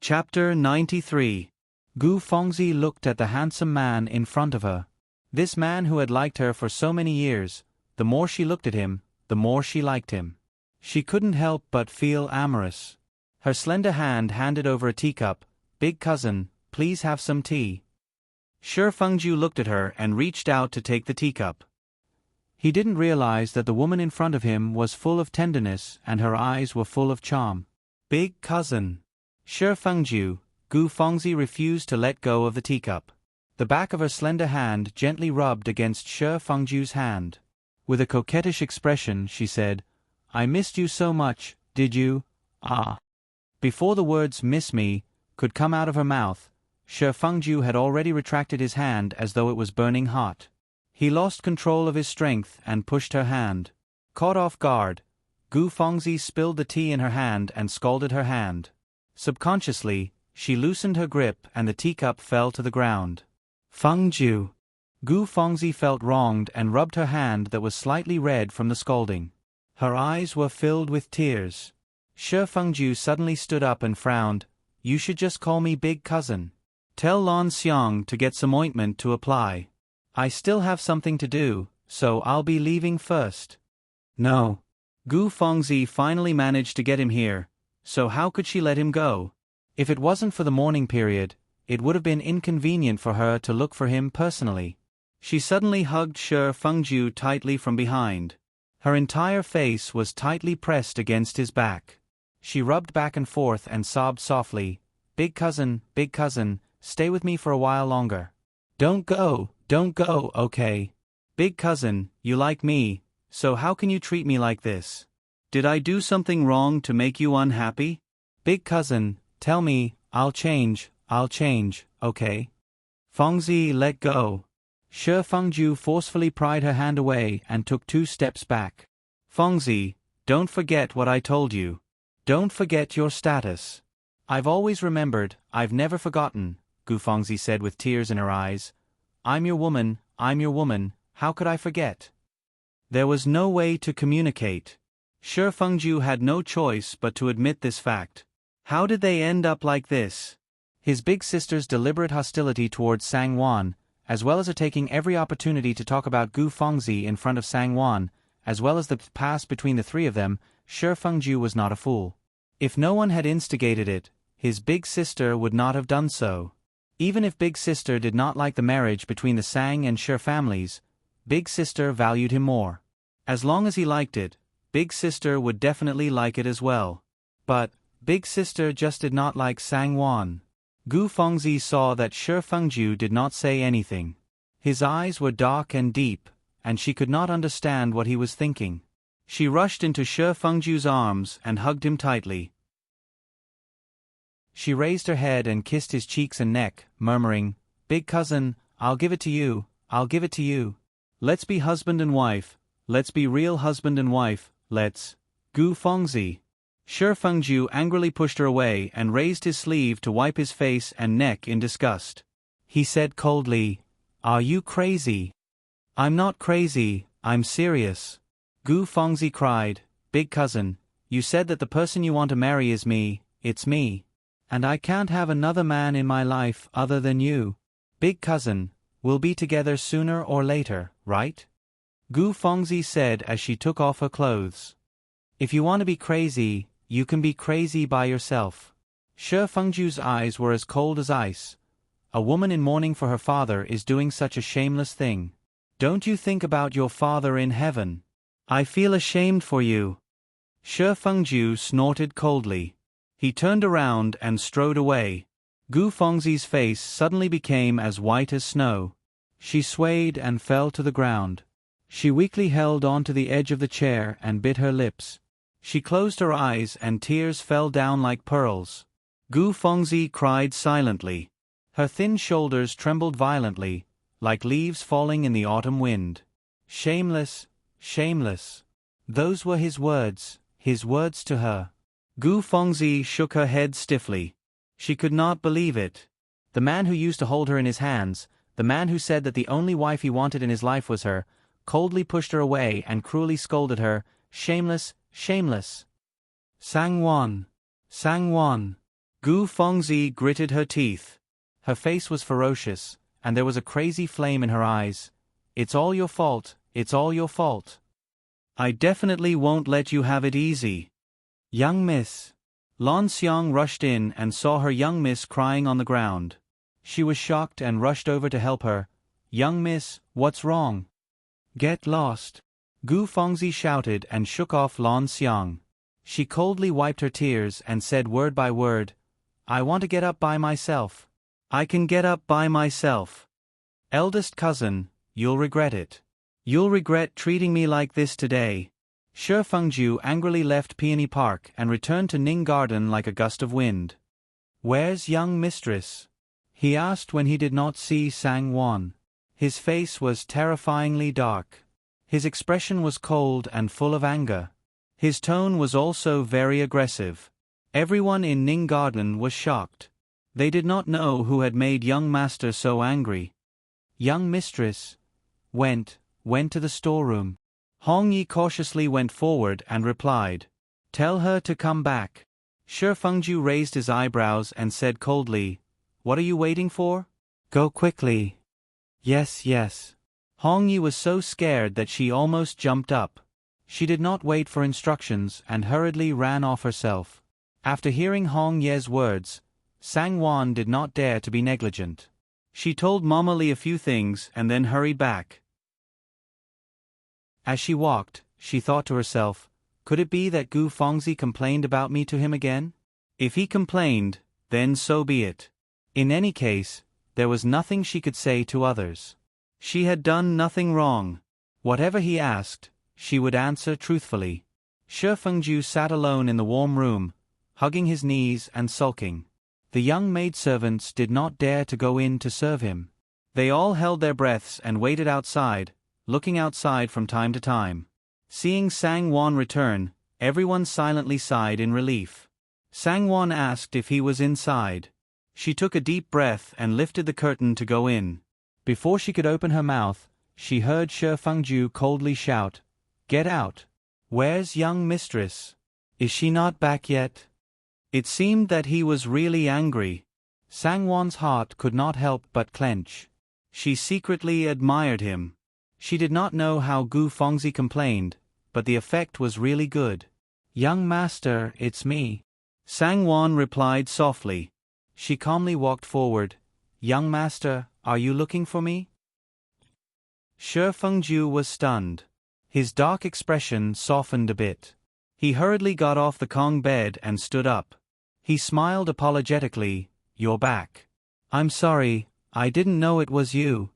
Chapter 93. Gu Fengzi looked at the handsome man in front of her. This man who had liked her for so many years, the more she looked at him, the more she liked him. She couldn't help but feel amorous. Her slender hand handed over a teacup. "Big cousin, please have some tea." Shi Fengju looked at her and reached out to take the teacup. He didn't realize that the woman in front of him was full of tenderness and her eyes were full of charm. "Big cousin." Shi Fengju, Gu Fengzi refused to let go of the teacup. The back of her slender hand gently rubbed against Shi Fengju's hand. With a coquettish expression, she said, "I missed you so much, did you? Ah." Before the words "miss me" could come out of her mouth, Shi Fengju had already retracted his hand as though it was burning hot. He lost control of his strength and pushed her hand. Caught off guard, Gu Fengzi spilled the tea in her hand and scalded her hand. Subconsciously, she loosened her grip and the teacup fell to the ground. "Fengju." Gu Fengzi felt wronged and rubbed her hand that was slightly red from the scalding. Her eyes were filled with tears. Shi Fengju suddenly stood up and frowned. "You should just call me Big Cousin. Tell Lan Xiang to get some ointment to apply. I still have something to do, so I'll be leaving first." "No." Gu Fengzi finally managed to get him here, so how could she let him go? If it wasn't for the mourning period, it would have been inconvenient for her to look for him personally. She suddenly hugged Shi Fengju tightly from behind. Her entire face was tightly pressed against his back. She rubbed back and forth and sobbed softly, Big cousin, stay with me for a while longer. Don't go, okay? Big cousin, you like me, so how can you treat me like this? Did I do something wrong to make you unhappy? Big cousin, tell me, I'll change, okay? Fengzi let go. Shi Fengju forcefully pried her hand away and took 2 steps back. Fengzi, don't forget what I told you. Don't forget your status. I've always remembered, I've never forgotten, Gu Fengzi said with tears in her eyes. I'm your woman, how could I forget? There was no way to communicate. Shi Fengju had no choice but to admit this fact. How did they end up like this? His big sister's deliberate hostility towards Sang Wan, as well as her taking every opportunity to talk about Gu Fengzi in front of Sang Wan, as well as the past between the three of them, Shi Fengju was not a fool. If no one had instigated it, his big sister would not have done so. Even if big sister did not like the marriage between the Sang and Shi families, big sister valued him more. As long as he liked it, big sister would definitely like it as well. But big sister just did not like Sang Wan. Gu Fengzi saw that Shi Fengju did not say anything. His eyes were dark and deep, and she could not understand what he was thinking. She rushed into Shi Fengju's arms and hugged him tightly. She raised her head and kissed his cheeks and neck, murmuring, Big cousin, I'll give it to you. Let's be husband and wife, let's be real husband and wife, let's. Gu Fengzi. Shi Fengju angrily pushed her away and raised his sleeve to wipe his face and neck in disgust. He said coldly, Are you crazy? I'm not crazy, I'm serious. Gu Fengzi cried, Big cousin, you said that the person you want to marry is me, it's me. And I can't have another man in my life other than you. Big cousin, we'll be together sooner or later, right? Gu Fengzi said as she took off her clothes. If you want to be crazy, you can be crazy by yourself. Shi Fengju's eyes were as cold as ice. A woman in mourning for her father is doing such a shameless thing. Don't you think about your father in heaven? I feel ashamed for you. Shi Fengju snorted coldly. He turned around and strode away. Gu Fengzi's face suddenly became as white as snow. She swayed and fell to the ground. She weakly held on to the edge of the chair and bit her lips. She closed her eyes and tears fell down like pearls. Gu Fengzi cried silently. Her thin shoulders trembled violently, like leaves falling in the autumn wind. Shameless, shameless. Those were his words to her. Gu Fengzi shook her head stiffly. She could not believe it. The man who used to hold her in his hands, the man who said that the only wife he wanted in his life was her, coldly pushed her away and cruelly scolded her, shameless. Sang Wan. Gu Fengzi gritted her teeth. Her face was ferocious, and there was a crazy flame in her eyes. It's all your fault, it's all your fault. I definitely won't let you have it easy. Young miss. Lan Xiang rushed in and saw her young miss crying on the ground. She was shocked and rushed over to help her. Young miss, what's wrong? Get lost. Gu Fengzi shouted and shook off Lan Xiang. She coldly wiped her tears and said word by word, I want to get up by myself. I can get up by myself. Eldest cousin, you'll regret it. You'll regret treating me like this today. Shi Fengju angrily left Peony Park and returned to Ning Garden like a gust of wind. Where's young mistress? He asked when he did not see Sang Wan. His face was terrifyingly dark. His expression was cold and full of anger. His tone was also very aggressive. Everyone in Ning Garden was shocked. They did not know who had made young master so angry. Young mistress went to the storeroom. Hong Yi cautiously went forward and replied, Tell her to come back. Shi Fengju raised his eyebrows and said coldly, What are you waiting for? Go quickly. Yes, yes. Hong Yi was so scared that she almost jumped up. She did not wait for instructions and hurriedly ran off herself. After hearing Hong Ye's words, Sang Wan did not dare to be negligent. She told Mama Li a few things and then hurried back. As she walked, she thought to herself, could it be that Gu Fengzi complained about me to him again? If he complained, then so be it. In any case, there was nothing she could say to others. She had done nothing wrong. Whatever he asked, she would answer truthfully. Shi Fengju sat alone in the warm room, hugging his knees and sulking. The young maidservants did not dare to go in to serve him. They all held their breaths and waited outside, looking outside from time to time. Seeing Sang Wan return, everyone silently sighed in relief. Sang Wan asked if he was inside. She took a deep breath and lifted the curtain to go in. Before she could open her mouth, she heard Shi Fengju coldly shout, Get out! Where's young mistress? Is she not back yet? It seemed that he was really angry. Sang Wan's heart could not help but clench. She secretly admired him. She did not know how Gu Fengzi complained, but the effect was really good. Young master, it's me. Sang Wan replied softly. She calmly walked forward. Young master, are you looking for me? Shi Fengju was stunned. His dark expression softened a bit. He hurriedly got off the Kong bed and stood up. He smiled apologetically. You're back. I'm sorry, I didn't know it was you.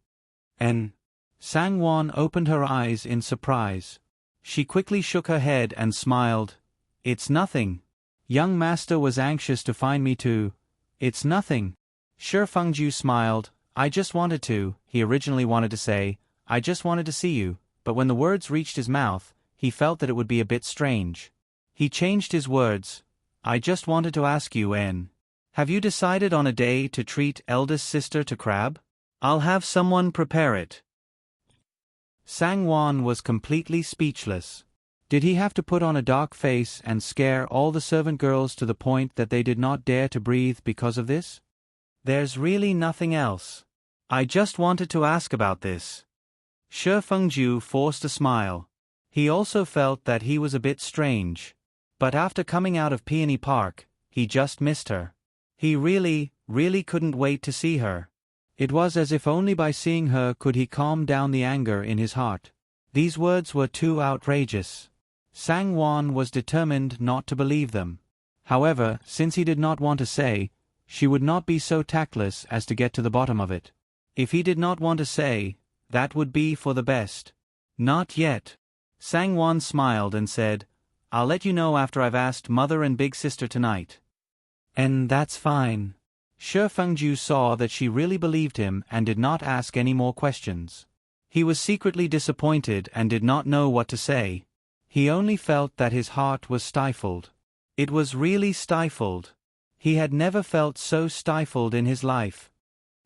Sang Wan opened her eyes in surprise. She quickly shook her head and smiled. It's nothing. Young master was anxious to find me too. It's nothing. Shi Fengju smiled. I just wanted to, he originally wanted to say, I just wanted to see you, but when the words reached his mouth, he felt that it would be a bit strange. He changed his words. I just wanted to ask you, have you decided on a day to treat eldest sister to crab? I'll have someone prepare it. Sang Wan was completely speechless. Did he have to put on a dark face and scare all the servant girls to the point that they did not dare to breathe because of this? There's really nothing else. I just wanted to ask about this. Shi Fengju forced a smile. He also felt that he was a bit strange. But after coming out of Peony Park, he just missed her. He really couldn't wait to see her. It was as if only by seeing her could he calm down the anger in his heart. These words were too outrageous. Sang Wan was determined not to believe them. However, since he did not want to say, she would not be so tactless as to get to the bottom of it. If he did not want to say, that would be for the best. Not yet. Sang Wan smiled and said, I'll let you know after I've asked mother and big sister tonight. And that's fine. Shi Fengju saw that she really believed him and did not ask any more questions. He was secretly disappointed and did not know what to say. He only felt that his heart was stifled. It was really stifled. He had never felt so stifled in his life.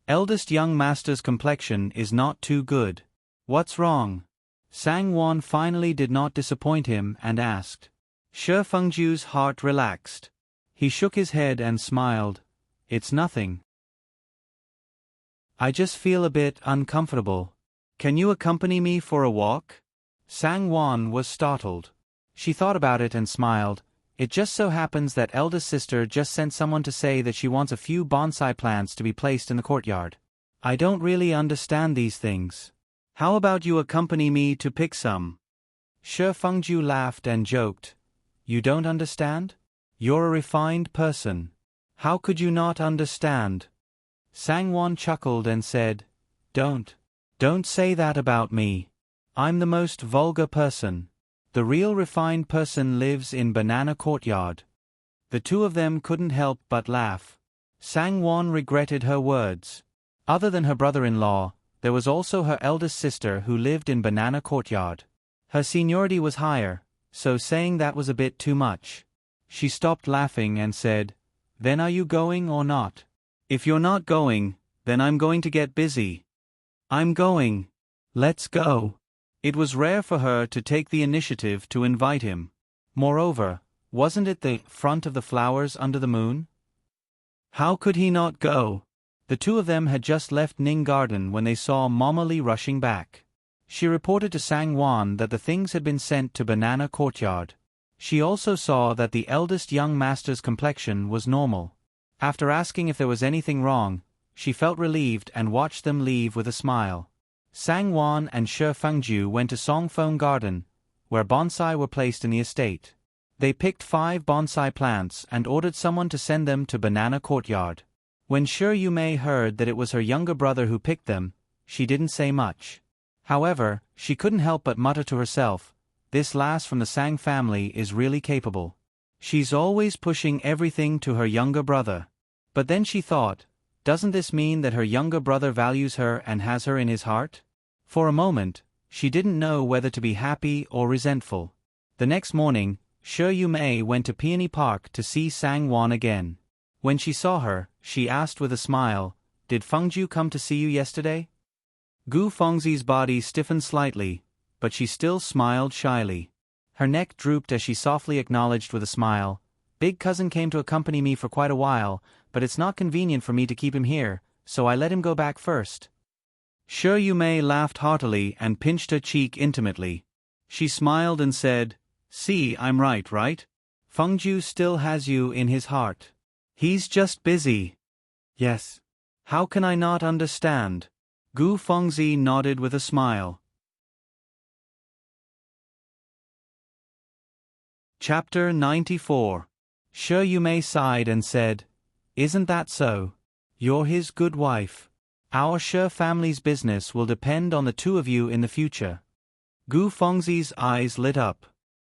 Eldest young master's complexion is not too good. What's wrong? Sang Wan finally did not disappoint him and asked. Shi Fengju's heart relaxed. He shook his head and smiled. It's nothing. I just feel a bit uncomfortable. Can you accompany me for a walk? Sang-won was startled. She thought about it and smiled. It just so happens that eldest sister just sent someone to say that she wants a few bonsai plants to be placed in the courtyard. I don't really understand these things. How about you accompany me to pick some? Shi Fengju laughed and joked. You don't understand? You're a refined person. How could you not understand? Sang-won chuckled and said, Don't say that about me. I'm the most vulgar person. The real refined person lives in Banana Courtyard. The two of them couldn't help but laugh. Sang-won regretted her words. Other than her brother-in-law, there was also her eldest sister who lived in Banana Courtyard. Her seniority was higher, so saying that was a bit too much. She stopped laughing and said, Then are you going or not? If you're not going, then I'm going to get busy. I'm going. Let's go. It was rare for her to take the initiative to invite him. Moreover, wasn't it the front of the flowers under the moon? How could he not go? The two of them had just left Ning Garden when they saw Mama Lee rushing back. She reported to Sang-won that the things had been sent to Banana Courtyard. She also saw that the eldest young master's complexion was normal. After asking if there was anything wrong, she felt relieved and watched them leave with a smile. Sang-won and Shi Fengju went to Songfeng Garden, where bonsai were placed in the estate. They picked 5 bonsai plants and ordered someone to send them to Banana Courtyard. When Shi Yumei heard that it was her younger brother who picked them, she didn't say much. However, she couldn't help but mutter to herself, this lass from the Sang family is really capable. She's always pushing everything to her younger brother. But then she thought, doesn't this mean that her younger brother values her and has her in his heart? For a moment, she didn't know whether to be happy or resentful. The next morning, Shi Yumei went to Peony Park to see Sang-won again. When she saw her, she asked with a smile, Did Fengju come to see you yesterday? Gu Fengzi's body stiffened slightly, but she still smiled shyly. Her neck drooped as she softly acknowledged with a smile, Big cousin came to accompany me for quite a while, but it's not convenient for me to keep him here, so I let him go back first. Shi Yumei laughed heartily and pinched her cheek intimately. She smiled and said, See, I'm right? Fengju still has you in his heart. He's just busy. Yes. How can I not understand? Gu Fengzi nodded with a smile. Chapter 94. Shi Yumei sighed and said, Isn't that so? You're his good wife. Our Shi family's business will depend on the two of you in the future. Gu Fengzi's eyes lit up.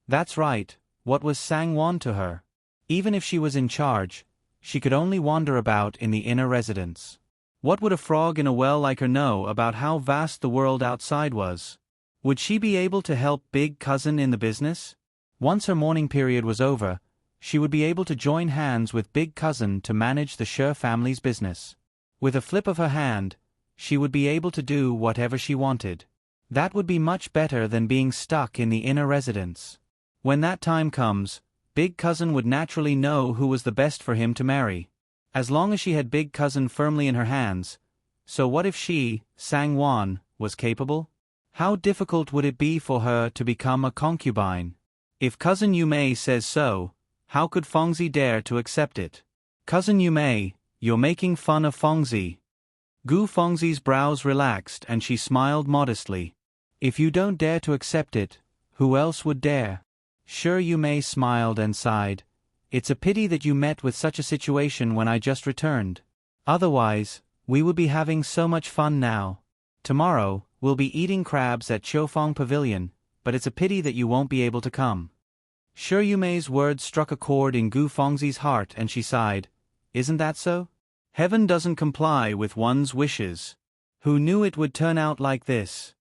That's right, what was Sang-won to her? Even if she was in charge, she could only wander about in the inner residence. What would a frog in a well like her know about how vast the world outside was? Would she be able to help Big Cousin in the business? Once her mourning period was over, she would be able to join hands with Big Cousin to manage the Shi family's business. With a flip of her hand, she would be able to do whatever she wanted. That would be much better than being stuck in the inner residence. When that time comes, Big Cousin would naturally know who was the best for him to marry. As long as she had Big Cousin firmly in her hands. So what if she, Sang-won, was capable? How difficult would it be for her to become a concubine? If Cousin Yumei says so, how could Fengzi dare to accept it? Cousin Yumei, you're making fun of Fengzi. Gu Fengzi's brows relaxed and she smiled modestly. If you don't dare to accept it, who else would dare? Shi Yumei smiled and sighed. It's a pity that you met with such a situation when I just returned. Otherwise, we would be having so much fun now. Tomorrow, we'll be eating crabs at Chofeng Pavilion, but it's a pity that you won't be able to come. Shi Yumei's words struck a chord in Gu Fengzi's heart and she sighed. Isn't that so? Heaven doesn't comply with one's wishes. Who knew it would turn out like this?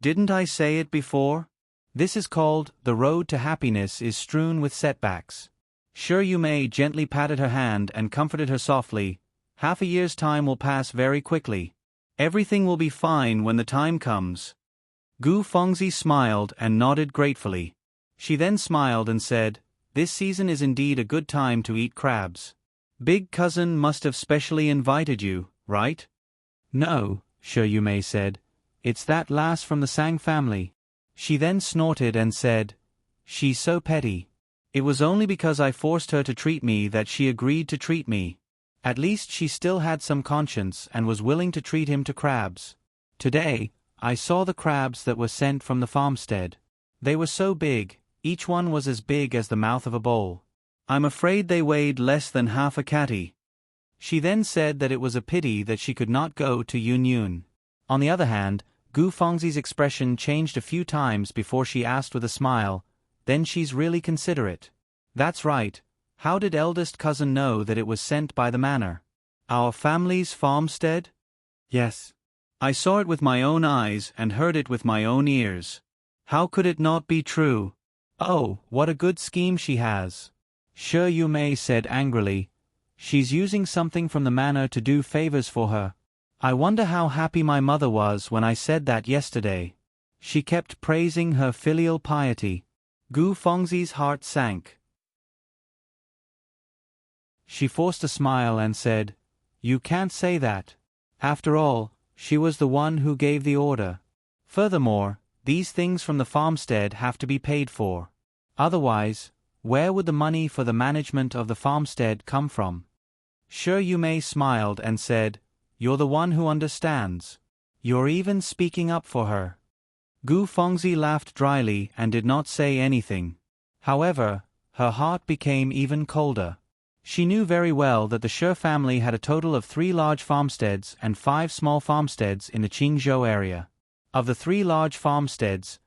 Didn't I say it before? This is called, the road to happiness is strewn with setbacks. Shi Yumei gently patted her hand and comforted her softly. Half a year's time will pass very quickly. Everything will be fine when the time comes. Gu Fengzi smiled and nodded gratefully. She then smiled and said, This season is indeed a good time to eat crabs. Big cousin must have specially invited you, right? No, Shi Yumei said. It's that lass from the Sang family. She then snorted and said, she's so petty. It was only because I forced her to treat me that she agreed to treat me. At least she still had some conscience and was willing to treat him to crabs. Today, I saw the crabs that were sent from the farmstead. They were so big, each one was as big as the mouth of a bowl. I'm afraid they weighed less than half a catty. She then said that it was a pity that she could not go to Yun Yun. On the other hand, Gu Fengzi's expression changed a few times before she asked with a smile, then she's really considerate. That's right. How did eldest cousin know that it was sent by the manor? Our family's farmstead? Yes. I saw it with my own eyes and heard it with my own ears. How could it not be true? Oh, what a good scheme she has. Shi Yumei said angrily. She's using something from the manor to do favors for her. I wonder how happy my mother was when I said that yesterday. She kept praising her filial piety. Gu Fengzi's heart sank. She forced a smile and said, you can't say that. After all, she was the one who gave the order. Furthermore, these things from the farmstead have to be paid for. Otherwise, where would the money for the management of the farmstead come from? Shi Yumei smiled and said, you're the one who understands. You're even speaking up for her. Gu Fengzi laughed dryly and did not say anything. However, her heart became even colder. She knew very well that the Shi family had a total of 3 large farmsteads and 5 small farmsteads in the Qingzhou area. Of the 3 large farmsteads,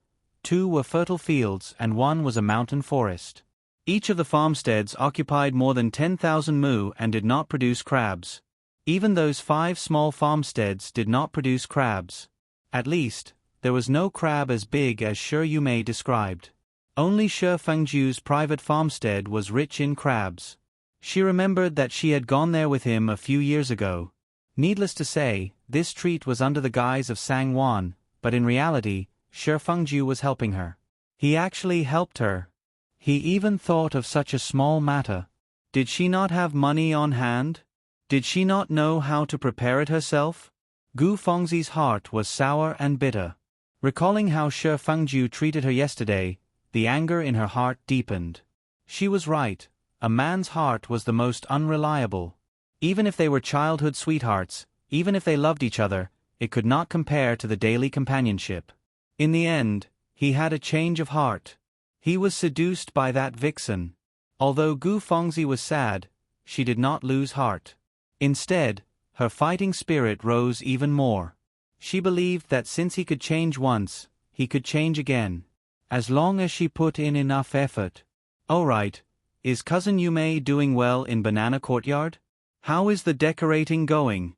2 were fertile fields and 1 was a mountain forest. Each of the farmsteads occupied more than 10,000 mu and did not produce crabs. Even those 5 small farmsteads did not produce crabs. At least, there was no crab as big as Shi Yumei described. Only Shi Fengju's private farmstead was rich in crabs. She remembered that she had gone there with him a few years ago. Needless to say, this treat was under the guise of Sangwon, but in reality, Shi Fengju was helping her. He actually helped her. He even thought of such a small matter. Did she not have money on hand? Did she not know how to prepare it herself? Gu Fengzi's heart was sour and bitter. Recalling how Shi Fengju treated her yesterday, the anger in her heart deepened. She was right. A man's heart was the most unreliable. Even if they were childhood sweethearts, even if they loved each other, it could not compare to the daily companionship. In the end, he had a change of heart. He was seduced by that vixen. Although Gu Fengzi was sad, she did not lose heart. Instead, her fighting spirit rose even more. She believed that since he could change once, he could change again. As long as she put in enough effort. All right. Is cousin Yumei doing well in Banana Courtyard? How is the decorating going?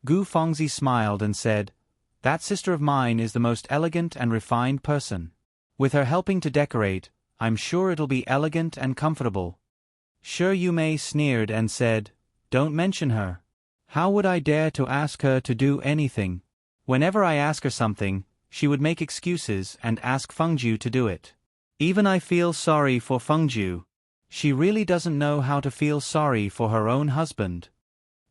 Gu Fengzi smiled and said, that sister of mine is the most elegant and refined person. With her helping to decorate, I'm sure it'll be elegant and comfortable. Shi Yumei sneered and said, don't mention her. How would I dare to ask her to do anything? Whenever I ask her something, she would make excuses and ask Fengju to do it. Even I feel sorry for Fengju. She really doesn't know how to feel sorry for her own husband.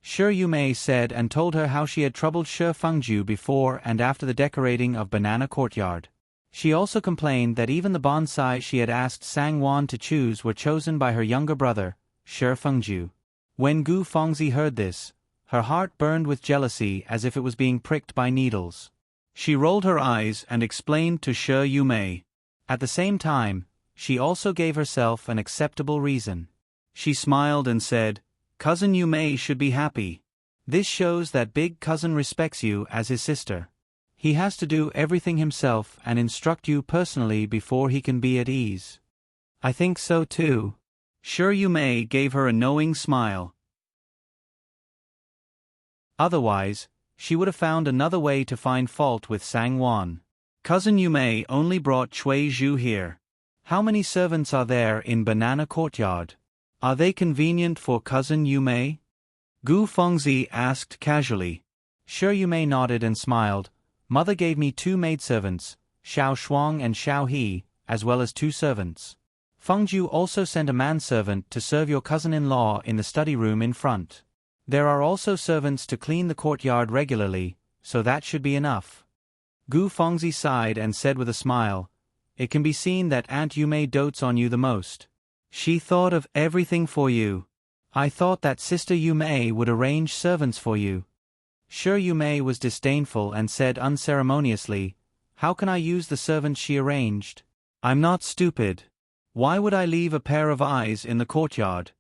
Shi Yumei said and told her how she had troubled Shi Fengju before and after the decorating of Banana Courtyard. She also complained that even the bonsai she had asked Sangwon to choose were chosen by her younger brother, Shi Fengju. When Gu Fengzi heard this, her heart burned with jealousy as if it was being pricked by needles. She rolled her eyes and explained to Shi Yumei. At the same time, she also gave herself an acceptable reason. She smiled and said, cousin Yumei should be happy. This shows that big cousin respects you as his sister. He has to do everything himself and instruct you personally before he can be at ease. I think so too. Shi Yumei gave her a knowing smile. Otherwise, she would have found another way to find fault with Sangwon. Cousin Yumei only brought Cui Zhu here. How many servants are there in Banana Courtyard? Are they convenient for cousin Yumei? Gu Fengzi asked casually. Shi Yumei nodded and smiled. Mother gave me 2 maidservants, Xiao Shuang and Xiao He, as well as 2 servants. Fengju also sent a manservant to serve your cousin-in-law in the study room in front. There are also servants to clean the courtyard regularly, so that should be enough. Gu Fengzi sighed and said with a smile, "It can be seen that Aunt Yumei dotes on you the most. She thought of everything for you. I thought that Sister Yumei would arrange servants for you." Sure Yumei was disdainful and said unceremoniously, "How can I use the servants she arranged? I'm not stupid. Why would I leave a pair of eyes in the courtyard?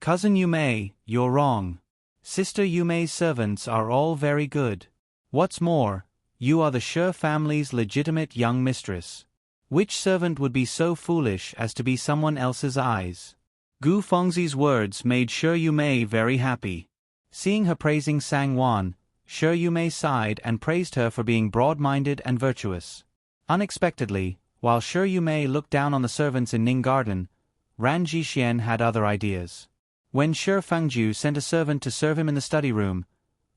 Cousin Yumei, you're wrong. Sister Yumei's servants are all very good. What's more, you are the Sure family's legitimate young mistress. Which servant would be so foolish as to be someone else's eyes?" Gu Fengzi's words made Sure Yumei very happy. Seeing her praising Sang Wan, Sure Yumei sighed and praised her for being broad-minded and virtuous. Unexpectedly, while Sure Yumei looked down on the servants in Ning Garden, Ran Jixien had other ideas. When Sure Fengju sent a servant to serve him in the study room,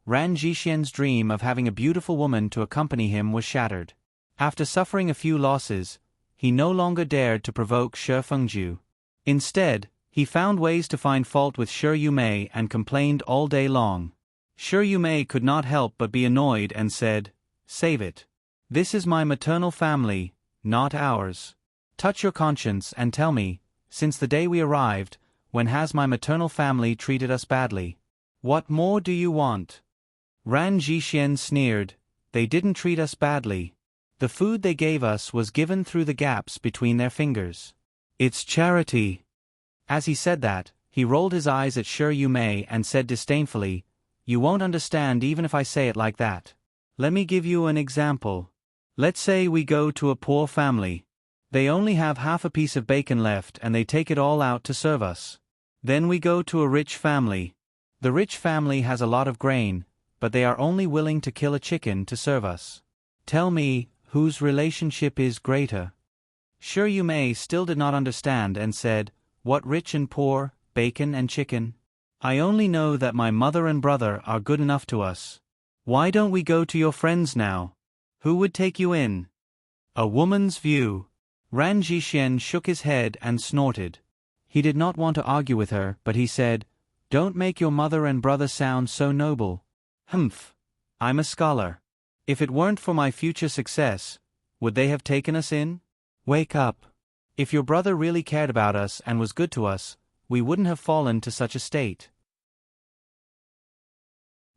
Ran Jixian's dream of having a beautiful woman to accompany him was shattered. After suffering a few losses, he no longer dared to provoke Sure Fengju. Instead, he found ways to find fault with Sure Yumei and complained all day long. Sure Yumei could not help but be annoyed and said, "Save it. This is my maternal family, not ours. Touch your conscience and tell me, since the day we arrived, when has my maternal family treated us badly? What more do you want?" Ran Jixien sneered, "They didn't treat us badly. The food they gave us was given through the gaps between their fingers. It's charity." As he said that, he rolled his eyes at Sure Yumei and said disdainfully, "You won't understand even if I say it like that. Let me give you an example. Let's say we go to a poor family. They only have half a piece of bacon left and they take it all out to serve us. Then we go to a rich family. The rich family has a lot of grain, but they are only willing to kill a chicken to serve us. Tell me, whose relationship is greater?" Sure Yumei still did not understand and said, "What rich and poor, bacon and chicken? I only know that my mother and brother are good enough to us. Why don't we go to your friends now? Who would take you in?" "A woman's view." Ran Jixien shook his head and snorted. He did not want to argue with her, but he said, "Don't make your mother and brother sound so noble." "Humph. I'm a scholar. If it weren't for my future success, would they have taken us in? Wake up. If your brother really cared about us and was good to us, we wouldn't have fallen to such a state."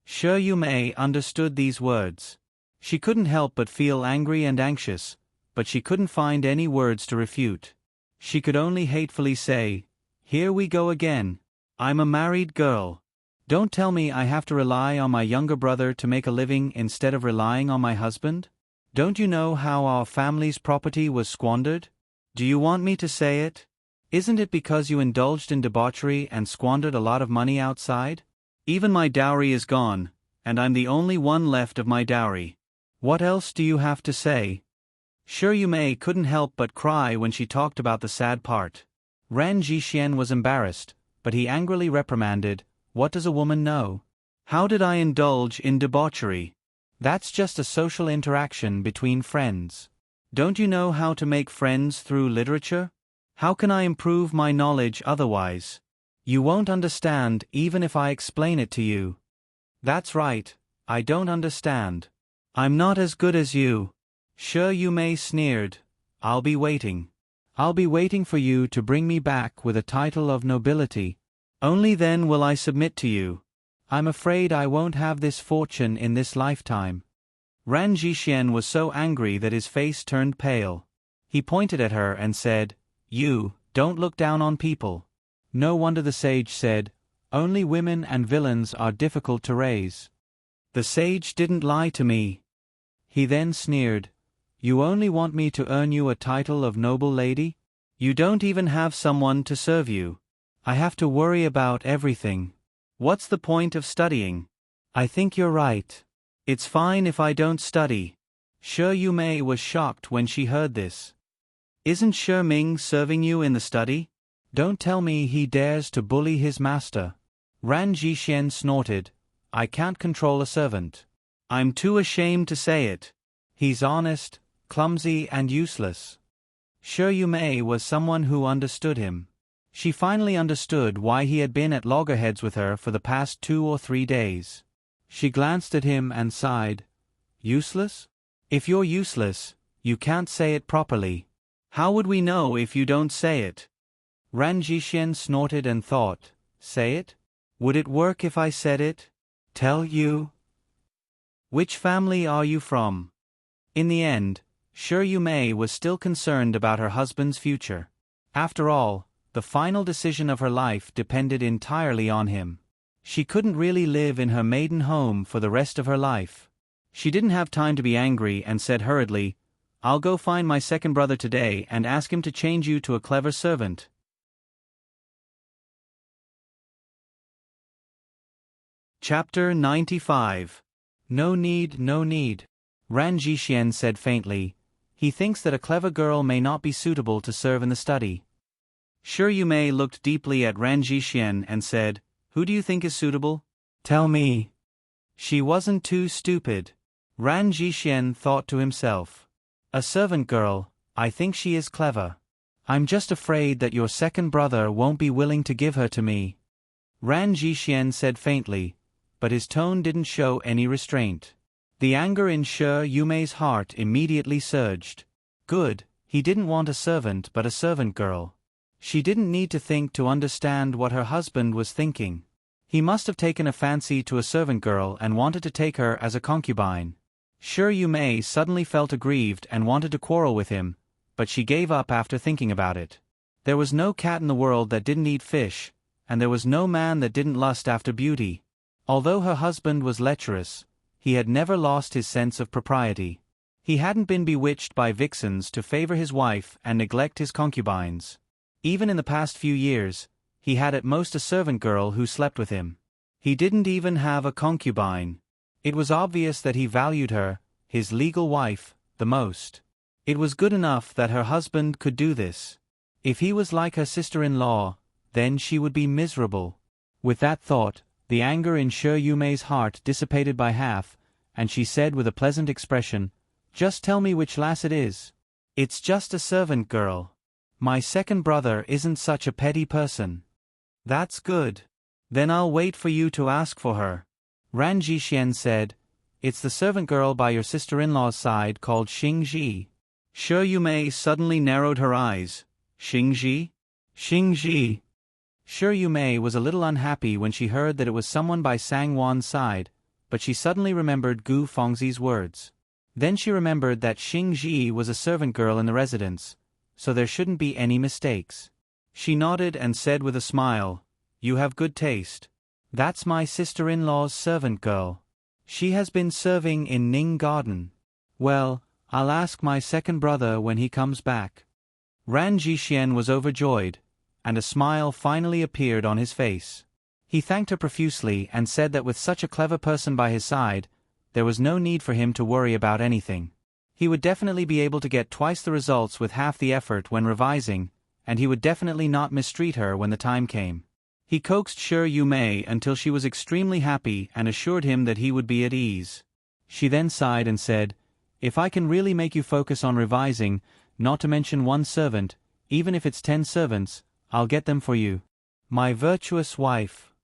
Sure Yumei understood these words. She couldn't help but feel angry and anxious, but she couldn't find any words to refute. She could only hatefully say, "Here we go again. I'm a married girl. Don't tell me I have to rely on my younger brother to make a living instead of relying on my husband? Don't you know how our family's property was squandered? Do you want me to say it? Isn't it because you indulged in debauchery and squandered a lot of money outside? Even my dowry is gone, and I'm the only one left of my dowry. What else do you have to say?" Sure Yumei couldn't help but cry when she talked about the sad part. Ran Jixien was embarrassed, but he angrily reprimanded, "What does a woman know? How did I indulge in debauchery? That's just a social interaction between friends. Don't you know how to make friends through literature? How can I improve my knowledge otherwise? You won't understand even if I explain it to you." "That's right, I don't understand. I'm not as good as you." Sure Yumei sneered, "I'll be waiting. I'll be waiting for you to bring me back with a title of nobility. Only then will I submit to you. I'm afraid I won't have this fortune in this lifetime." Ran Jixien was so angry that his face turned pale. He pointed at her and said, "You, don't look down on people." No wonder the sage said, "Only women and villains are difficult to raise." The sage didn't lie to me. He then sneered, "You only want me to earn you a title of noble lady? You don't even have someone to serve you. I have to worry about everything. What's the point of studying?" "I think you're right. It's fine if I don't study." Sure Yumei was shocked when she heard this. "Isn't Shi Ming serving you in the study? Don't tell me he dares to bully his master." Ran Jixien snorted, "I can't control a servant. I'm too ashamed to say it. He's honest, clumsy and useless." Shi Mei was someone who understood him. She finally understood why he had been at loggerheads with her for the past 2 or 3 days. She glanced at him and sighed. Useless? If you're useless, you can't say it properly. How would we know if you don't say it? Ran Jixuan snorted and thought, say it? Would it work if I said it? Tell you? Which family are you from? In the end, Shi Mei was still concerned about her husband's future. After all, the final decision of her life depended entirely on him. She couldn't really live in her maiden home for the rest of her life. She didn't have time to be angry and said hurriedly, I'll go find my second brother today and ask him to change you to a clever servant. Chapter 95. No need, no need. Ran Jixuan said faintly, he thinks that a clever girl may not be suitable to serve in the study. Shi Mei looked deeply at Ran Jixuan and said, who do you think is suitable? Tell me. She wasn't too stupid. Ran Jixuan thought to himself. A servant girl, I think she is clever. I'm just afraid that your second brother won't be willing to give her to me. Ran Jixuan said faintly, but his tone didn't show any restraint. The anger in Shi Mei's heart immediately surged. Good, he didn't want a servant but a servant girl. She didn't need to think to understand what her husband was thinking. He must have taken a fancy to a servant girl and wanted to take her as a concubine. Shi Mei suddenly felt aggrieved and wanted to quarrel with him, but she gave up after thinking about it. There was no cat in the world that didn't eat fish, and there was no man that didn't lust after beauty. Although her husband was lecherous, he had never lost his sense of propriety. He hadn't been bewitched by vixens to favor his wife and neglect his concubines. Even in the past few years, he had at most a servant girl who slept with him. He didn't even have a concubine. It was obvious that he valued her, his legal wife, the most. It was good enough that her husband could do this. If he was like her sister-in-law, then she would be miserable. With that thought, the anger in Shi Mei's heart dissipated by half, and she said with a pleasant expression, just tell me which lass it is. It's just a servant girl. My second brother isn't such a petty person. That's good. Then I'll wait for you to ask for her. Ran Jixuan said, it's the servant girl by your sister-in-law's side called Xingji. Shi Mei suddenly narrowed her eyes. Xingji? Xingji. Shi Mei was a little unhappy when she heard that it was someone by Sang Wan's side, but she suddenly remembered Gu Fengzi's words. Then she remembered that Xingji was a servant girl in the residence, so there shouldn't be any mistakes. She nodded and said with a smile, you have good taste. That's my sister-in-law's servant girl. She has been serving in Ning Garden. Well, I'll ask my second brother when he comes back. Ran Jixuan was overjoyed, and a smile finally appeared on his face. He thanked her profusely and said that with such a clever person by his side, there was no need for him to worry about anything. He would definitely be able to get twice the results with half the effort when revising, and he would definitely not mistreat her when the time came. He coaxed Shi Mei until she was extremely happy and assured him that he would be at ease. She then sighed and said, if I can really make you focus on revising, not to mention one servant, even if it's 10 servants, I'll get them for you. My virtuous wife.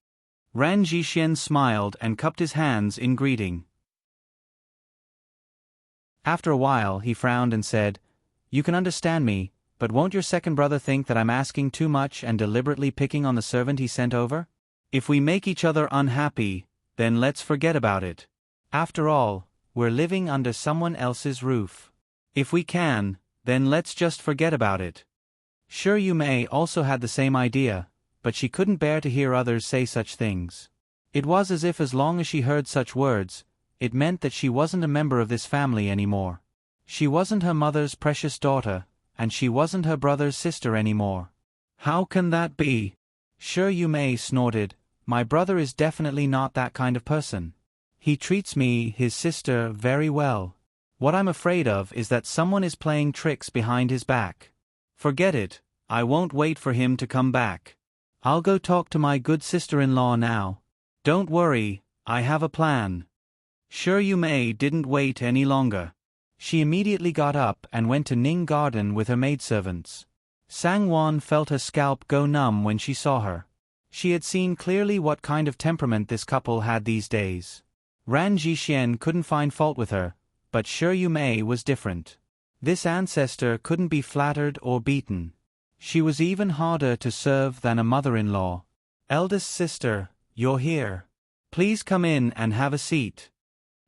Ran Jixuan smiled and cupped his hands in greeting. After a while he frowned and said, you can understand me, but won't your second brother think that I'm asking too much and deliberately picking on the servant he sent over? If we make each other unhappy, then let's forget about it. After all, we're living under someone else's roof. If we can, then let's just forget about it. Shi Mei also had the same idea, but she couldn't bear to hear others say such things. It was as if as long as she heard such words, it meant that she wasn't a member of this family anymore. She wasn't her mother's precious daughter, and she wasn't her brother's sister anymore. How can that be? Shi Mei snorted, my brother is definitely not that kind of person. He treats me, his sister, very well. What I'm afraid of is that someone is playing tricks behind his back. Forget it, I won't wait for him to come back. I'll go talk to my good sister-in-law now. Don't worry, I have a plan. Shi Mei didn't wait any longer. She immediately got up and went to Ning Garden with her maidservants. Sang-won felt her scalp go numb when she saw her. She had seen clearly what kind of temperament this couple had these days. Ran Jixien couldn't find fault with her, but Shi Yumei was different. This ancestor couldn't be flattered or beaten. She was even harder to serve than a mother-in-law. "Eldest sister, you're here. Please come in and have a seat."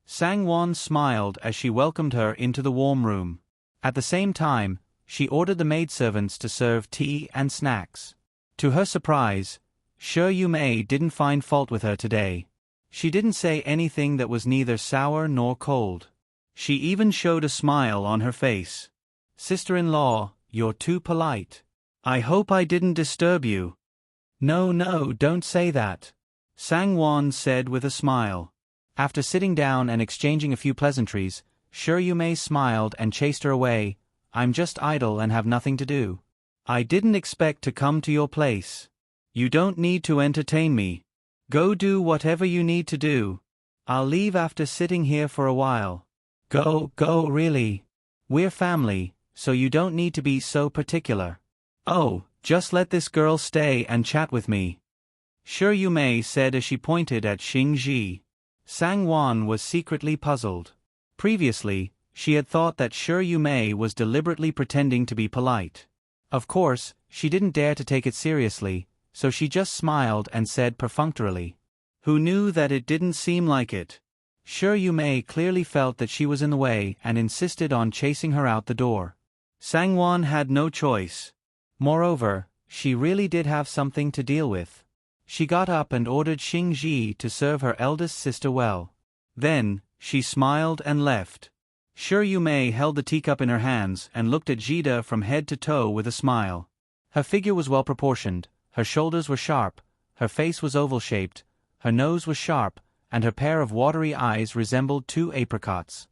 Sang-won smiled as she welcomed her into the warm room. At the same time, she ordered the maidservants to serve tea and snacks. To her surprise, Shi Yumei didn't find fault with her today. She didn't say anything that was neither sour nor cold. She even showed a smile on her face. "Sister-in-law, you're too polite. I hope I didn't disturb you." No, don't say that," Sang-won said with a smile. After sitting down and exchanging a few pleasantries, Shi Yumei smiled and chased her away. "I'm just idle and have nothing to do. I didn't expect to come to your place. You don't need to entertain me. Go do whatever you need to do. I'll leave after sitting here for a while." Go, really. We're family, so you don't need to be so particular." "Oh, just let this girl stay and chat with me," Shi Yumei said as she pointed at Xing-ji. Sang-won was secretly puzzled. Previously, she had thought that Shi Yumei was deliberately pretending to be polite. Of course, she didn't dare to take it seriously, so she just smiled and said perfunctorily, "Who knew that it didn't seem like it?" Shi Yumei clearly felt that she was in the way and insisted on chasing her out the door. Sang-won had no choice. Moreover, she really did have something to deal with. She got up and ordered Xing-ji to serve her eldest sister well. Then, she smiled and left. Shi Yumei held the teacup in her hands and looked at Jida from head to toe with a smile. Her figure was well proportioned, her shoulders were sharp, her face was oval-shaped, her nose was sharp, and her pair of watery eyes resembled 2 apricots.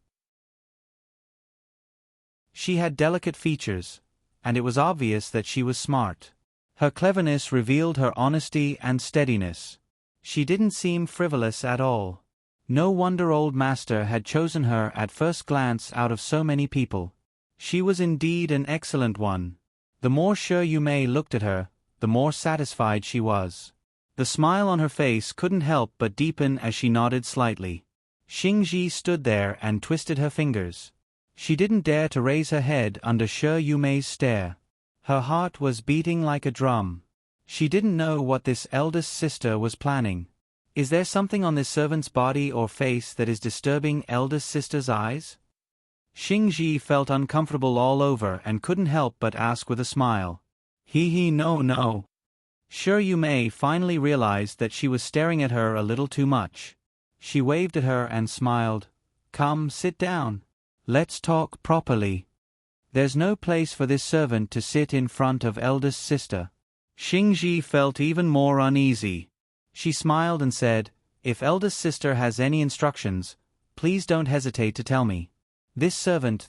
She had delicate features, and it was obvious that she was smart. Her cleverness revealed her honesty and steadiness. She didn't seem frivolous at all. No wonder old master had chosen her at first glance out of so many people. She was indeed an excellent one. The more Shi Yumei looked at her, the more satisfied she was. The smile on her face couldn't help but deepen as she nodded slightly. Xing-ji stood there and twisted her fingers. She didn't dare to raise her head under Shi Yumei's stare. Her heart was beating like a drum. She didn't know what this eldest sister was planning. Is there something on this servant's body or face that is disturbing eldest sister's eyes? Xing-ji felt uncomfortable all over and couldn't help but ask with a smile. No. Shi Yumei finally realized that she was staring at her a little too much. She waved at her and smiled. "Come, sit down. Let's talk properly. There's no place for this servant to sit in front of eldest sister." Xing-ji felt even more uneasy. She smiled and said, "If eldest sister has any instructions, please don't hesitate to tell me." This servant.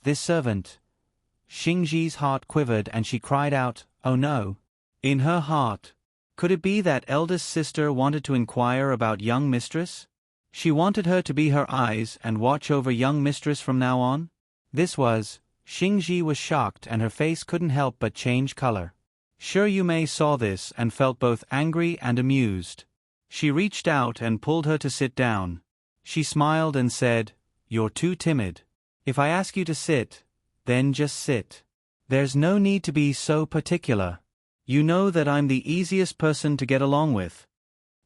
Xing-ji's heart quivered and she cried out, "Oh no." In her heart. Could it be that eldest sister wanted to inquire about young mistress? She wanted her to be her eyes and watch over young mistress from now on? Xing-ji was shocked and her face couldn't help but change color. Shi Yumei saw this and felt both angry and amused. She reached out and pulled her to sit down. She smiled and said, "You're too timid. If I ask you to sit, then just sit. There's no need to be so particular. You know that I'm the easiest person to get along with."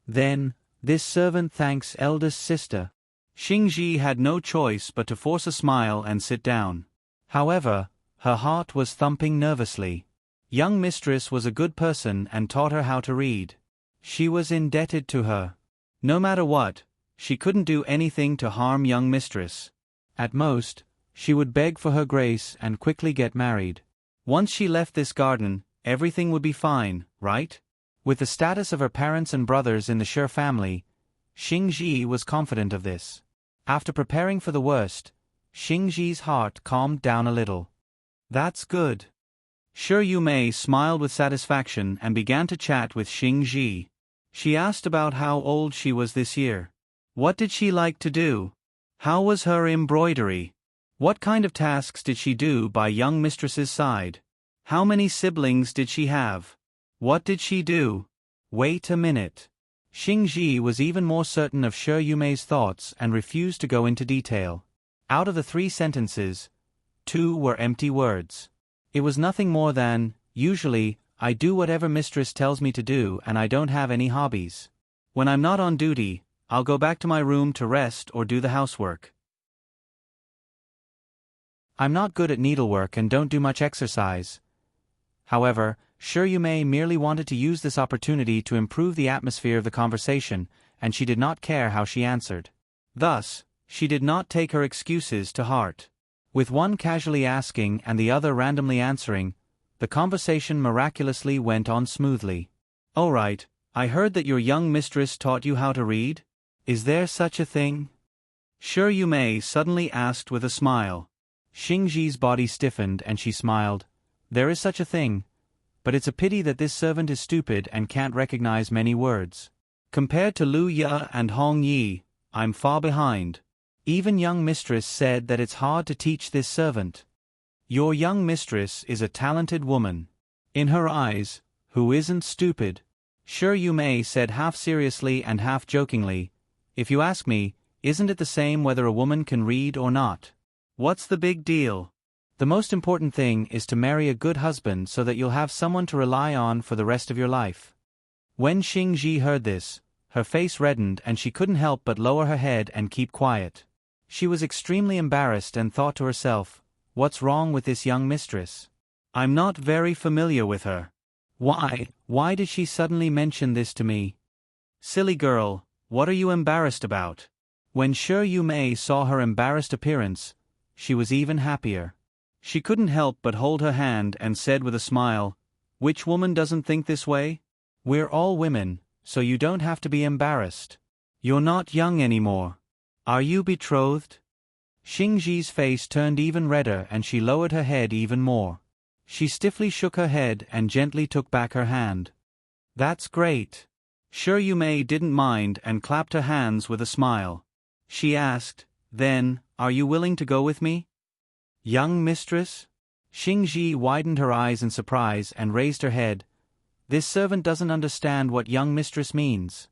Then, this servant thanks eldest sister. Xing-ji had no choice but to force a smile and sit down. However, her heart was thumping nervously. Young mistress was a good person and taught her how to read. She was indebted to her. No matter what, she couldn't do anything to harm young mistress. At most, she would beg for her grace and quickly get married. Once she left this garden, everything would be fine, right? With the status of her parents and brothers in the Shi family, Xing-ji was confident of this. After preparing for the worst, Xing-ji's heart calmed down a little. "That's good." Shi Yumei smiled with satisfaction and began to chat with Xing-ji. She asked about how old she was this year. What did she like to do? How was her embroidery? What kind of tasks did she do by young mistress's side? How many siblings did she have? What did she do? Wait a minute. Xingji was even more certain of Shi Yumei's thoughts and refused to go into detail. Out of the 3 sentences, 2 were empty words. It was nothing more than, usually, I do whatever mistress tells me to do and I don't have any hobbies. When I'm not on duty, I'll go back to my room to rest or do the housework. I'm not good at needlework and don't do much exercise. However, Shi Yumei merely wanted to use this opportunity to improve the atmosphere of the conversation, and she did not care how she answered. Thus, she did not take her excuses to heart. With one casually asking and the other randomly answering, the conversation miraculously went on smoothly. "All right, I heard that your young mistress taught you how to read? Is there such a thing?" Shi Yumei suddenly asked with a smile. Xingji's body stiffened and she smiled. "There is such a thing. But it's a pity that this servant is stupid and can't recognize many words. Compared to Lu Ye and Hong Yi, I'm far behind. Even young mistress said that it's hard to teach this servant." "Your young mistress is a talented woman. In her eyes, who isn't stupid?" Shi Yumei said half seriously and half jokingly. "If you ask me, isn't it the same whether a woman can read or not? What's the big deal? The most important thing is to marry a good husband so that you'll have someone to rely on for the rest of your life." When Xingji heard this, her face reddened and she couldn't help but lower her head and keep quiet. She was extremely embarrassed and thought to herself, "What's wrong with this young mistress? I'm not very familiar with her. Why did she suddenly mention this to me? Silly girl, what are you embarrassed about?" When Shi Yumei saw her embarrassed appearance, she was even happier. She couldn't help but hold her hand and said with a smile, "Which woman doesn't think this way? We're all women, so you don't have to be embarrassed. You're not young anymore. Are you betrothed?" Xingji's face turned even redder and she lowered her head even more. She stiffly shook her head and gently took back her hand. "That's great." Shi Yumei didn't mind and clapped her hands with a smile. She asked, "Then, are you willing to go with me?" "Young mistress?" Xingji widened her eyes in surprise and raised her head. This servant doesn't understand what young mistress means.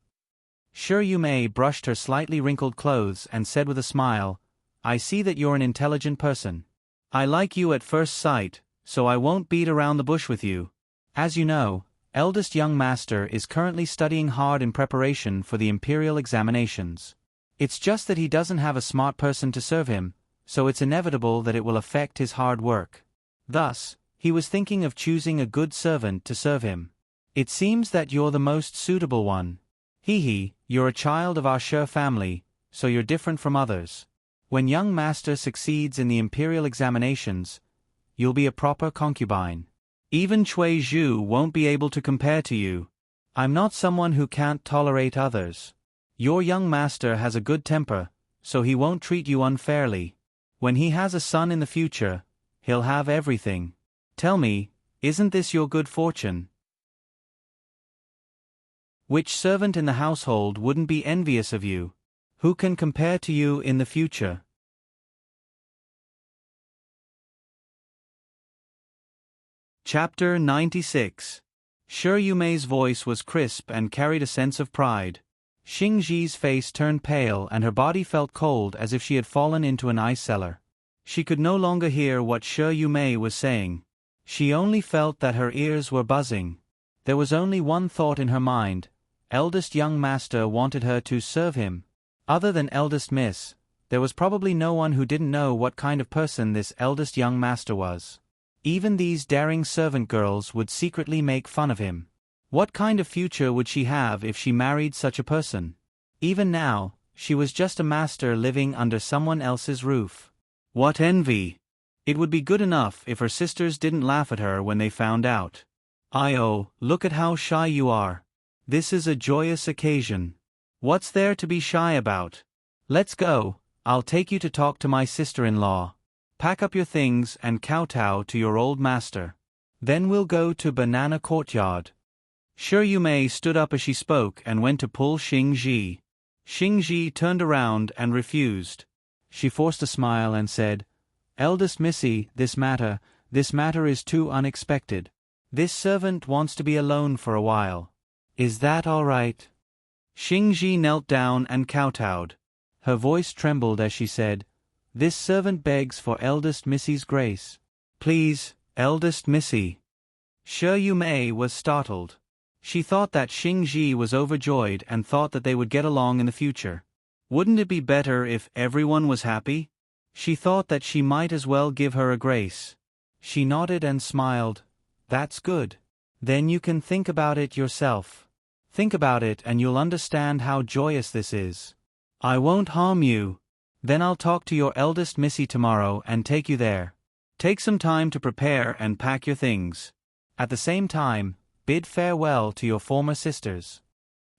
Shi Yumei brushed her slightly wrinkled clothes and said with a smile, "I see that you're an intelligent person. I like you at first sight, so I won't beat around the bush with you. As you know, eldest young master is currently studying hard in preparation for the imperial examinations. It's just that he doesn't have a smart person to serve him, so it's inevitable that it will affect his hard work. Thus, he was thinking of choosing a good servant to serve him. It seems that you're the most suitable one. You're a child of our Shi family, so you're different from others. When young master succeeds in the imperial examinations, you'll be a proper concubine. Even Cui Zhu won't be able to compare to you. I'm not someone who can't tolerate others. Your young master has a good temper, so he won't treat you unfairly. When he has a son in the future, he'll have everything. Tell me, isn't this your good fortune? Which servant in the household wouldn't be envious of you? Who can compare to you in the future?" Chapter 96. Shi Yumei's voice was crisp and carried a sense of pride. Xingji's face turned pale and her body felt cold as if she had fallen into an ice cellar. She could no longer hear what Shi Yumei was saying. She only felt that her ears were buzzing. There was only one thought in her mind: eldest young master wanted her to serve him. Other than eldest miss, there was probably no one who didn't know what kind of person this eldest young master was. Even these daring servant girls would secretly make fun of him. What kind of future would she have if she married such a person? Even now, she was just a master living under someone else's roof. What envy! It would be good enough if her sisters didn't laugh at her when they found out. "Oh, look at how shy you are. This is a joyous occasion. What's there to be shy about? Let's go, I'll take you to talk to my sister-in-law. Pack up your things and kowtow to your old master. Then we'll go to Banana Courtyard." Shi Yumei stood up as she spoke and went to pull Xingji. Xingji turned around and refused. She forced a smile and said, Eldest Missy, this matter is too unexpected. This servant wants to be alone for a while. Is that all right? Xingji knelt down and kowtowed. Her voice trembled as she said, "This servant begs for Eldest Missy's grace." "Please, Eldest Missy." Shi Yumei was startled. She thought that Xingji was overjoyed and thought that they would get along in the future. Wouldn't it be better if everyone was happy? She thought that she might as well give her a grace. She nodded and smiled. "That's good. Then you can think about it yourself. Think about it and you'll understand how joyous this is. I won't harm you. Then I'll talk to your Eldest Missy tomorrow and take you there. Take some time to prepare and pack your things. At the same time, bid farewell to your former sisters."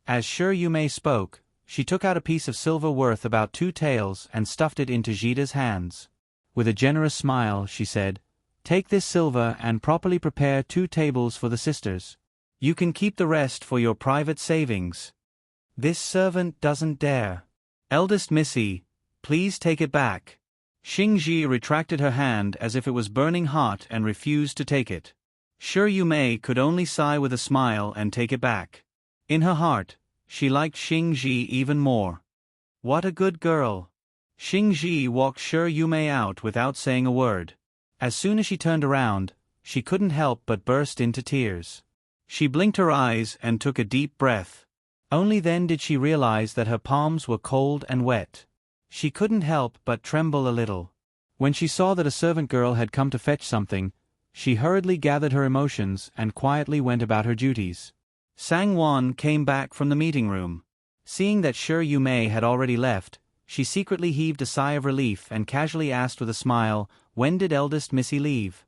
As Shi Yumei spoke, she took out a piece of silver worth about 2 taels and stuffed it into Jida's hands. With a generous smile, she said, "Take this silver and properly prepare 2 tables for the sisters. You can keep the rest for your private savings." "This servant doesn't dare." "Eldest Missy, please take it back." Xingji retracted her hand as if it was burning hot and refused to take it. Shi Yumei could only sigh with a smile and take it back. In her heart, she liked Xingji even more. What a good girl. Xingji walked Shi Yumei out without saying a word. As soon as she turned around, she couldn't help but burst into tears. She blinked her eyes and took a deep breath. Only then did she realize that her palms were cold and wet. She couldn't help but tremble a little. When she saw that a servant girl had come to fetch something, she hurriedly gathered her emotions and quietly went about her duties. Sangwon came back from the meeting room. Seeing that Shi Yumei had already left, she secretly heaved a sigh of relief and casually asked with a smile, "When did Eldest Missy leave?"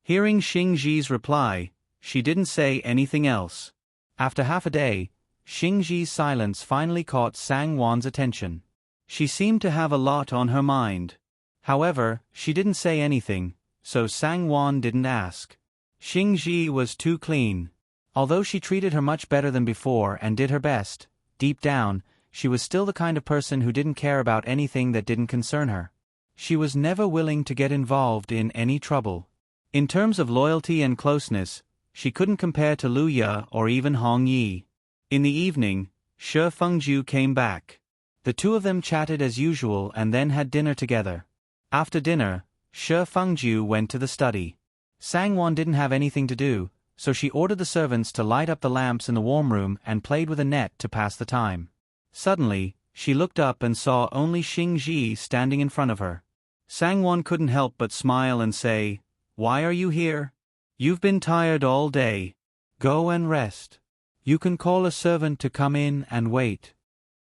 Hearing Xingji's reply, she didn't say anything else. After half a day, Xingji's silence finally caught Sangwon's attention. She seemed to have a lot on her mind. However, she didn't say anything, so Sangwon didn't ask. Xingji was too clean. Although she treated her much better than before and did her best, deep down, she was still the kind of person who didn't care about anything that didn't concern her. She was never willing to get involved in any trouble. In terms of loyalty and closeness, she couldn't compare to Lu Ye or even Hong Yi. In the evening, Shi Fengju came back. The two of them chatted as usual and then had dinner together. After dinner, Shi Fengju went to the study. Sangwon didn't have anything to do, so she ordered the servants to light up the lamps in the warm room and played with a net to pass the time. Suddenly, she looked up and saw only Xingji standing in front of her. Sangwon couldn't help but smile and say, "Why are you here? You've been tired all day. Go and rest. You can call a servant to come in and wait."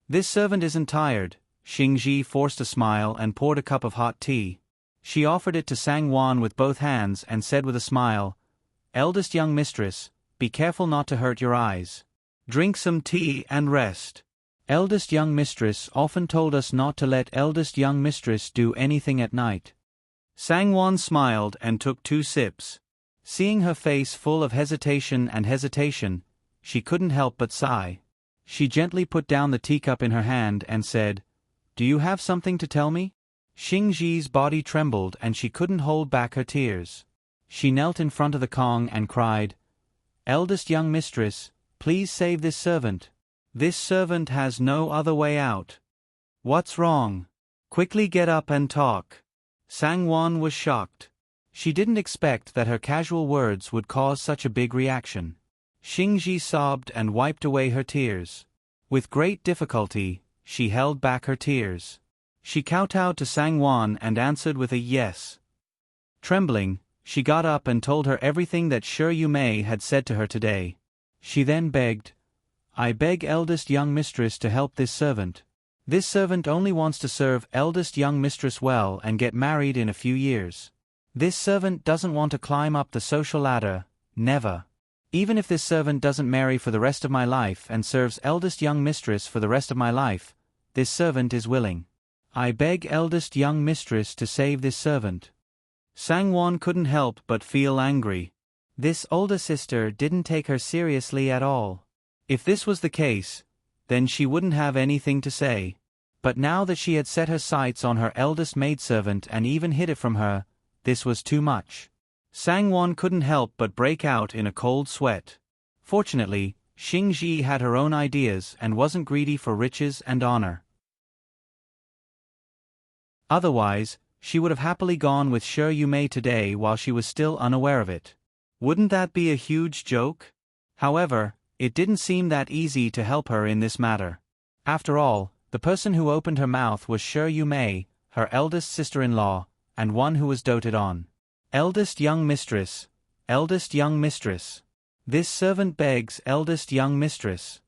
"This servant isn't tired." Xingji forced a smile and poured a cup of hot tea. She offered it to Sangwon with both hands and said with a smile, "Eldest young mistress, be careful not to hurt your eyes. Drink some tea and rest." Eldest young mistress often told us not to let eldest young mistress do anything at night. Sangwon smiled and took 2 sips. Seeing her face full of hesitation, she couldn't help but sigh. She gently put down the teacup in her hand and said, "Do you have something to tell me?" Xingji's body trembled and she couldn't hold back her tears. She knelt in front of the Kong and cried, "Eldest young mistress, please save this servant. This servant has no other way out." "What's wrong? Quickly get up and talk." Sangwon was shocked. She didn't expect that her casual words would cause such a big reaction. Xingji sobbed and wiped away her tears. With great difficulty, she held back her tears. She kowtowed to Sangwon and answered with a yes. Trembling, she got up and told her everything that Shi Yumei had said to her today. She then begged, "I beg eldest young mistress to help this servant. This servant only wants to serve eldest young mistress well and get married in a few years. This servant doesn't want to climb up the social ladder, never. Even if this servant doesn't marry for the rest of my life and serves eldest young mistress for the rest of my life, this servant is willing. I beg eldest young mistress to save this servant." Sangwon couldn't help but feel angry. This older sister didn't take her seriously at all. If this was the case, then she wouldn't have anything to say. But now that she had set her sights on her eldest maidservant and even hid it from her, this was too much. Sangwon couldn't help but break out in a cold sweat. Fortunately, Xingji had her own ideas and wasn't greedy for riches and honor. Otherwise, she would have happily gone with Shi Yumei today while she was still unaware of it. Wouldn't that be a huge joke? However, it didn't seem that easy to help her in this matter. After all, the person who opened her mouth was Shi Yumei, her eldest sister-in-law, and one who was doted on. Eldest young mistress, eldest young mistress. This servant begs eldest young mistress.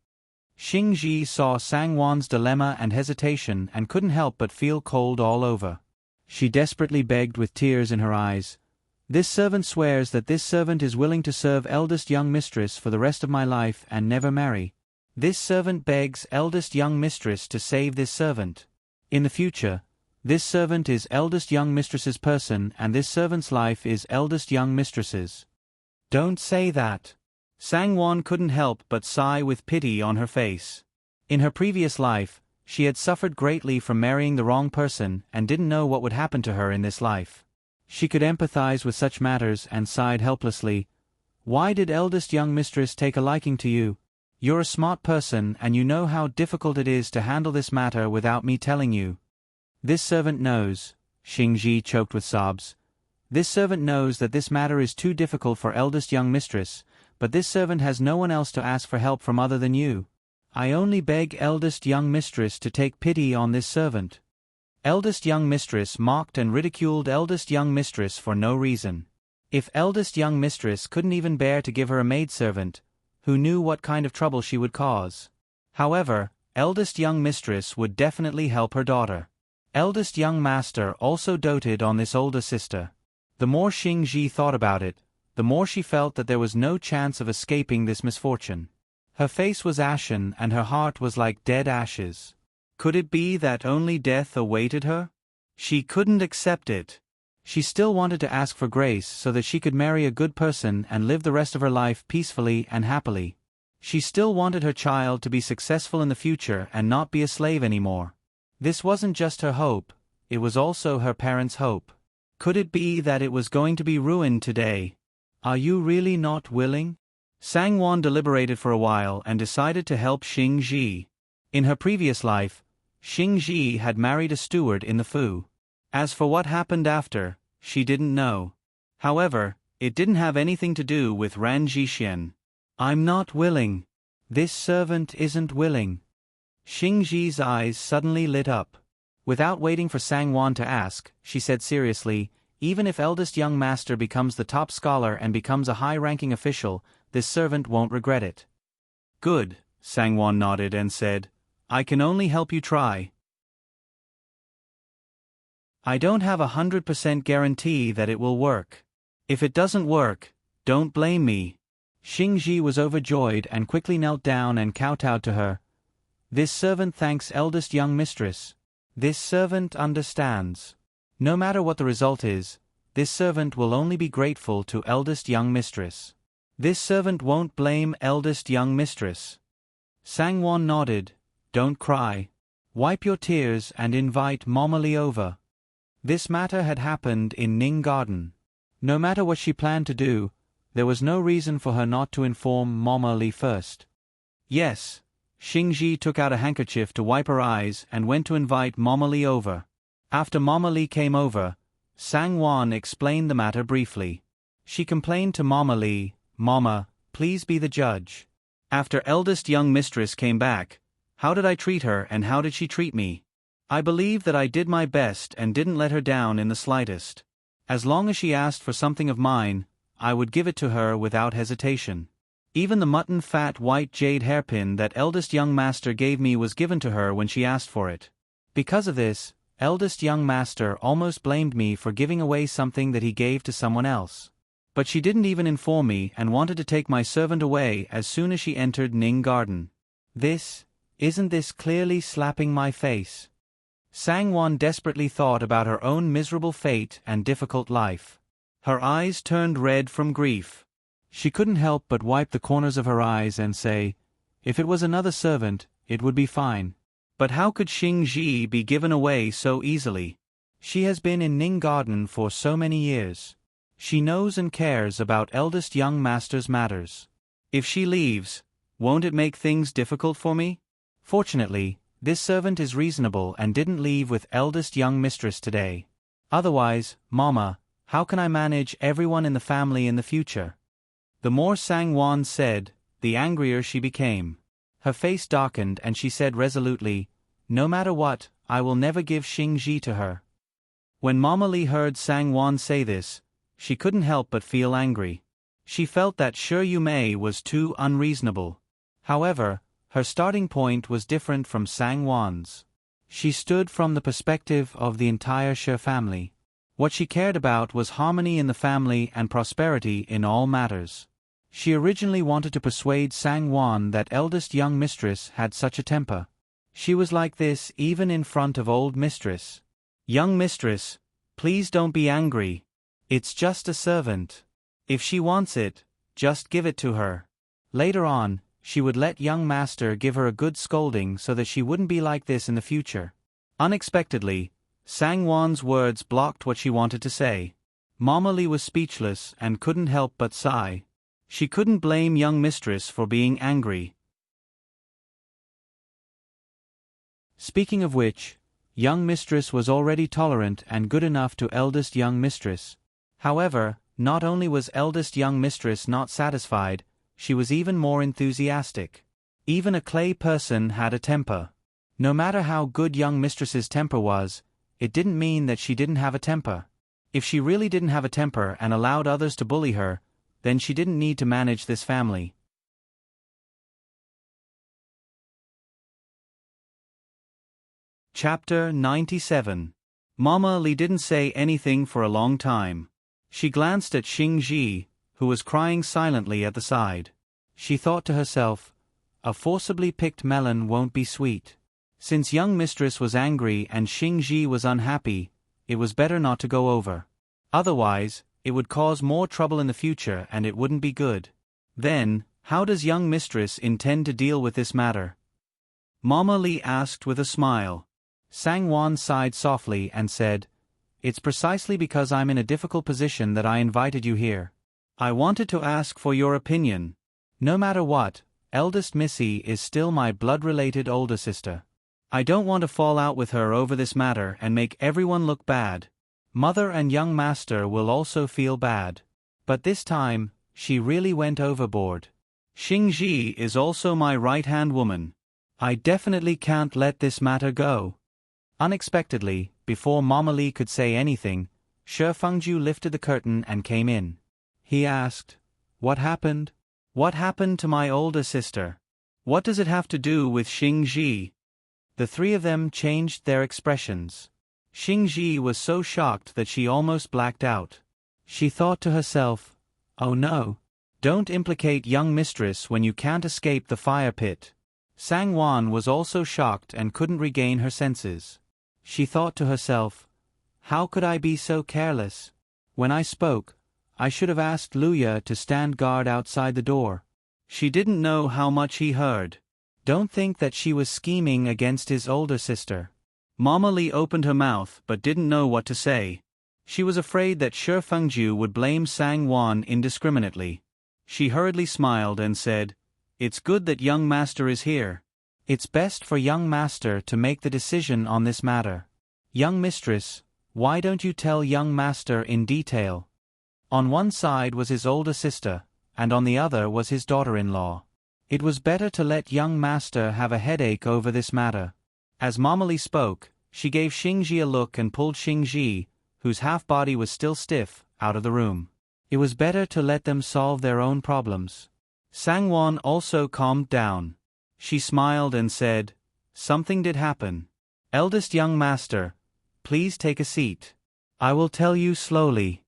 Xingji saw Sangwon's dilemma and hesitation and couldn't help but feel cold all over. She desperately begged with tears in her eyes. This servant swears that this servant is willing to serve eldest young mistress for the rest of my life and never marry. This servant begs eldest young mistress to save this servant. In the future, this servant is eldest young mistress's person and this servant's life is eldest young mistress's. Don't say that. Sangwon couldn't help but sigh with pity on her face. In her previous life, she had suffered greatly from marrying the wrong person and didn't know what would happen to her in this life. She could empathize with such matters and sighed helplessly. Why did eldest young mistress take a liking to you? You're a smart person and you know how difficult it is to handle this matter without me telling you. This servant knows, Xingji choked with sobs. This servant knows that this matter is too difficult for eldest young mistress, but this servant has no one else to ask for help from other than you. I only beg eldest young mistress to take pity on this servant. Eldest young mistress mocked and ridiculed eldest young mistress for no reason. If eldest young mistress couldn't even bear to give her a maidservant, who knew what kind of trouble she would cause? However, eldest young mistress would definitely help her daughter. Eldest young master also doted on this older sister. The more Xingji thought about it, the more she felt that there was no chance of escaping this misfortune. Her face was ashen and her heart was like dead ashes. Could it be that only death awaited her? She couldn't accept it. She still wanted to ask for grace so that she could marry a good person and live the rest of her life peacefully and happily. She still wanted her child to be successful in the future and not be a slave anymore. This wasn't just her hope, it was also her parents' hope. Could it be that it was going to be ruined today? Are you really not willing? Sangwon deliberated for a while and decided to help Xingji. In her previous life, Xingji had married a steward in the Fu. As for what happened after, she didn't know. However, it didn't have anything to do with Ran Jixien. I'm not willing. This servant isn't willing. Xingji's eyes suddenly lit up. Without waiting for Sangwon to ask, she said seriously, even if eldest young master becomes the top scholar and becomes a high-ranking official, this servant won't regret it. Good, Sangwon nodded and said, I can only help you try. I don't have 100% guarantee that it will work. If it doesn't work, don't blame me. Xingji was overjoyed and quickly knelt down and kowtowed to her. This servant thanks eldest young mistress. This servant understands. No matter what the result is, this servant will only be grateful to eldest young mistress. This servant won't blame eldest young mistress. Sangwon nodded. Don't cry. Wipe your tears and invite Momoli over. This matter had happened in Ning Garden. No matter what she planned to do, there was no reason for her not to inform Momoli first. Yes. Xingji took out a handkerchief to wipe her eyes and went to invite Momoli over. After Momoli came over, Sangwon explained the matter briefly. She complained to Momoli, Mama, please be the judge. After eldest young mistress came back, how did I treat her and how did she treat me? I believe that I did my best and didn't let her down in the slightest. As long as she asked for something of mine, I would give it to her without hesitation. Even the mutton-fat white jade hairpin that eldest young master gave me was given to her when she asked for it. Because of this, eldest young master almost blamed me for giving away something that he gave to someone else. But she didn't even inform me and wanted to take my servant away as soon as she entered Ning Garden. Isn't this clearly slapping my face? Sangwon desperately thought about her own miserable fate and difficult life. Her eyes turned red from grief. She couldn't help but wipe the corners of her eyes and say, if it was another servant, it would be fine. But how could Xingji be given away so easily? She has been in Ning Garden for so many years. She knows and cares about eldest young master's matters. If she leaves, won't it make things difficult for me? Fortunately, this servant is reasonable and didn't leave with eldest young mistress today. Otherwise, Mama, how can I manage everyone in the family in the future? The more Sang-won said, the angrier she became. Her face darkened and she said resolutely, "No matter what, I will never give Xingji to her." When Mama Lee heard Sang-won say this, she couldn't help but feel angry. She felt that Shi Yumei was too unreasonable. However, her starting point was different from Sang-won's. She stood from the perspective of the entire Shi family. What she cared about was harmony in the family and prosperity in all matters. She originally wanted to persuade Sang-won that eldest young mistress had such a temper. She was like this even in front of old mistress. "Young mistress, please don't be angry. It's just a servant. If she wants it, just give it to her." Later on, she would let young master give her a good scolding so that she wouldn't be like this in the future. Unexpectedly, Sang-won's words blocked what she wanted to say. Mama Lee was speechless and couldn't help but sigh. She couldn't blame young mistress for being angry. Speaking of which, young mistress was already tolerant and good enough to eldest young mistress. However, not only was eldest young mistress not satisfied, she was even more enthusiastic. Even a clay person had a temper. No matter how good young mistress's temper was, it didn't mean that she didn't have a temper. If she really didn't have a temper and allowed others to bully her, then she didn't need to manage this family. Chapter 97. Mama Lee didn't say anything for a long time. She glanced at Xingji, who was crying silently at the side. She thought to herself, "A forcibly picked melon won't be sweet." Since young mistress was angry and Xingji was unhappy, it was better not to go over. Otherwise, it would cause more trouble in the future and it wouldn't be good. Then, how does young mistress intend to deal with this matter? Mama Lee asked with a smile. Sang-won sighed softly and said, "It's precisely because I'm in a difficult position that I invited you here. I wanted to ask for your opinion. No matter what, eldest Missy is still my blood-related older sister. I don't want to fall out with her over this matter and make everyone look bad. Mother and young master will also feel bad. But this time, she really went overboard. Xingji is also my right-hand woman. I definitely can't let this matter go." Unexpectedly, before Mama Lee could say anything, Shi Fengju lifted the curtain and came in. He asked, "What happened? What happened to my older sister? What does it have to do with Xingji?" The three of them changed their expressions. Xingji was so shocked that she almost blacked out. She thought to herself, "Oh no. Don't implicate young mistress when you can't escape the fire pit." Sang-won was also shocked and couldn't regain her senses. She thought to herself, "How could I be so careless? When I spoke, I should have asked Luya to stand guard outside the door." She didn't know how much he heard. Don't think that she was scheming against his older sister. Mama Lee opened her mouth but didn't know what to say. She was afraid that Shi Fengju would blame Sang-won indiscriminately. She hurriedly smiled and said, "It's good that young master is here. It's best for young master to make the decision on this matter. Young mistress, why don't you tell young master in detail?" On one side was his older sister, and on the other was his daughter-in-law. It was better to let young master have a headache over this matter. As Mama Lee spoke, she gave Xingji a look and pulled Xingji, whose half-body was still stiff, out of the room. It was better to let them solve their own problems. Sang-won also calmed down. She smiled and said, "Something did happen. Eldest young master, please take a seat. I will tell you slowly."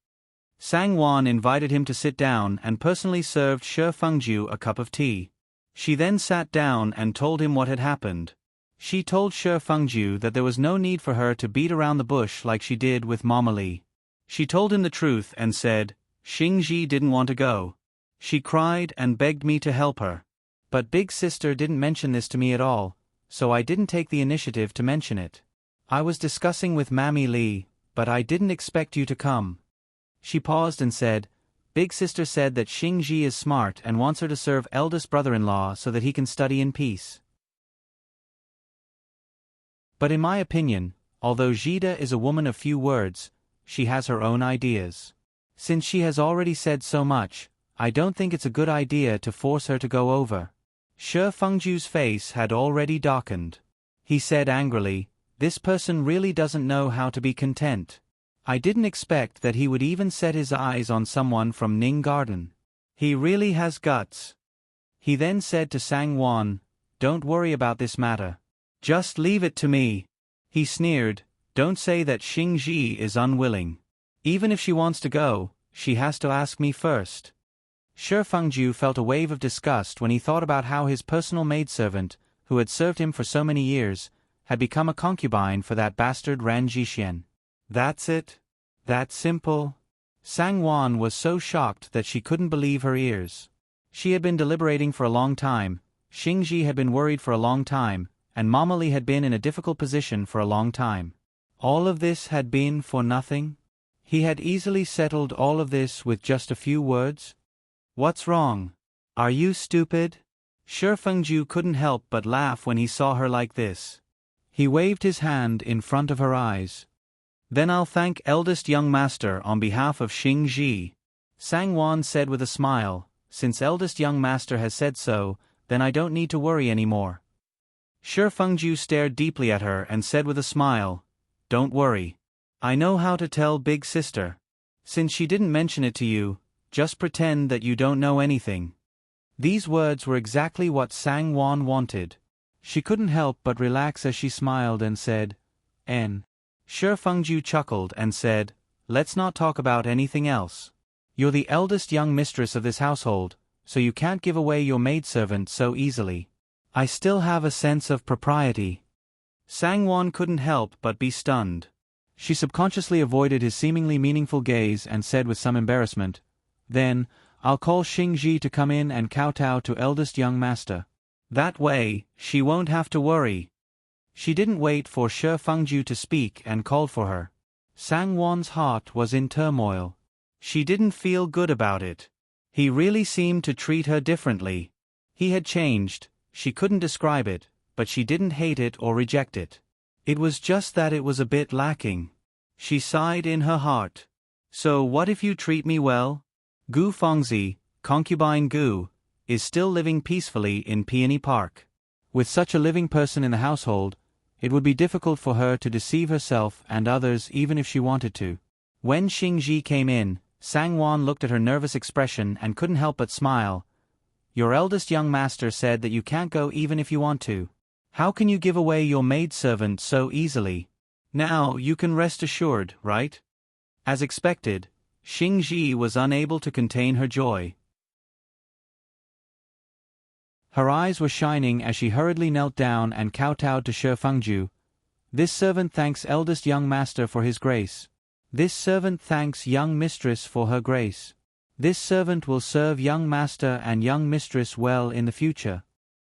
Sang-won invited him to sit down and personally served Shi Fengju a cup of tea. She then sat down and told him what had happened. She told Shi Fengju that there was no need for her to beat around the bush like she did with Mama Lee. She told him the truth and said, "Xingji didn't want to go. She cried and begged me to help her. But big sister didn't mention this to me at all, so I didn't take the initiative to mention it. I was discussing with Mammy Lee, but I didn't expect you to come. She paused and said, Big sister said that Xingji is smart and wants her to serve eldest brother-in-law so that he can study in peace. But in my opinion, although Jida is a woman of few words, she has her own ideas. Since she has already said so much, I don't think it's a good idea to force her to go over. Shi Fengju's face had already darkened. He said angrily, This person really doesn't know how to be content. I didn't expect that he would even set his eyes on someone from Ning Garden. He really has guts. He then said to Sang-won, Don't worry about this matter. Just leave it to me. He sneered, Don't say that Xingji is unwilling. Even if she wants to go, she has to ask me first. Shi Fengju felt a wave of disgust when he thought about how his personal maidservant, who had served him for so many years, had become a concubine for that bastard Ran Jixuan. That's it? That simple? Sang-won was so shocked that she couldn't believe her ears. She had been deliberating for a long time, Xingji had been worried for a long time, and Mama Lee had been in a difficult position for a long time. All of this had been for nothing? He had easily settled all of this with just a few words? What's wrong? Are you stupid? Shi Fengju couldn't help but laugh when he saw her like this. He waved his hand in front of her eyes. Then I'll thank eldest young master on behalf of Xingji. Sang-won said with a smile, Since eldest young master has said so, then I don't need to worry anymore. Shi Fengju stared deeply at her and said with a smile, Don't worry. I know how to tell big sister. Since she didn't mention it to you, just pretend that you don't know anything. These words were exactly what Sang-won wanted. She couldn't help but relax as she smiled and said, N. Shi Fengju chuckled and said, Let's not talk about anything else. You're the eldest young mistress of this household, so you can't give away your maidservant so easily. I still have a sense of propriety. Sang-won couldn't help but be stunned. She subconsciously avoided his seemingly meaningful gaze and said with some embarrassment, Then, I'll call Xingji to come in and kowtow to eldest young master. That way, she won't have to worry. She didn't wait for Shi Fengju to speak and called for her. Sang-won's heart was in turmoil. She didn't feel good about it. He really seemed to treat her differently. He had changed, she couldn't describe it, but she didn't hate it or reject it. It was just that it was a bit lacking. She sighed in her heart. So what if you treat me well? Gu Fengzi, concubine Gu, is still living peacefully in Peony Park. With such a living person in the household, it would be difficult for her to deceive herself and others even if she wanted to. When Xingji came in, Sang-won looked at her nervous expression and couldn't help but smile. Your eldest young master said that you can't go even if you want to. How can you give away your maidservant so easily? Now you can rest assured, right? As expected, Xingji was unable to contain her joy. Her eyes were shining as she hurriedly knelt down and kowtowed to Shi Fengju. This servant thanks eldest young master for his grace. This servant thanks young mistress for her grace. This servant will serve young master and young mistress well in the future.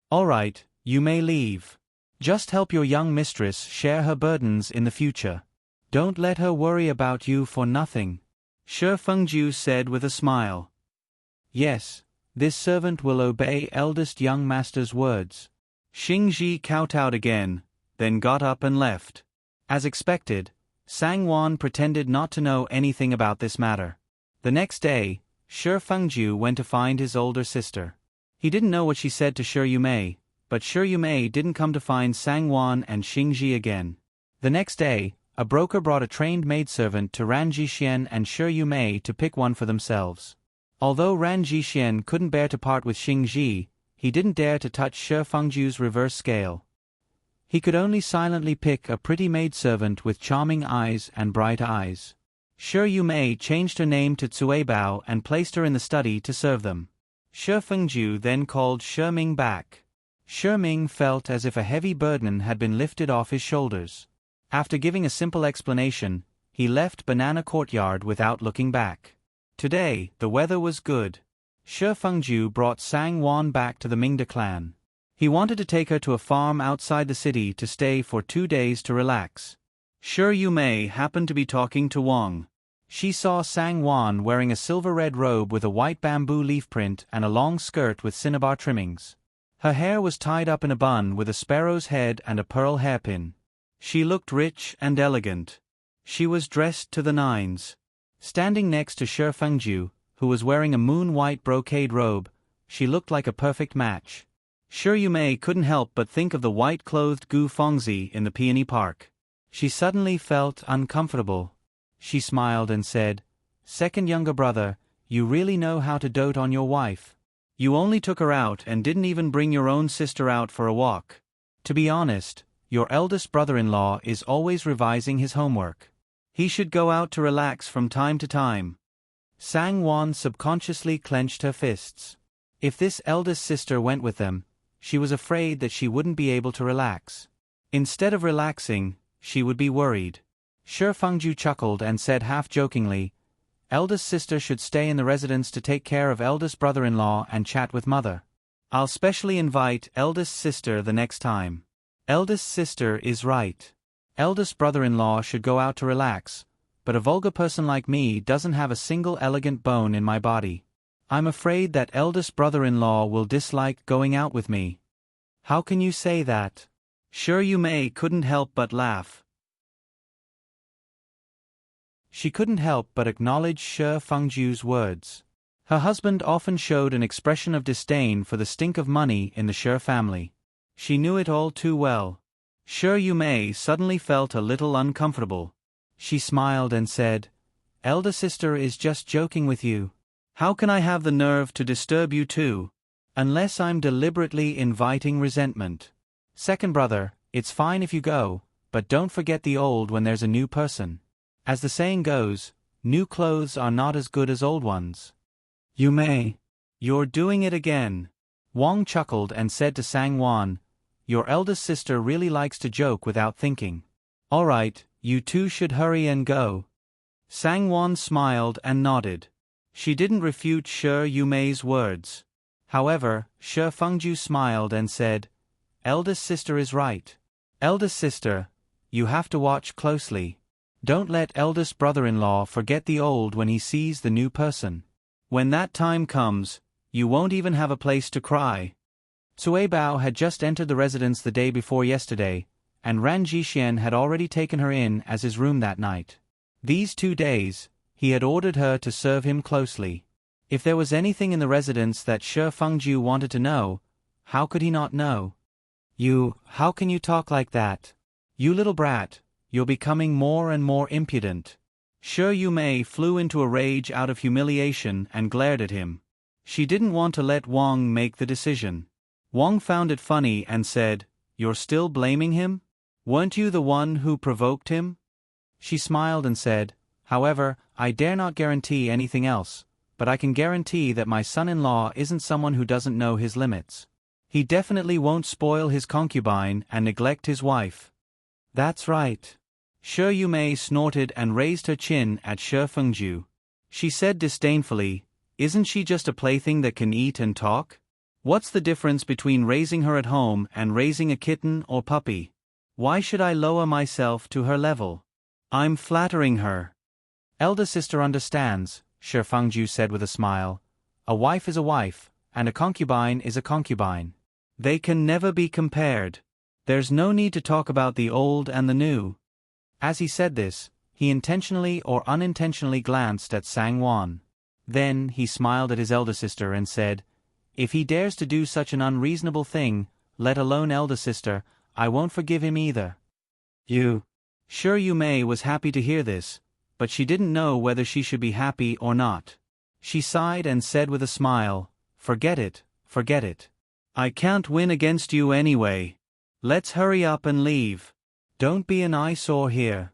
All right, you may leave. Just help your young mistress share her burdens in the future. Don't let her worry about you for nothing. Shi Fengju said with a smile. Yes, this servant will obey eldest young master's words. Xingji kowtowed again, then got up and left. As expected, Sang-won pretended not to know anything about this matter. The next day, Shi Fengju went to find his older sister. He didn't know what she said to Shi Yumei, but Shi Yumei didn't come to find Sang-won and Xingji again. The next day, a broker brought a trained maidservant to Ran Jixuan and Shi Yumei to pick one for themselves. Although Ran Jixuan couldn't bear to part with Xingji, he didn't dare to touch Shi Fengju's reverse scale. He could only silently pick a pretty maidservant with charming eyes and bright eyes. Shi Yumei changed her name to Cuebao and placed her in the study to serve them. Shi Fengju then called Shi Ming back. Shi Ming felt as if a heavy burden had been lifted off his shoulders. After giving a simple explanation, he left Banana Courtyard without looking back. Today, the weather was good. Shi Fengju brought Sang-won back to the Mingda clan. He wanted to take her to a farm outside the city to stay for 2 days to relax. Shi Yumei happened to be talking to Wang. She saw Sang-won wearing a silver-red robe with a white bamboo leaf print and a long skirt with cinnabar trimmings. Her hair was tied up in a bun with a sparrow's head and a pearl hairpin. She looked rich and elegant. She was dressed to the nines. Standing next to Shi Fengju, who was wearing a moon-white brocade robe, she looked like a perfect match. Shi Yumei couldn't help but think of the white-clothed Gu Fengzi in the Peony Park. She suddenly felt uncomfortable. She smiled and said, "Second younger brother, you really know how to dote on your wife. You only took her out and didn't even bring your own sister out for a walk. To be honest, your eldest brother-in-law is always revising his homework. He should go out to relax from time to time." Sang-won subconsciously clenched her fists. If this eldest sister went with them, she was afraid that she wouldn't be able to relax. Instead of relaxing, she would be worried. Shi Fengju chuckled and said half-jokingly, "Eldest sister should stay in the residence to take care of eldest brother-in-law and chat with mother. I'll specially invite eldest sister the next time." Eldest sister is right. Eldest brother-in-law should go out to relax, but a vulgar person like me doesn't have a single elegant bone in my body. I'm afraid that eldest brother-in-law will dislike going out with me. How can you say that? Shi Yumei couldn't help but laugh. She couldn't help but acknowledge Shi Fengju's words. Her husband often showed an expression of disdain for the stink of money in the Shi family. She knew it all too well. Shi Yumei suddenly felt a little uncomfortable. She smiled and said, "Elder sister is just joking with you. How can I have the nerve to disturb you too? Unless I'm deliberately inviting resentment. Second brother, it's fine if you go, but don't forget the old when there's a new person. As the saying goes, new clothes are not as good as old ones." "Yumei, you're doing it again." Wang chuckled and said to Sang-won, "Your eldest sister really likes to joke without thinking. All right, you two should hurry and go." Sang-won smiled and nodded. She didn't refute Shi Yumei's words. However, Shi Fengju smiled and said, "Eldest sister is right. Eldest sister, you have to watch closely. Don't let eldest brother-in-law forget the old when he sees the new person. When that time comes, you won't even have a place to cry." Cui Bao had just entered the residence the day before yesterday, and Ran Jixian had already taken her in as his room that night. These 2 days, he had ordered her to serve him closely. If there was anything in the residence that Shi Fengju wanted to know, how could he not know? How can you talk like that? You little brat, you're becoming more and more impudent." Shi Yumei flew into a rage out of humiliation and glared at him. She didn't want to let Wang make the decision. Wang found it funny and said, "You're still blaming him? Weren't you the one who provoked him?" She smiled and said, "However, I dare not guarantee anything else, but I can guarantee that my son-in-law isn't someone who doesn't know his limits. He definitely won't spoil his concubine and neglect his wife." "That's right." Shi Yumei snorted and raised her chin at Shi Fengju. She said disdainfully, "Isn't she just a plaything that can eat and talk? What's the difference between raising her at home and raising a kitten or puppy? Why should I lower myself to her level? I'm flattering her." "Elder sister understands," Shi Fengju said with a smile. "A wife is a wife, and a concubine is a concubine. They can never be compared. There's no need to talk about the old and the new." As he said this, he intentionally or unintentionally glanced at Sang-won. Then he smiled at his elder sister and said, "If he dares to do such an unreasonable thing, let alone elder sister, I won't forgive him either." Shi Yumei was happy to hear this, but she didn't know whether she should be happy or not. She sighed and said with a smile, "Forget it, forget it. I can't win against you anyway. Let's hurry up and leave. Don't be an eyesore here."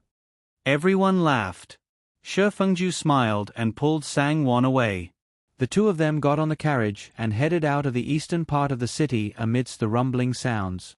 Everyone laughed. Shi Fengju smiled and pulled Sang-won away. The two of them got on the carriage and headed out of the eastern part of the city amidst the rumbling sounds.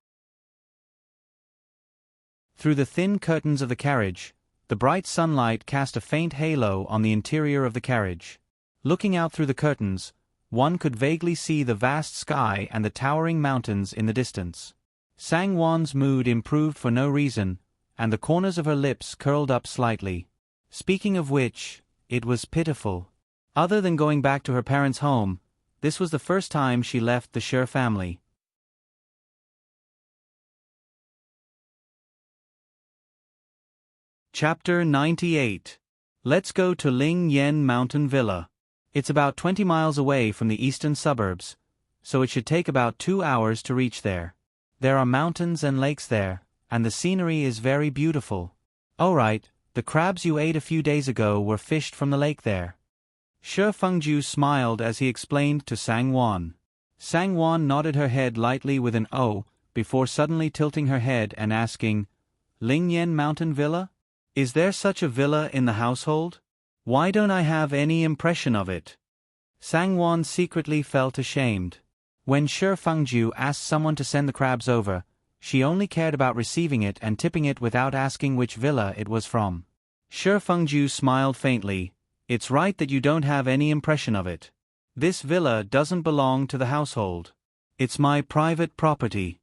Through the thin curtains of the carriage, the bright sunlight cast a faint halo on the interior of the carriage. Looking out through the curtains, one could vaguely see the vast sky and the towering mountains in the distance. Sang-won's mood improved for no reason, and the corners of her lips curled up slightly. Speaking of which, it was pitiful. Other than going back to her parents' home, this was the first time she left the Sher family. Chapter 98. Let's go to Ling Yen Mountain Villa. It's about 20 miles away from the eastern suburbs, so it should take about 2 hours to reach there. There are mountains and lakes there, and the scenery is very beautiful. Oh right, the crabs you ate a few days ago were fished from the lake there. Shi Fengju smiled as he explained to Sang-won. Sang-won nodded her head lightly with an "oh," before suddenly tilting her head and asking, "Ling Yen Mountain Villa? Is there such a villa in the household? Why don't I have any impression of it?" Sang-won secretly felt ashamed. When Shi Fengju asked someone to send the crabs over, she only cared about receiving it and tipping it without asking which villa it was from. Shi Fengju smiled faintly. "It's right that you don't have any impression of it. This villa doesn't belong to the household. It's my private property."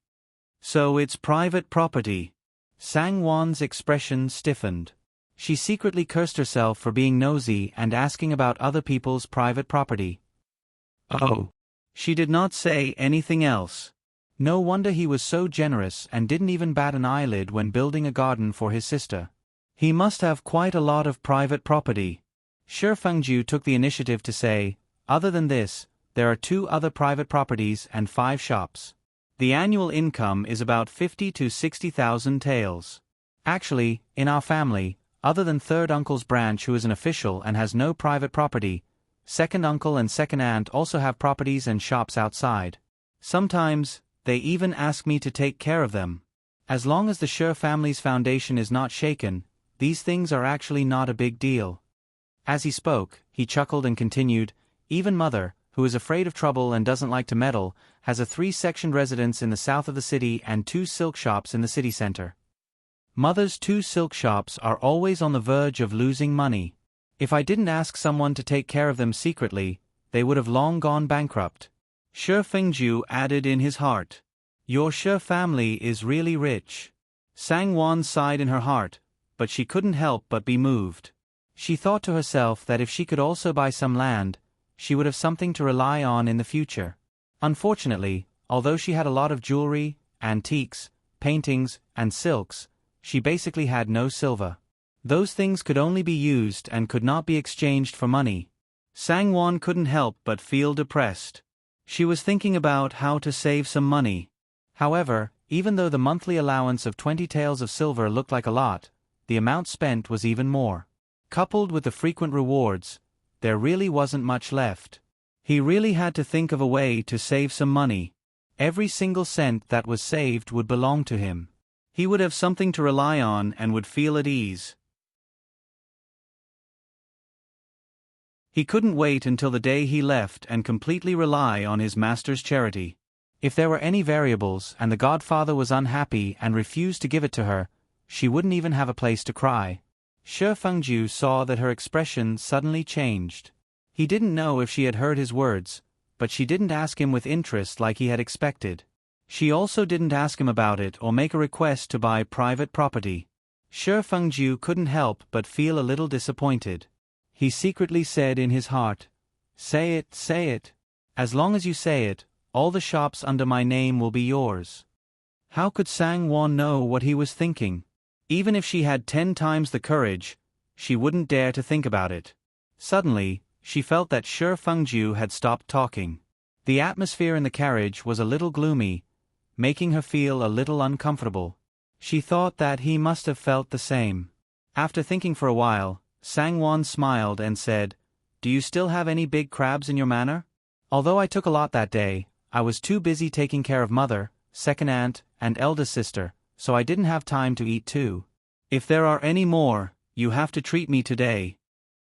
"So it's private property." Sang-won's expression stiffened. She secretly cursed herself for being nosy and asking about other people's private property. Oh. She did not say anything else. No wonder he was so generous and didn't even bat an eyelid when building a garden for his sister. He must have quite a lot of private property. Shi Fengju took the initiative to say, "Other than this, there are 2 other private properties and 5 shops. The annual income is about 50 to 60,000 taels. Actually, in our family, other than third uncle's branch who is an official and has no private property, second uncle and second aunt also have properties and shops outside. Sometimes, they even ask me to take care of them. As long as the Shi family's foundation is not shaken, these things are actually not a big deal." As he spoke, he chuckled and continued, "Even mother, who is afraid of trouble and doesn't like to meddle, has a 3-sectioned residence in the south of the city and 2 silk shops in the city center. Mother's 2 silk shops are always on the verge of losing money. If I didn't ask someone to take care of them secretly, they would have long gone bankrupt." Shi Fengju added in his heart, "Your Shi family is really rich." Sang-won sighed in her heart, but she couldn't help but be moved. She thought to herself that if she could also buy some land, she would have something to rely on in the future. Unfortunately, although she had a lot of jewelry, antiques, paintings, and silks, she basically had no silver. Those things could only be used and could not be exchanged for money. Sang-won couldn't help but feel depressed. She was thinking about how to save some money. However, even though the monthly allowance of 20 taels of silver looked like a lot, the amount spent was even more. Coupled with the frequent rewards, there really wasn't much left. He really had to think of a way to save some money. Every single cent that was saved would belong to him. He would have something to rely on and would feel at ease. He couldn't wait until the day he left and completely rely on his master's charity. If there were any variables and the godfather was unhappy and refused to give it to her, she wouldn't even have a place to cry. Shi Fengju saw that her expression suddenly changed. He didn't know if she had heard his words, but she didn't ask him with interest like he had expected. She also didn't ask him about it or make a request to buy private property. Shi Fengju couldn't help but feel a little disappointed. He secretly said in his heart, say it. As long as you say it, all the shops under my name will be yours." How could Sang-won know what he was thinking? Even if she had 10 times the courage, she wouldn't dare to think about it. Suddenly, she felt that Shi Fengju had stopped talking. The atmosphere in the carriage was a little gloomy, making her feel a little uncomfortable. She thought that he must have felt the same. After thinking for a while, Sang-won smiled and said, "Do you still have any big crabs in your manor? Although I took a lot that day, I was too busy taking care of mother, second aunt, and eldest sister, so I didn't have time to eat too. If there are any more, you have to treat me today."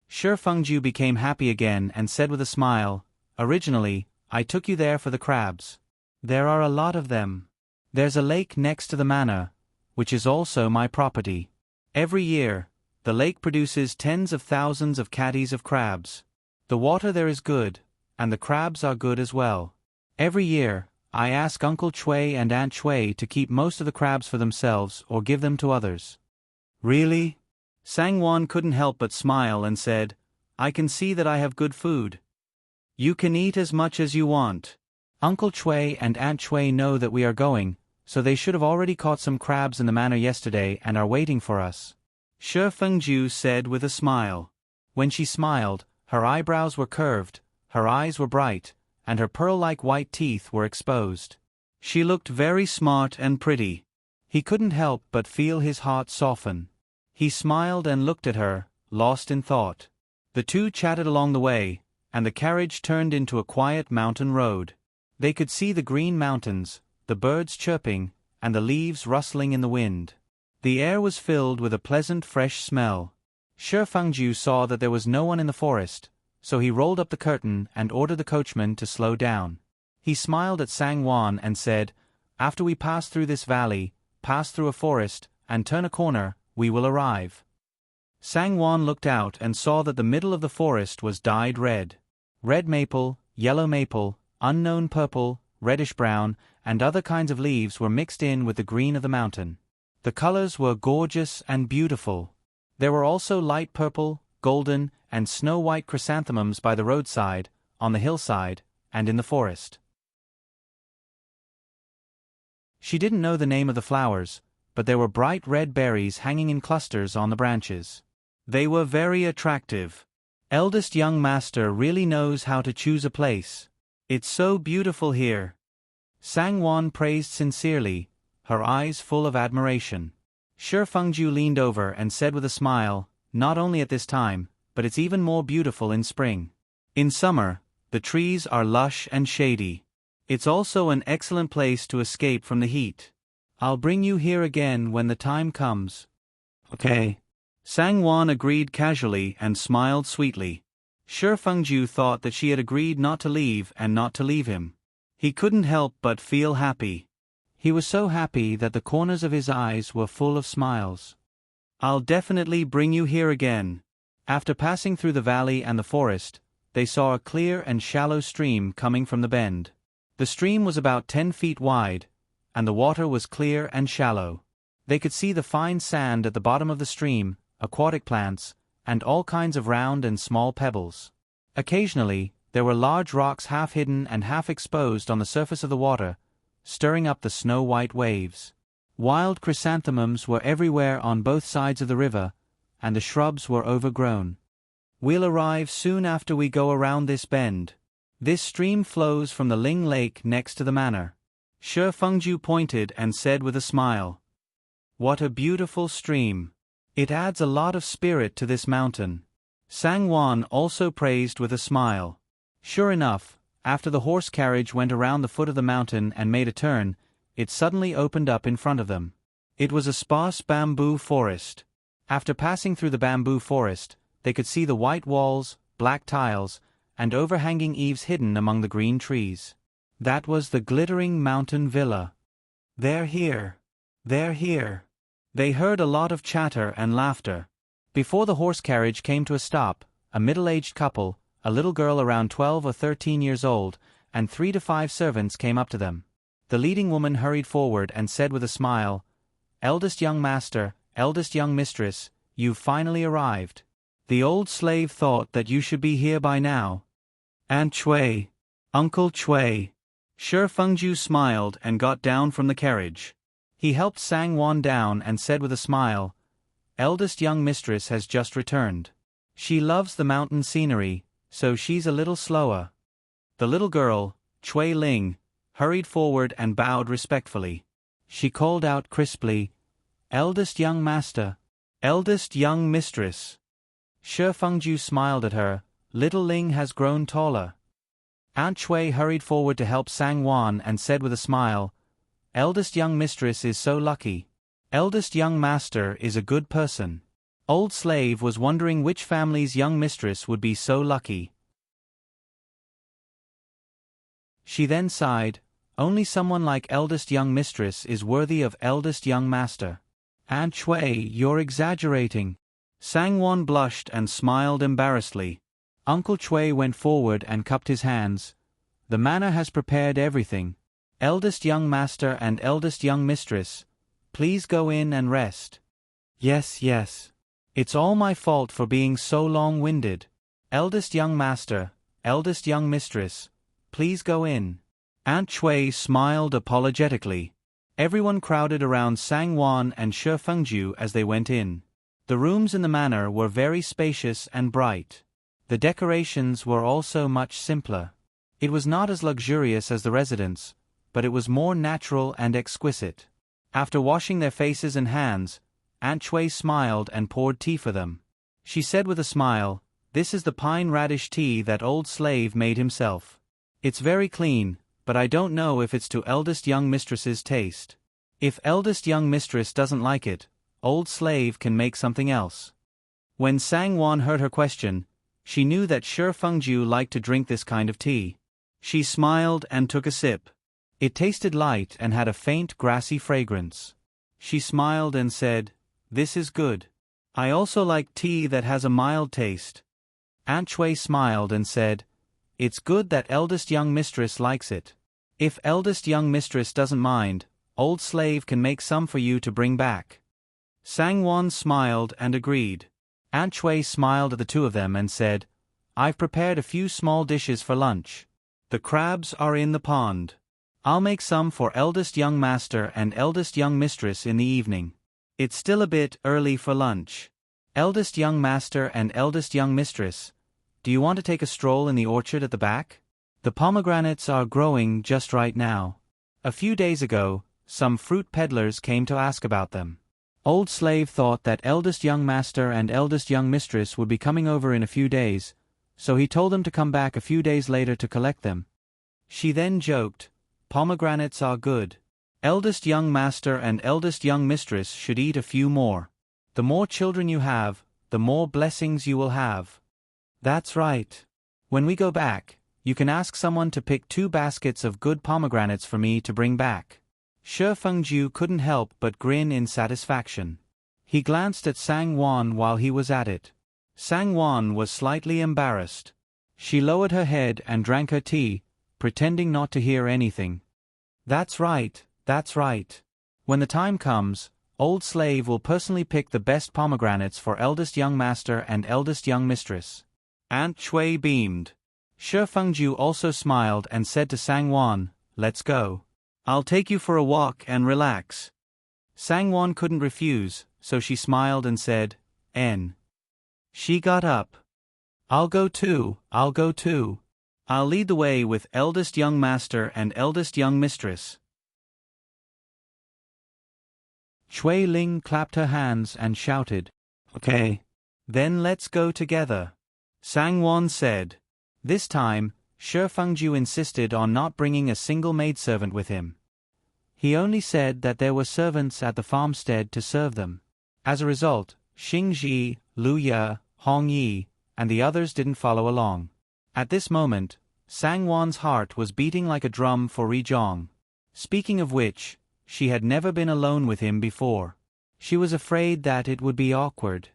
Shi Fengju became happy again and said with a smile, "Originally, I took you there for the crabs. There are a lot of them. There's a lake next to the manor, which is also my property. Every year, the lake produces tens of thousands of catties of crabs. The water there is good, and the crabs are good as well. Every year, I ask Uncle Chui and Aunt Chui to keep most of the crabs for themselves or give them to others." "Really?" Sangwon couldn't help but smile and said, "I can see that I have good food. You can eat as much as you want. Uncle Chui and Aunt Chui know that we are going, so they should have already caught some crabs in the manor yesterday and are waiting for us," Shi Fengju said with a smile. When she smiled, her eyebrows were curved, her eyes were bright, and her pearl-like white teeth were exposed. She looked very smart and pretty. He couldn't help but feel his heart soften. He smiled and looked at her, lost in thought. The two chatted along the way, and the carriage turned into a quiet mountain road. They could see the green mountains, the birds chirping, and the leaves rustling in the wind. The air was filled with a pleasant fresh smell. Shi Fengju saw that there was no one in the forest, so he rolled up the curtain and ordered the coachman to slow down. He smiled at Sangwon and said, "After we pass through this valley, pass through a forest, and turn a corner, we will arrive." Sangwon looked out and saw that the middle of the forest was dyed red. Red maple, yellow maple, unknown purple, reddish-brown, and other kinds of leaves were mixed in with the green of the mountain. The colors were gorgeous and beautiful. There were also light purple, golden, and snow-white chrysanthemums by the roadside, on the hillside, and in the forest. She didn't know the name of the flowers, but there were bright red berries hanging in clusters on the branches. They were very attractive. Eldest young master really knows how to choose a place. It's so beautiful here. Sangwon praised sincerely, her eyes full of admiration. Shi Fengju leaned over and said with a smile, "Not only at this time, but it's even more beautiful in spring. In summer, the trees are lush and shady. It's also an excellent place to escape from the heat. I'll bring you here again when the time comes." "Okay." Sangwon agreed casually and smiled sweetly. Shi Fengju thought that she had agreed not to leave and not to leave him. He couldn't help but feel happy. He was so happy that the corners of his eyes were full of smiles. "I'll definitely bring you here again." After passing through the valley and the forest, they saw a clear and shallow stream coming from the bend. The stream was about 10 feet wide, and the water was clear and shallow. They could see the fine sand at the bottom of the stream, aquatic plants, and all kinds of round and small pebbles. Occasionally, there were large rocks half hidden and half exposed on the surface of the water, stirring up the snow-white waves. Wild chrysanthemums were everywhere on both sides of the river, and the shrubs were overgrown. "We'll arrive soon after we go around this bend. This stream flows from the Ling Lake next to the manor." Shi Fengju pointed and said with a smile, "What a beautiful stream. It adds a lot of spirit to this mountain." Sangwon also praised with a smile. Sure enough, after the horse carriage went around the foot of the mountain and made a turn, it suddenly opened up in front of them. It was a sparse bamboo forest. After passing through the bamboo forest, they could see the white walls, black tiles, and overhanging eaves hidden among the green trees. That was the glittering mountain villa. "They're here. They're here." They heard a lot of chatter and laughter. Before the horse carriage came to a stop, a middle-aged couple, a little girl around 12 or 13 years old, and 3 to 5 servants came up to them. The leading woman hurried forward and said with a smile, "Eldest young master, eldest young mistress, you've finally arrived. The old slave thought that you should be here by now." "Aunt Chui, Uncle Chui." Shi Fengju smiled and got down from the carriage. He helped Sangwon down and said with a smile, "Eldest young mistress has just returned. She loves the mountain scenery, so she's a little slower." The little girl, Chui Ling, hurried forward and bowed respectfully. She called out crisply, "Eldest young master, eldest young mistress." Shi Fengju smiled at her. "Little Ling has grown taller." Aunt Chui hurried forward to help Sangwon and said with a smile, "Eldest young mistress is so lucky. Eldest young master is a good person." Old slave was wondering which family's young mistress would be so lucky. She then sighed, "Only someone like eldest young mistress is worthy of eldest young master." "Aunt Chui, you're exaggerating." Sangwon blushed and smiled embarrassedly. Uncle Chui went forward and cupped his hands. The manor has prepared everything. Eldest young master and eldest young mistress, please go in and rest. Yes, yes. It's all my fault for being so long-winded. Eldest young master, eldest young mistress, please go in. Aunt Chui smiled apologetically. Everyone crowded around Sang-won and Shi Fengju as they went in. The rooms in the manor were very spacious and bright. The decorations were also much simpler. It was not as luxurious as the residence, but it was more natural and exquisite. After washing their faces and hands, Aunt Chui smiled and poured tea for them. She said with a smile, "This is the pine radish tea that old slave made himself. It's very clean, but I don't know if it's to eldest young mistress's taste. If eldest young mistress doesn't like it, old slave can make something else." When Sang-won heard her question, she knew that Shi Fengju liked to drink this kind of tea. She smiled and took a sip. It tasted light and had a faint grassy fragrance. She smiled and said, "This is good. I also like tea that has a mild taste." Aunt Chui smiled and said, "It's good that eldest young mistress likes it. If eldest young mistress doesn't mind, old slave can make some for you to bring back." Sang-won smiled and agreed. Aunt Chui smiled at the two of them and said, "I've prepared a few small dishes for lunch. The crabs are in the pond. I'll make some for eldest young master and eldest young mistress in the evening. It's still a bit early for lunch. Eldest young master and eldest young mistress, do you want to take a stroll in the orchard at the back? The pomegranates are growing just right now. A few days ago, some fruit peddlers came to ask about them. Old slave thought that eldest young master and eldest young mistress would be coming over in a few days, so he told them to come back a few days later to collect them." She then joked, "Pomegranates are good. Eldest young master and eldest young mistress should eat a few more. The more children you have, the more blessings you will have." "That's right. When we go back, you can ask someone to pick 2 baskets of good pomegranates for me to bring back." Shi Fengju couldn't help but grin in satisfaction. He glanced at Sang-won while he was at it. Sang-won was slightly embarrassed. She lowered her head and drank her tea, pretending not to hear anything. That's right. When the time comes, old slave will personally pick the best pomegranates for eldest young master and eldest young mistress." Aunt Chui beamed. Shi Fengju also smiled and said to Sang-won, "Let's go. I'll take you for a walk and relax." Sang-won couldn't refuse, so she smiled and said, "N." She got up. I'll go too. I'll lead the way with eldest young master and eldest young mistress." Chui Ling clapped her hands and shouted, "Okay. Then let's go together." Sang-won said. This time, Shi Fengju insisted on not bringing a single maidservant with him. He only said that there were servants at the farmstead to serve them. As a result, Xing Ji, Lu Ye, Hong Yi, and the others didn't follow along. At this moment, Sang-won's heart was beating like a drum for Ri Zhong. Speaking of which, she had never been alone with him before. She was afraid that it would be awkward.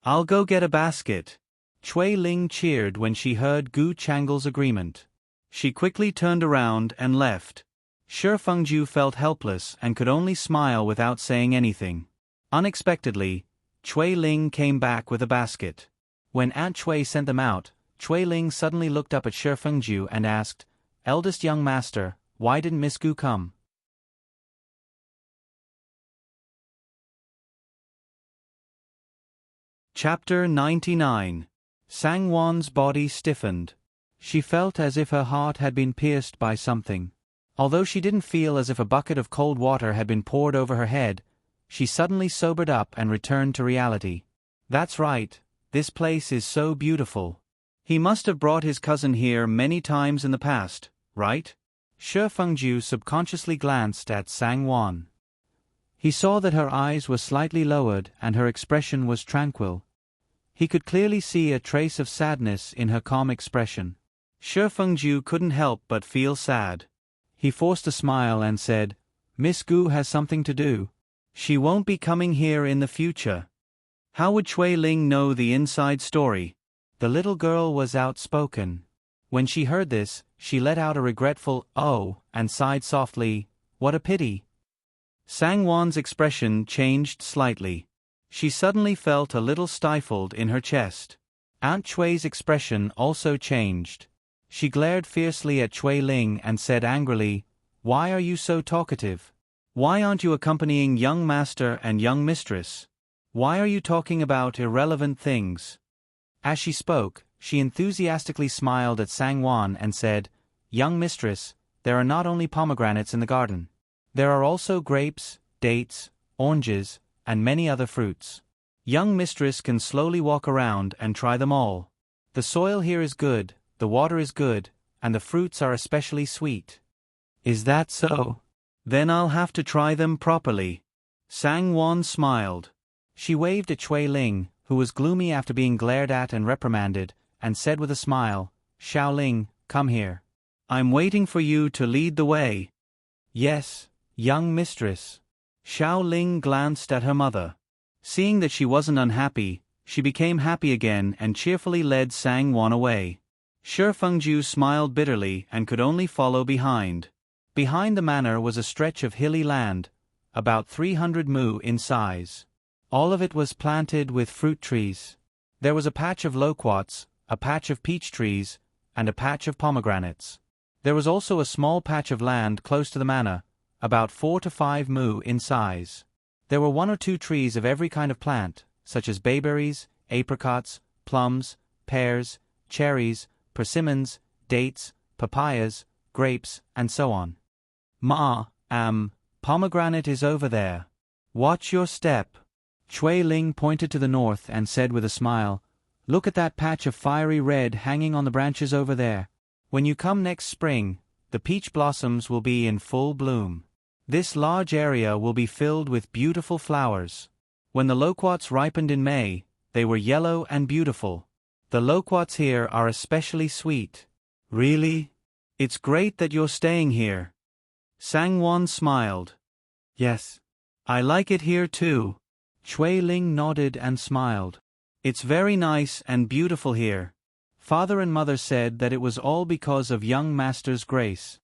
"I'll go get a basket." Chui Ling cheered when she heard Gu Changle's agreement. She quickly turned around and left. Shi Fengju felt helpless and could only smile without saying anything. Unexpectedly, Chui Ling came back with a basket. When Aunt Chui sent them out, Chui Ling suddenly looked up at Shi Fengju and asked, "Eldest young master, why didn't Miss Gu come?" Chapter 99. Sang-won's body stiffened. She felt as if her heart had been pierced by something. Although she didn't feel as if a bucket of cold water had been poured over her head, she suddenly sobered up and returned to reality. That's right, this place is so beautiful. He must have brought his cousin here many times in the past, right? Shi Fengju subconsciously glanced at Sang-won. He saw that her eyes were slightly lowered and her expression was tranquil. He could clearly see a trace of sadness in her calm expression. Shi Fengju couldn't help but feel sad. He forced a smile and said, "Miss Gu has something to do. She won't be coming here in the future." How would Chui Ling know the inside story? The little girl was outspoken. When she heard this, she let out a regretful "oh" and sighed softly, "What a pity." Sangwon's expression changed slightly. She suddenly felt a little stifled in her chest. Aunt Chui's expression also changed. She glared fiercely at Chui Ling and said angrily, "Why are you so talkative? Why aren't you accompanying young master and young mistress? Why are you talking about irrelevant things?" As she spoke, she enthusiastically smiled at Sangwon and said, "Young mistress, there are not only pomegranates in the garden. There are also grapes, dates, oranges, and many other fruits. Young mistress can slowly walk around and try them all. The soil here is good, the water is good, and the fruits are especially sweet." "Is that so? Then I'll have to try them properly." Sangwon smiled. She waved at Chui Ling, who was gloomy after being glared at and reprimanded, and said with a smile, "Xiao Ling, come here. I'm waiting for you to lead the way." "Yes, young mistress." Xiao Ling glanced at her mother. Seeing that she wasn't unhappy, she became happy again and cheerfully led Sangwon away. Shi Fengju smiled bitterly and could only follow behind. Behind the manor was a stretch of hilly land, about 300 mu in size. All of it was planted with fruit trees. There was a patch of loquats, a patch of peach trees, and a patch of pomegranates. There was also a small patch of land close to the manor, about 4 to 5 mu in size. There were 1 or 2 trees of every kind of plant, such as bayberries, apricots, plums, pears, cherries, persimmons, dates, papayas, grapes, and so on. Pomegranate is over there. Watch your step." Chui Ling pointed to the north and said with a smile, "Look at that patch of fiery red hanging on the branches over there. When you come next spring, the peach blossoms will be in full bloom. This large area will be filled with beautiful flowers. When the loquats ripened in May, they were yellow and beautiful. The loquats here are especially sweet." "Really? It's great that you're staying here." Sangwon smiled. "Yes. I like it here too." Chui Ling nodded and smiled. "It's very nice and beautiful here. Father and mother said that it was all because of young master's grace."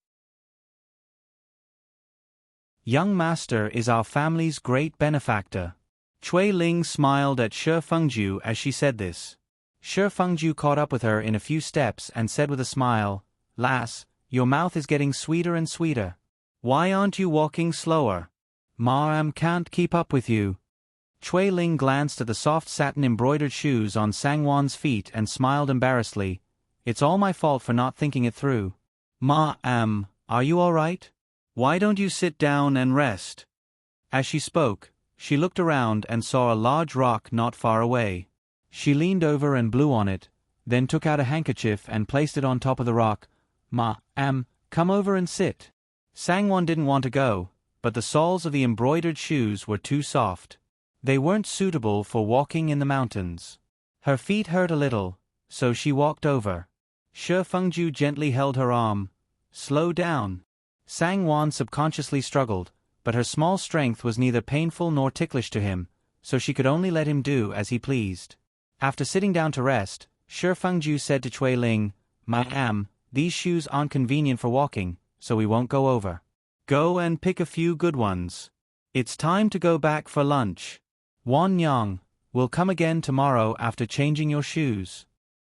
Young master is our family's great benefactor. Chui Ling smiled at Shi Fengju as she said this. Shi Fengju caught up with her in a few steps and said with a smile, "Lass, your mouth is getting sweeter and sweeter. Why aren't you walking slower?" "Ma can't keep up with you." Chui Ling glanced at the soft satin embroidered shoes on Sangwon's feet and smiled embarrassedly. "It's all my fault for not thinking it through. Ma are you all right? Why don't you sit down and rest?" As she spoke, she looked around and saw a large rock not far away. She leaned over and blew on it, then took out a handkerchief and placed it on top of the rock. "Ma, come over and sit." Sangwon didn't want to go, but the soles of the embroidered shoes were too soft. They weren't suitable for walking in the mountains. Her feet hurt a little, so she walked over. Shi Fengju gently held her arm. "Slow down." Sangwon subconsciously struggled, but her small strength was neither painful nor ticklish to him, so she could only let him do as he pleased. After sitting down to rest, Shi Fengju said to Chui Ling, "These shoes aren't convenient for walking, so we won't go over. Go and pick a few good ones. It's time to go back for lunch. Wan Yang will come again tomorrow after changing your shoes."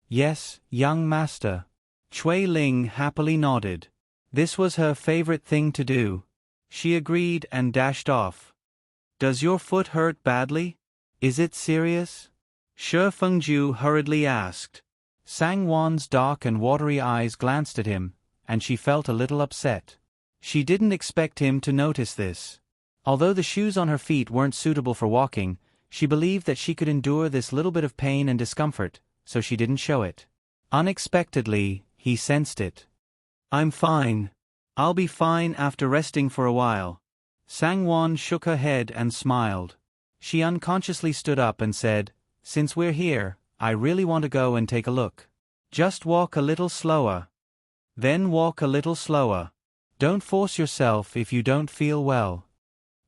"Yes, young master." Chui Ling happily nodded. This was her favorite thing to do. She agreed and dashed off. "Does your foot hurt badly? Is it serious?" Shi Fengju hurriedly asked. Sangwon's dark and watery eyes glanced at him, and she felt a little upset. She didn't expect him to notice this. Although the shoes on her feet weren't suitable for walking, she believed that she could endure this little bit of pain and discomfort, so she didn't show it. Unexpectedly, he sensed it. "I'm fine. I'll be fine after resting for a while." Sangwon shook her head and smiled. She unconsciously stood up and said, "Since we're here, I really want to go and take a look. Just walk a little slower. Then walk a little slower. Don't force yourself if you don't feel well."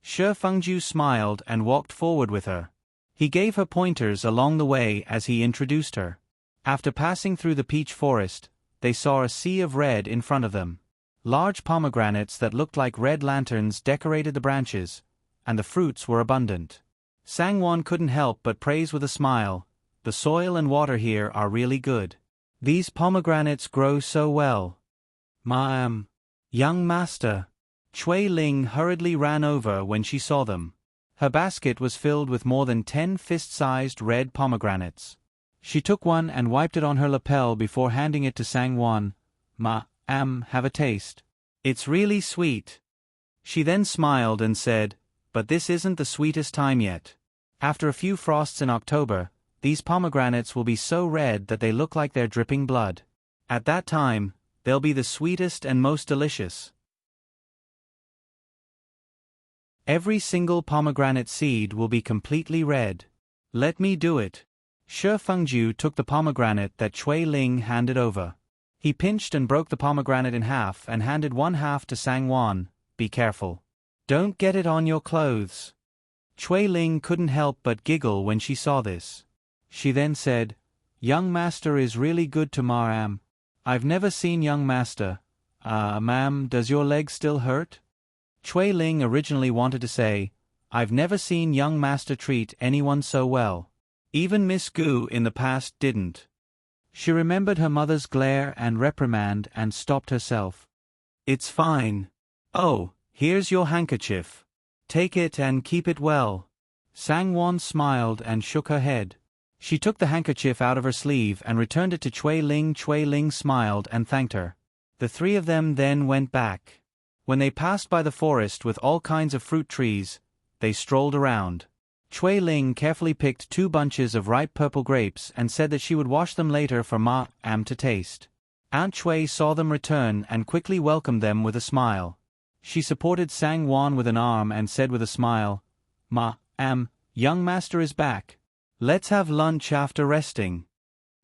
Shi Fengju smiled and walked forward with her. He gave her pointers along the way as he introduced her. After passing through the peach forest, they saw a sea of red in front of them. Large pomegranates that looked like red lanterns decorated the branches, and the fruits were abundant. Sangwon couldn't help but praise with a smile, "The soil and water here are really good. These pomegranates grow so well." "Ma'am, young master." Chui Ling hurriedly ran over when she saw them. Her basket was filled with more than 10 fist-sized red pomegranates. She took one and wiped it on her lapel before handing it to Sangwon. "Ma'am, have a taste. It's really sweet." She then smiled and said, "But this isn't the sweetest time yet. After a few frosts in October, these pomegranates will be so red that they look like they're dripping blood. At that time, they'll be the sweetest and most delicious. Every single pomegranate seed will be completely red. Let me do it." Shi Fengju took the pomegranate that Chui Ling handed over. He pinched and broke the pomegranate in half and handed one half to Sangwon. "Be careful. Don't get it on your clothes." Chui Ling couldn't help but giggle when she saw this. She then said, "Young master is really good to ma'am. I've never seen young master. Ma'am, does your leg still hurt?" Chui Ling originally wanted to say, "I've never seen young master treat anyone so well. Even Miss Gu in the past didn't." She remembered her mother's glare and reprimand and stopped herself. "It's fine. Oh, here's your handkerchief. Take it and keep it well." Sangwon smiled and shook her head. She took the handkerchief out of her sleeve and returned it to Chui Ling. Chui Ling smiled and thanked her. The three of them then went back. When they passed by the forest with all kinds of fruit trees, they strolled around. Chui Ling carefully picked 2 bunches of ripe purple grapes and said that she would wash them later for ma'am to taste. Aunt Chui saw them return and quickly welcomed them with a smile. She supported Sangwon with an arm and said with a smile, "Ma'am, young master is back. Let's have lunch after resting."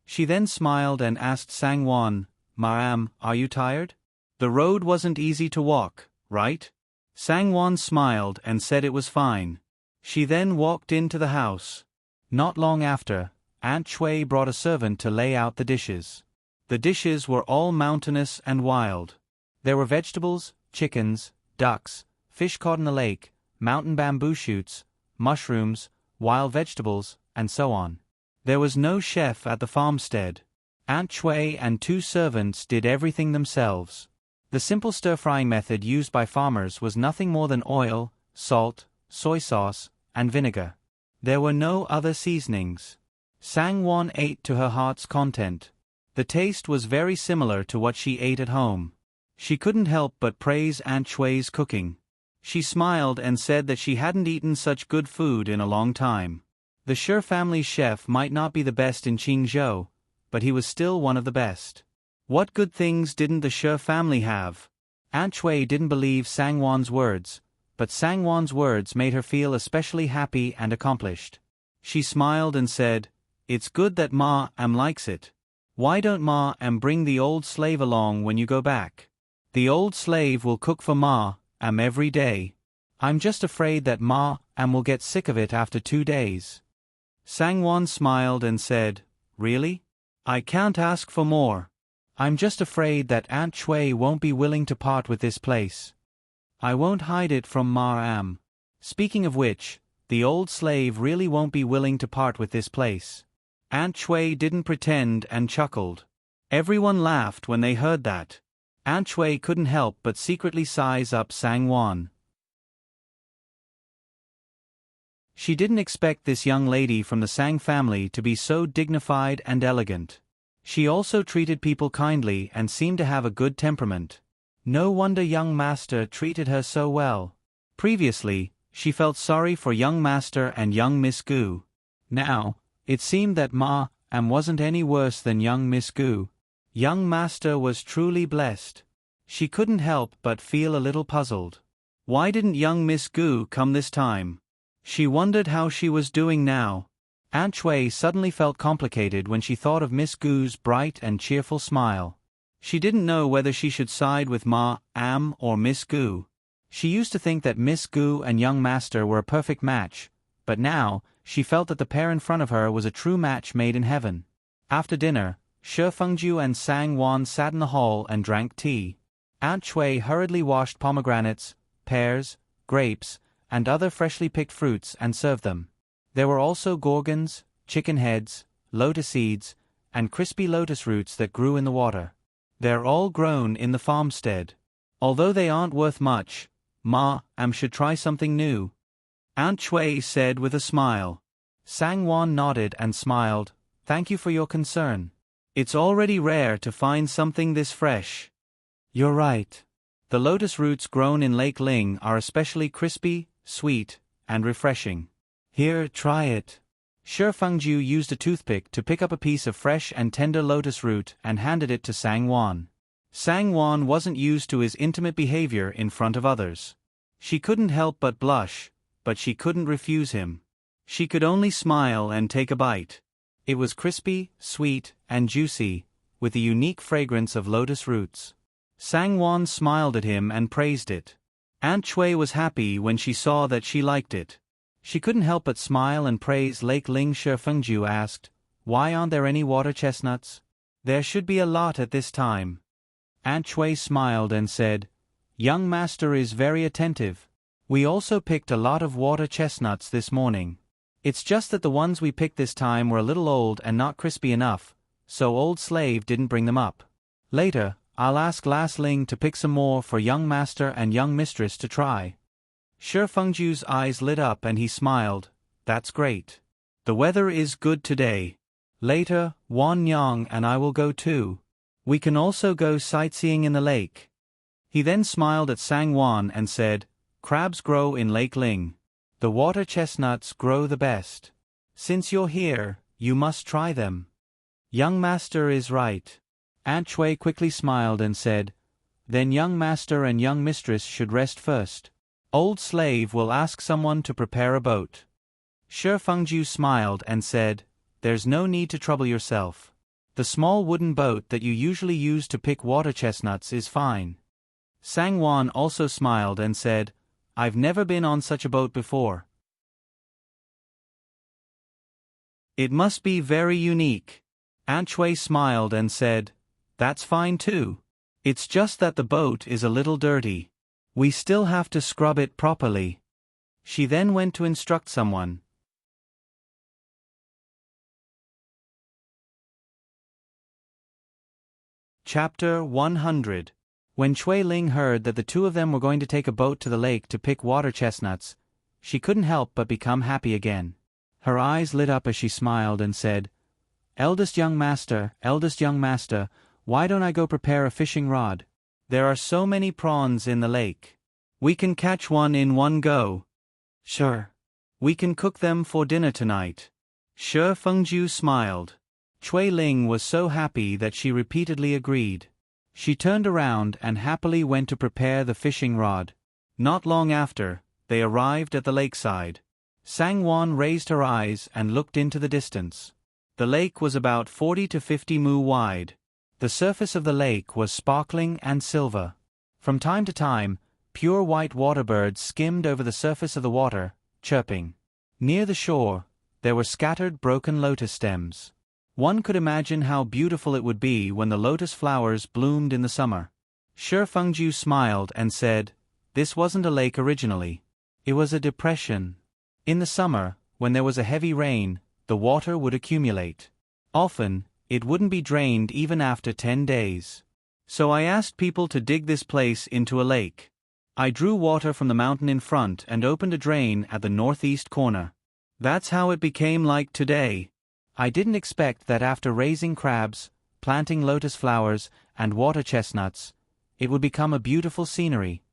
She then smiled and asked Sangwon, "Ma'am, are you tired? The road wasn't easy to walk, right?" Sangwon smiled and said it was fine. She then walked into the house. Not long after, Aunt Chui brought a servant to lay out the dishes. The dishes were all mountainous and wild. There were vegetables, chickens, ducks, fish caught in the lake, mountain bamboo shoots, mushrooms, wild vegetables, and so on. There was no chef at the farmstead. Aunt Chui and 2 servants did everything themselves. The simple stir-frying method used by farmers was nothing more than oil, salt, soy sauce, and vinegar. There were no other seasonings. Sangwon ate to her heart's content. The taste was very similar to what she ate at home. She couldn't help but praise Aunt Chui's cooking. She smiled and said that she hadn't eaten such good food in a long time. The Shi family's chef might not be the best in Qingzhou, but he was still one of the best. What good things didn't the Shi family have? Aunt Chui didn't believe Sangwon's words, but Sangwon's words made her feel especially happy and accomplished. She smiled and said, "It's good that ma'am likes it. Why don't ma'am bring the old slave along when you go back? The old slave will cook for ma'am every day. I'm just afraid that ma'am will get sick of it after 2 days." Sangwon smiled and said, "Really? I can't ask for more. I'm just afraid that Aunt Chui won't be willing to part with this place. I won't hide it from ma'am. Speaking of which, the old slave really won't be willing to part with this place." Aunt Chui didn't pretend and chuckled. Everyone laughed when they heard that. Aunt Chui couldn't help but secretly size up Sangwon. She didn't expect this young lady from the Sang family to be so dignified and elegant. She also treated people kindly and seemed to have a good temperament. No wonder young master treated her so well. Previously, she felt sorry for young master and young Miss Gu. Now, it seemed that ma'am wasn't any worse than young Miss Gu. Young master was truly blessed. She couldn't help but feel a little puzzled. Why didn't young Miss Gu come this time? She wondered how she was doing now. Aunt Chui suddenly felt complicated when she thought of Miss Gu's bright and cheerful smile. She didn't know whether she should side with ma'am or Miss Gu. She used to think that Miss Gu and young master were a perfect match, but now, she felt that the pair in front of her was a true match made in heaven. After dinner, Shi Fengju and Sang Wan sat in the hall and drank tea. Aunt Chui hurriedly washed pomegranates, pears, grapes, and other freshly picked fruits and served them. There were also gorgons, chicken heads, lotus seeds, and crispy lotus roots that grew in the water. They're all grown in the farmstead. Although they aren't worth much, Ma should try something new, Aunt Chui said with a smile. Sang Wan nodded and smiled. Thank you for your concern. It's already rare to find something this fresh. You're right. The lotus roots grown in Lake Ling are especially crispy, sweet, and refreshing. Here, try it. Shi Fengju used a toothpick to pick up a piece of fresh and tender lotus root and handed it to Sang Wan. Sang Wan wasn't used to his intimate behavior in front of others. She couldn't help but blush, but she couldn't refuse him. She could only smile and take a bite. It was crispy, sweet, and juicy, with the unique fragrance of lotus roots. Sang Wan smiled at him and praised it. Aunt Chui was happy when she saw that she liked it. She couldn't help but smile and praise Lake Ling. Shi Fengju asked, "Why aren't there any water chestnuts? There should be a lot at this time." Aunt Chui smiled and said, "Young master is very attentive. We also picked a lot of water chestnuts this morning. It's just that the ones we picked this time were a little old and not crispy enough, so old slave didn't bring them up. Later, I'll ask Las Ling to pick some more for young master and young mistress to try." Shi Fengju's eyes lit up and he smiled. "That's great. The weather is good today. Later, Wan Yang and I will go too. We can also go sightseeing in the lake." He then smiled at Sang Wan and said, "Crabs grow in Lake Ling. The water chestnuts grow the best. Since you're here, you must try them." "Young master is right." Aunt Chui quickly smiled and said, "Then young master and young mistress should rest first. Old slave will ask someone to prepare a boat." Shi Fengju smiled and said, "There's no need to trouble yourself. The small wooden boat that you usually use to pick water chestnuts is fine." Sang Wan also smiled and said, "I've never been on such a boat before. It must be very unique." Aunt Chui smiled and said, "That's fine too. It's just that the boat is a little dirty. We still have to scrub it properly." She then went to instruct someone. Chapter 100. When Chui Ling heard that the two of them were going to take a boat to the lake to pick water chestnuts, she couldn't help but become happy again. Her eyes lit up as she smiled and said, eldest young master, why don't I go prepare a fishing rod? There are so many prawns in the lake. We can catch one in one go." "Sure. We can cook them for dinner tonight." Shi Fengju smiled. Chui Ling was so happy that she repeatedly agreed. She turned around and happily went to prepare the fishing rod. Not long after, they arrived at the lakeside. Sang Wan raised her eyes and looked into the distance. The lake was about 40 to 50 mu wide. The surface of the lake was sparkling and silver. From time to time, pure white water birds skimmed over the surface of the water, chirping. Near the shore, there were scattered broken lotus stems. One could imagine how beautiful it would be when the lotus flowers bloomed in the summer. Shi Fengju smiled and said, "This wasn't a lake originally. It was a depression. In the summer, when there was a heavy rain, the water would accumulate. Often, it wouldn't be drained even after 10 days. So I asked people to dig this place into a lake. I drew water from the mountain in front and opened a drain at the northeast corner. That's how it became like today. I didn't expect that after raising crabs, planting lotus flowers, and water chestnuts, it would become a beautiful scenery.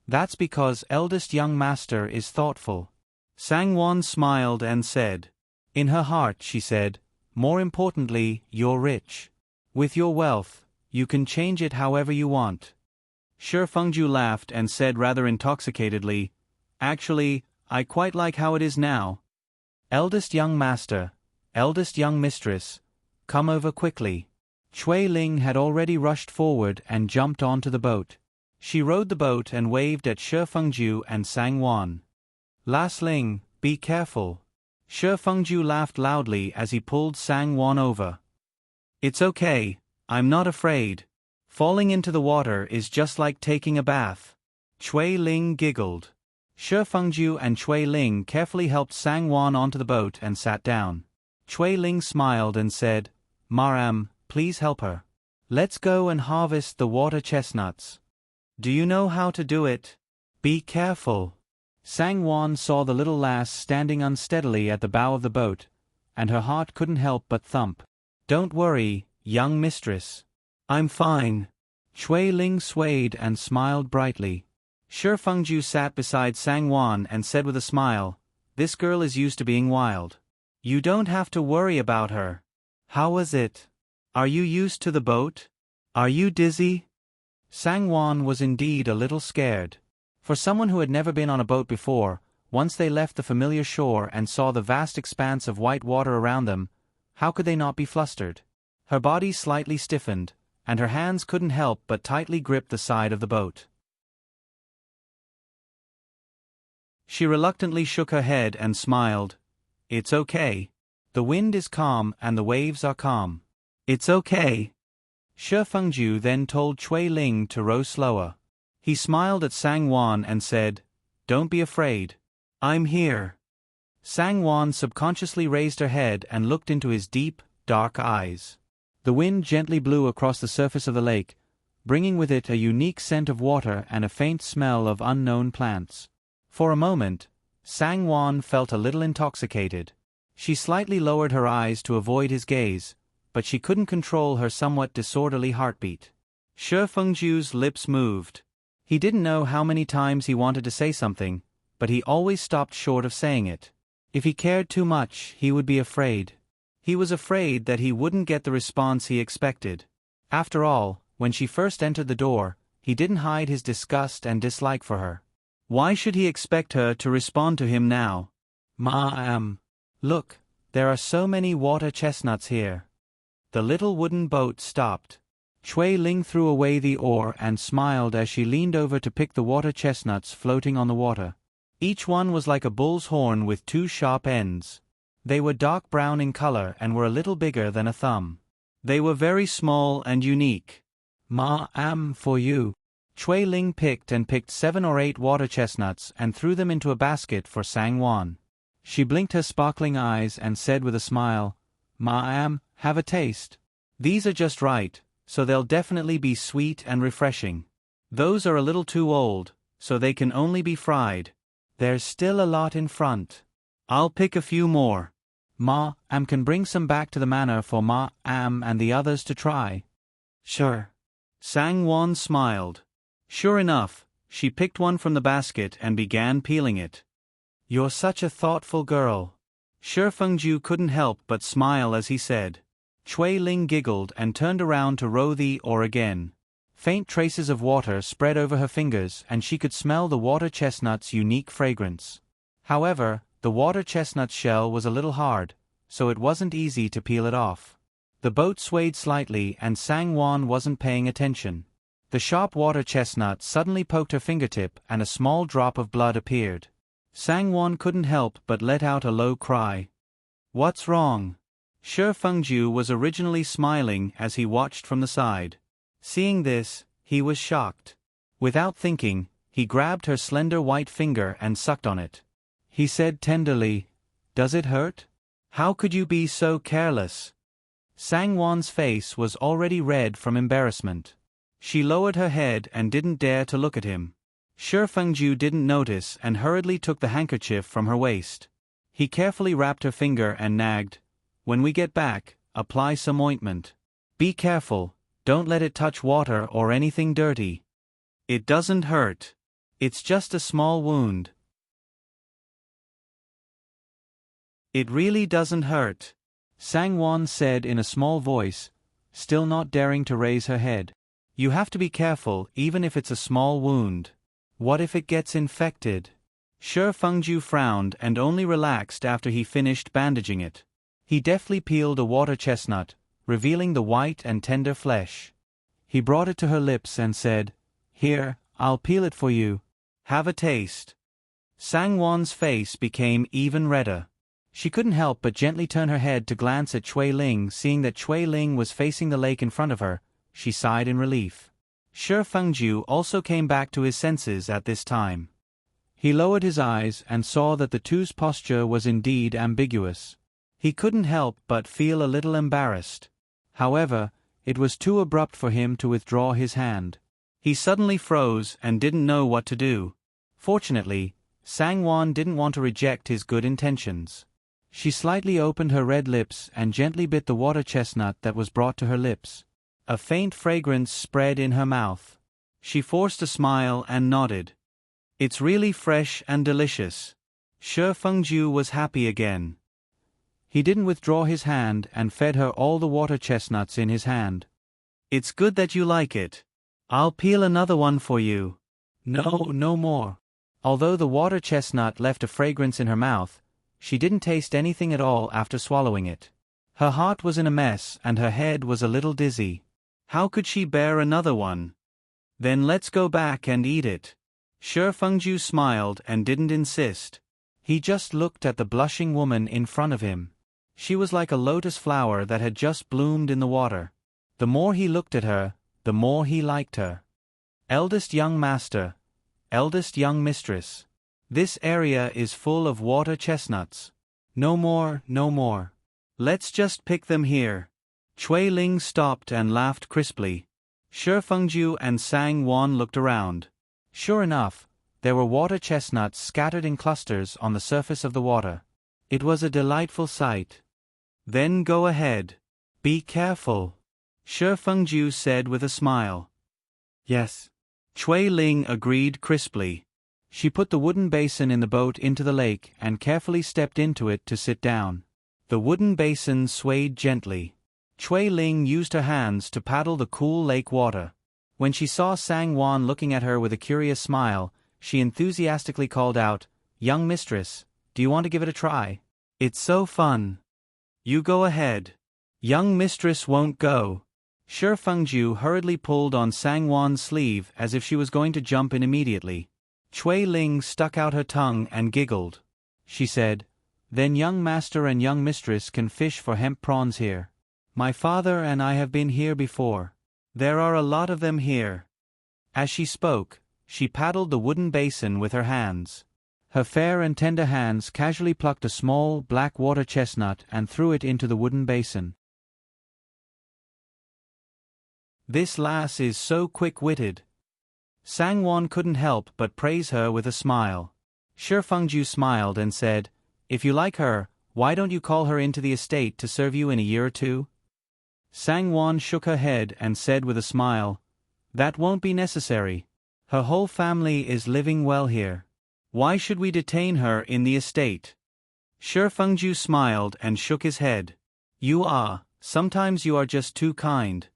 That's because eldest young master is thoughtful." Sang Wan smiled and said. In her heart she said, "More importantly, you're rich. With your wealth, you can change it however you want." Shi Fengju laughed and said rather intoxicatedly, "Actually, I quite like how it is now. Eldest young master, eldest young mistress, come over quickly." Chui Ling had already rushed forward and jumped onto the boat. She rowed the boat and waved at Shi Fengju and Sang Wan. "Las Ling, be careful." Shi Fengju laughed loudly as he pulled Sang Wan over. It's okay, I'm not afraid. Falling into the water is just like taking a bath. Chui Ling giggled. Shi Fengju and Chui Ling carefully helped Sangwon onto the boat and sat down. Chui Ling smiled and said, "Maram, please help her. Let's go and harvest the water chestnuts. Do you know how to do it? Be careful." Sangwon saw the little lass standing unsteadily at the bow of the boat, and her heart couldn't help but thump. "Don't worry, young mistress. I'm fine." Chui Ling swayed and smiled brightly. Shi Fengju sat beside Sangwon and said with a smile, "This girl is used to being wild. You don't have to worry about her. How was it? Are you used to the boat? Are you dizzy?" Sangwon was indeed a little scared. For someone who had never been on a boat before, once they left the familiar shore and saw the vast expanse of white water around them, how could they not be flustered? Her body slightly stiffened, and her hands couldn't help but tightly grip the side of the boat. She reluctantly shook her head and smiled. "It's okay. The wind is calm and the waves are calm. It's okay." Shi Fengju then told Chui Ling to row slower. He smiled at Sangwon and said, "Don't be afraid. I'm here." Sangwon subconsciously raised her head and looked into his deep, dark eyes. The wind gently blew across the surface of the lake, bringing with it a unique scent of water and a faint smell of unknown plants. For a moment, Sangwon felt a little intoxicated. She slightly lowered her eyes to avoid his gaze, but she couldn't control her somewhat disorderly heartbeat. Shi Fengju's lips moved. He didn't know how many times he wanted to say something, but he always stopped short of saying it. If he cared too much, he would be afraid. He was afraid that he wouldn't get the response he expected. After all, when she first entered the door, he didn't hide his disgust and dislike for her. Why should he expect her to respond to him now? "Ma'am. Look, there are so many water chestnuts here." The little wooden boat stopped. Chui Ling threw away the oar and smiled as she leaned over to pick the water chestnuts floating on the water. Each one was like a bull's horn with two sharp ends. They were dark brown in color and were a little bigger than a thumb. They were very small and unique. "Ma'am, for you." Chui Ling picked 7 or 8 water chestnuts and threw them into a basket for Sangwon. She blinked her sparkling eyes and said with a smile, "Ma'am, have a taste. These are just right, so they'll definitely be sweet and refreshing. Those are a little too old, so they can only be fried. There's still a lot in front. I'll pick a few more. Ma'am can bring some back to the manor for Ma'am and the others to try." "Sure." Sangwon smiled. Sure enough, she picked one from the basket and began peeling it. "You're such a thoughtful girl." Shi Fengju couldn't help but smile as he said. Chui Ling giggled and turned around to row the oar again. Faint traces of water spread over her fingers and she could smell the water chestnut's unique fragrance. However, the water chestnut's shell was a little hard, so it wasn't easy to peel it off. The boat swayed slightly and Sangwon wasn't paying attention. The sharp water chestnut suddenly poked her fingertip and a small drop of blood appeared. Sangwon couldn't help but let out a low cry. "What's wrong?" Shi Fengju was originally smiling as he watched from the side. Seeing this, he was shocked. Without thinking, he grabbed her slender white finger and sucked on it. He said tenderly, "Does it hurt? How could you be so careless?" Sangwon's face was already red from embarrassment. She lowered her head and didn't dare to look at him. Shi Fengju didn't notice and hurriedly took the handkerchief from her waist. He carefully wrapped her finger and nagged, "When we get back, apply some ointment. Be careful, don't let it touch water or anything dirty. It doesn't hurt. It's just a small wound." "It really doesn't hurt," Sangwon said in a small voice, still not daring to raise her head. "You have to be careful even if it's a small wound. What if it gets infected?" Shi Fengju frowned and only relaxed after he finished bandaging it. He deftly peeled a water chestnut, revealing the white and tender flesh. He brought it to her lips and said, "Here, I'll peel it for you. Have a taste." Sangwon's face became even redder. She couldn't help but gently turn her head to glance at Chui Ling. Seeing that Chui Ling was facing the lake in front of her, she sighed in relief. Shi Fengju also came back to his senses at this time. He lowered his eyes and saw that the two's posture was indeed ambiguous. He couldn't help but feel a little embarrassed. However, it was too abrupt for him to withdraw his hand. He suddenly froze and didn't know what to do. Fortunately, Sangwon didn't want to reject his good intentions. She slightly opened her red lips and gently bit the water chestnut that was brought to her lips. A faint fragrance spread in her mouth. She forced a smile and nodded. It's really fresh and delicious. Shi Fengju was happy again. He didn't withdraw his hand and fed her all the water chestnuts in his hand. It's good that you like it. I'll peel another one for you. No, no more. Although the water chestnut left a fragrance in her mouth, she didn't taste anything at all after swallowing it. Her heart was in a mess and her head was a little dizzy. How could she bear another one? Then let's go back and eat it. Shi Fengju smiled and didn't insist. He just looked at the blushing woman in front of him. She was like a lotus flower that had just bloomed in the water. The more he looked at her, the more he liked her. Eldest young master, eldest young mistress. This area is full of water chestnuts. No more, no more. Let's just pick them here. Chui Ling stopped and laughed crisply. Shi Fengju and Sangwon looked around. Sure enough, there were water chestnuts scattered in clusters on the surface of the water. It was a delightful sight. Then go ahead. Be careful. Shi Fengju said with a smile. Yes. Chui Ling agreed crisply. She put the wooden basin in the boat into the lake and carefully stepped into it to sit down. The wooden basin swayed gently. Chui Ling used her hands to paddle the cool lake water. When she saw Sangwon looking at her with a curious smile, she enthusiastically called out, "Young mistress, do you want to give it a try? It's so fun." "You go ahead." "Young mistress won't go." Shi Fengju hurriedly pulled on Sangwon's sleeve as if she was going to jump in immediately. Chui Ling stuck out her tongue and giggled. She said, "Then young master and young mistress can fish for hemp prawns here. My father and I have been here before. There are a lot of them here." As she spoke, she paddled the wooden basin with her hands. Her fair and tender hands casually plucked a small, black water chestnut and threw it into the wooden basin. "This lass is so quick-witted." Sangwon couldn't help but praise her with a smile. Shi Fengju smiled and said, "If you like her, why don't you call her into the estate to serve you in a year or two?" Sangwon shook her head and said with a smile, "That won't be necessary. Her whole family is living well here. Why should we detain her in the estate?" Shi Fengju smiled and shook his head. Sometimes you are just too kind."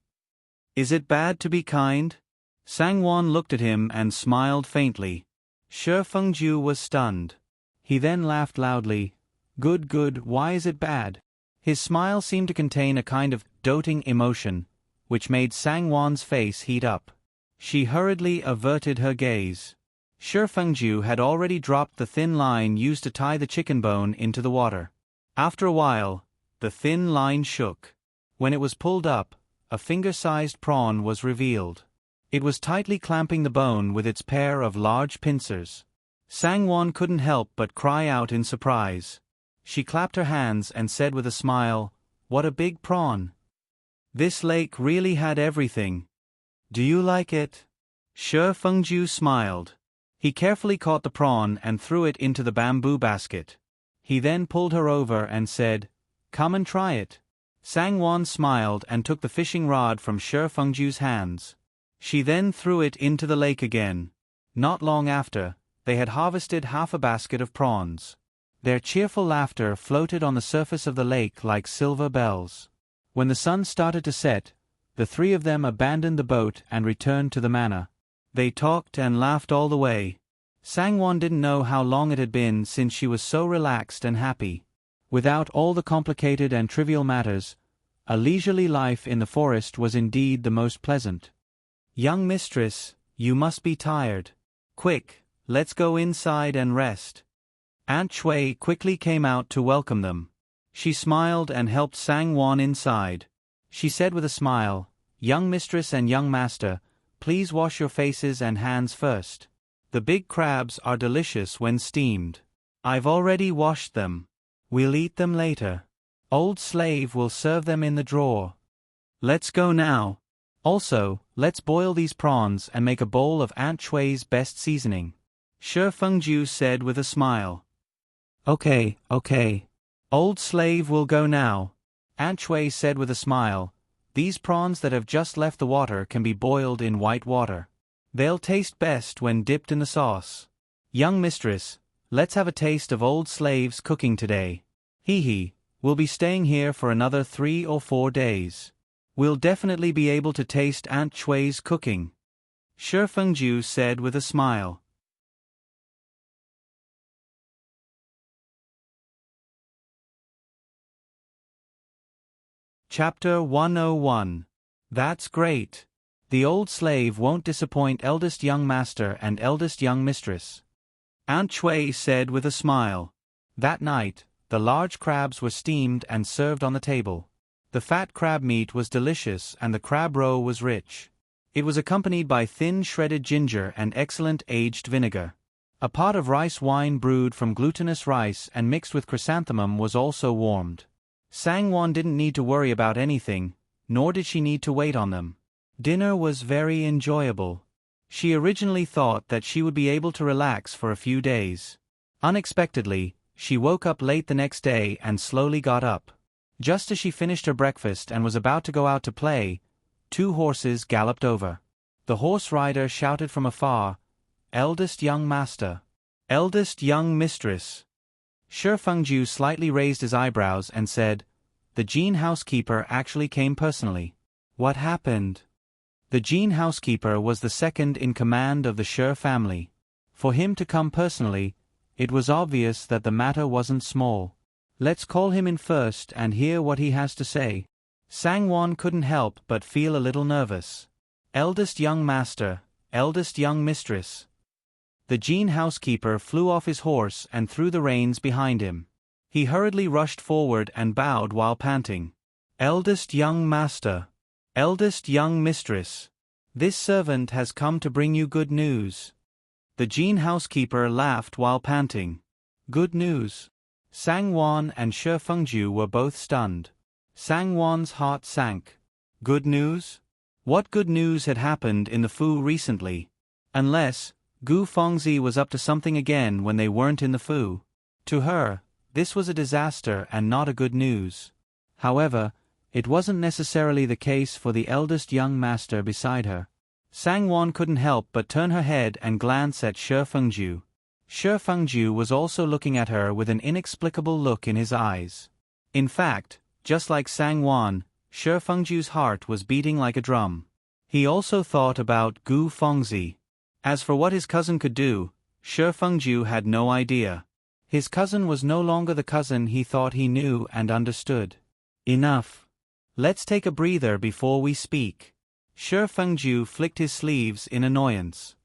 "Is it bad to be kind?" Sangwon looked at him and smiled faintly. Shi Fengju was stunned. He then laughed loudly. Good, why is it bad?" His smile seemed to contain a kind of doting emotion, which made Sangwon's face heat up. She hurriedly averted her gaze. Shi Fengju had already dropped the thin line used to tie the chicken bone into the water. After a while, the thin line shook. When it was pulled up, a finger-sized prawn was revealed. It was tightly clamping the bone with its pair of large pincers. Sangwon couldn't help but cry out in surprise. She clapped her hands and said with a smile, "What a big prawn! This lake really had everything. Do you like it?" Shi Fengju smiled. He carefully caught the prawn and threw it into the bamboo basket. He then pulled her over and said, "Come and try it." Sangwon smiled and took the fishing rod from Shi Fengju's hands. She then threw it into the lake again. Not long after, they had harvested half a basket of prawns. Their cheerful laughter floated on the surface of the lake like silver bells. When the sun started to set, the three of them abandoned the boat and returned to the manor. They talked and laughed all the way. Sangwon didn't know how long it had been since she was so relaxed and happy. Without all the complicated and trivial matters, a leisurely life in the forest was indeed the most pleasant. "Young mistress, you must be tired. Quick, let's go inside and rest." Aunt Chui quickly came out to welcome them. She smiled and helped Sang-won inside. She said with a smile, "Young mistress and young master, please wash your faces and hands first. The big crabs are delicious when steamed. I've already washed them. We'll eat them later. Old slave will serve them in the drawer. Let's go now. Also, let's boil these prawns and make a bowl of Aunt Chui's best seasoning." Shi Fengju said with a smile. Okay. Old slave will go now. Aunt Chui said with a smile, "These prawns that have just left the water can be boiled in white water. They'll taste best when dipped in the sauce. Young mistress, let's have a taste of old slave's cooking today. Hee, we'll be staying here for another 3 or 4 days. We'll definitely be able to taste Aunt Chui's cooking," Shi Fengju said with a smile. Chapter 101. That's great. The old slave won't disappoint eldest young master and eldest young mistress, Aunt Chui said with a smile. That night, the large crabs were steamed and served on the table. The fat crab meat was delicious and the crab roe was rich. It was accompanied by thin shredded ginger and excellent aged vinegar. A pot of rice wine brewed from glutinous rice and mixed with chrysanthemum was also warmed. Sang-won didn't need to worry about anything, nor did she need to wait on them. Dinner was very enjoyable. She originally thought that she would be able to relax for a few days. Unexpectedly, she woke up late the next day and slowly got up. Just as she finished her breakfast and was about to go out to play, 2 horses galloped over. The horse rider shouted from afar, "Eldest young master! Eldest young mistress!" Shi Fengju slightly raised his eyebrows and said, "The Jean housekeeper actually came personally. What happened?" The Jean housekeeper was the second in command of the Shi family. For him to come personally, it was obvious that the matter wasn't small. Let's call him in first and hear what he has to say. Sang-won couldn't help but feel a little nervous. Eldest young master, eldest young mistress. The Jean housekeeper flew off his horse and threw the reins behind him. He hurriedly rushed forward and bowed while panting. "Eldest young master, eldest young mistress, this servant has come to bring you good news." The Jean housekeeper laughed while panting. "Good news?" Sang-won and Shi Fengju were both stunned. Sang-won's heart sank. Good news? What good news had happened in the Fu recently? Unless Gu Fengzi was up to something again when they weren't in the Fu. To her, this was a disaster and not a good news. However, it wasn't necessarily the case for the eldest young master beside her. Sang-won couldn't help but turn her head and glance at Shi Fengju. Shi Fengju was also looking at her with an inexplicable look in his eyes. In fact, just like Sang-won, Shi Fengju's heart was beating like a drum. He also thought about Gu Fengzi. As for what his cousin could do, Shi Fengju had no idea. His cousin was no longer the cousin he thought he knew and understood. Enough. Let's take a breather before we speak. Shi Fengju flicked his sleeves in annoyance.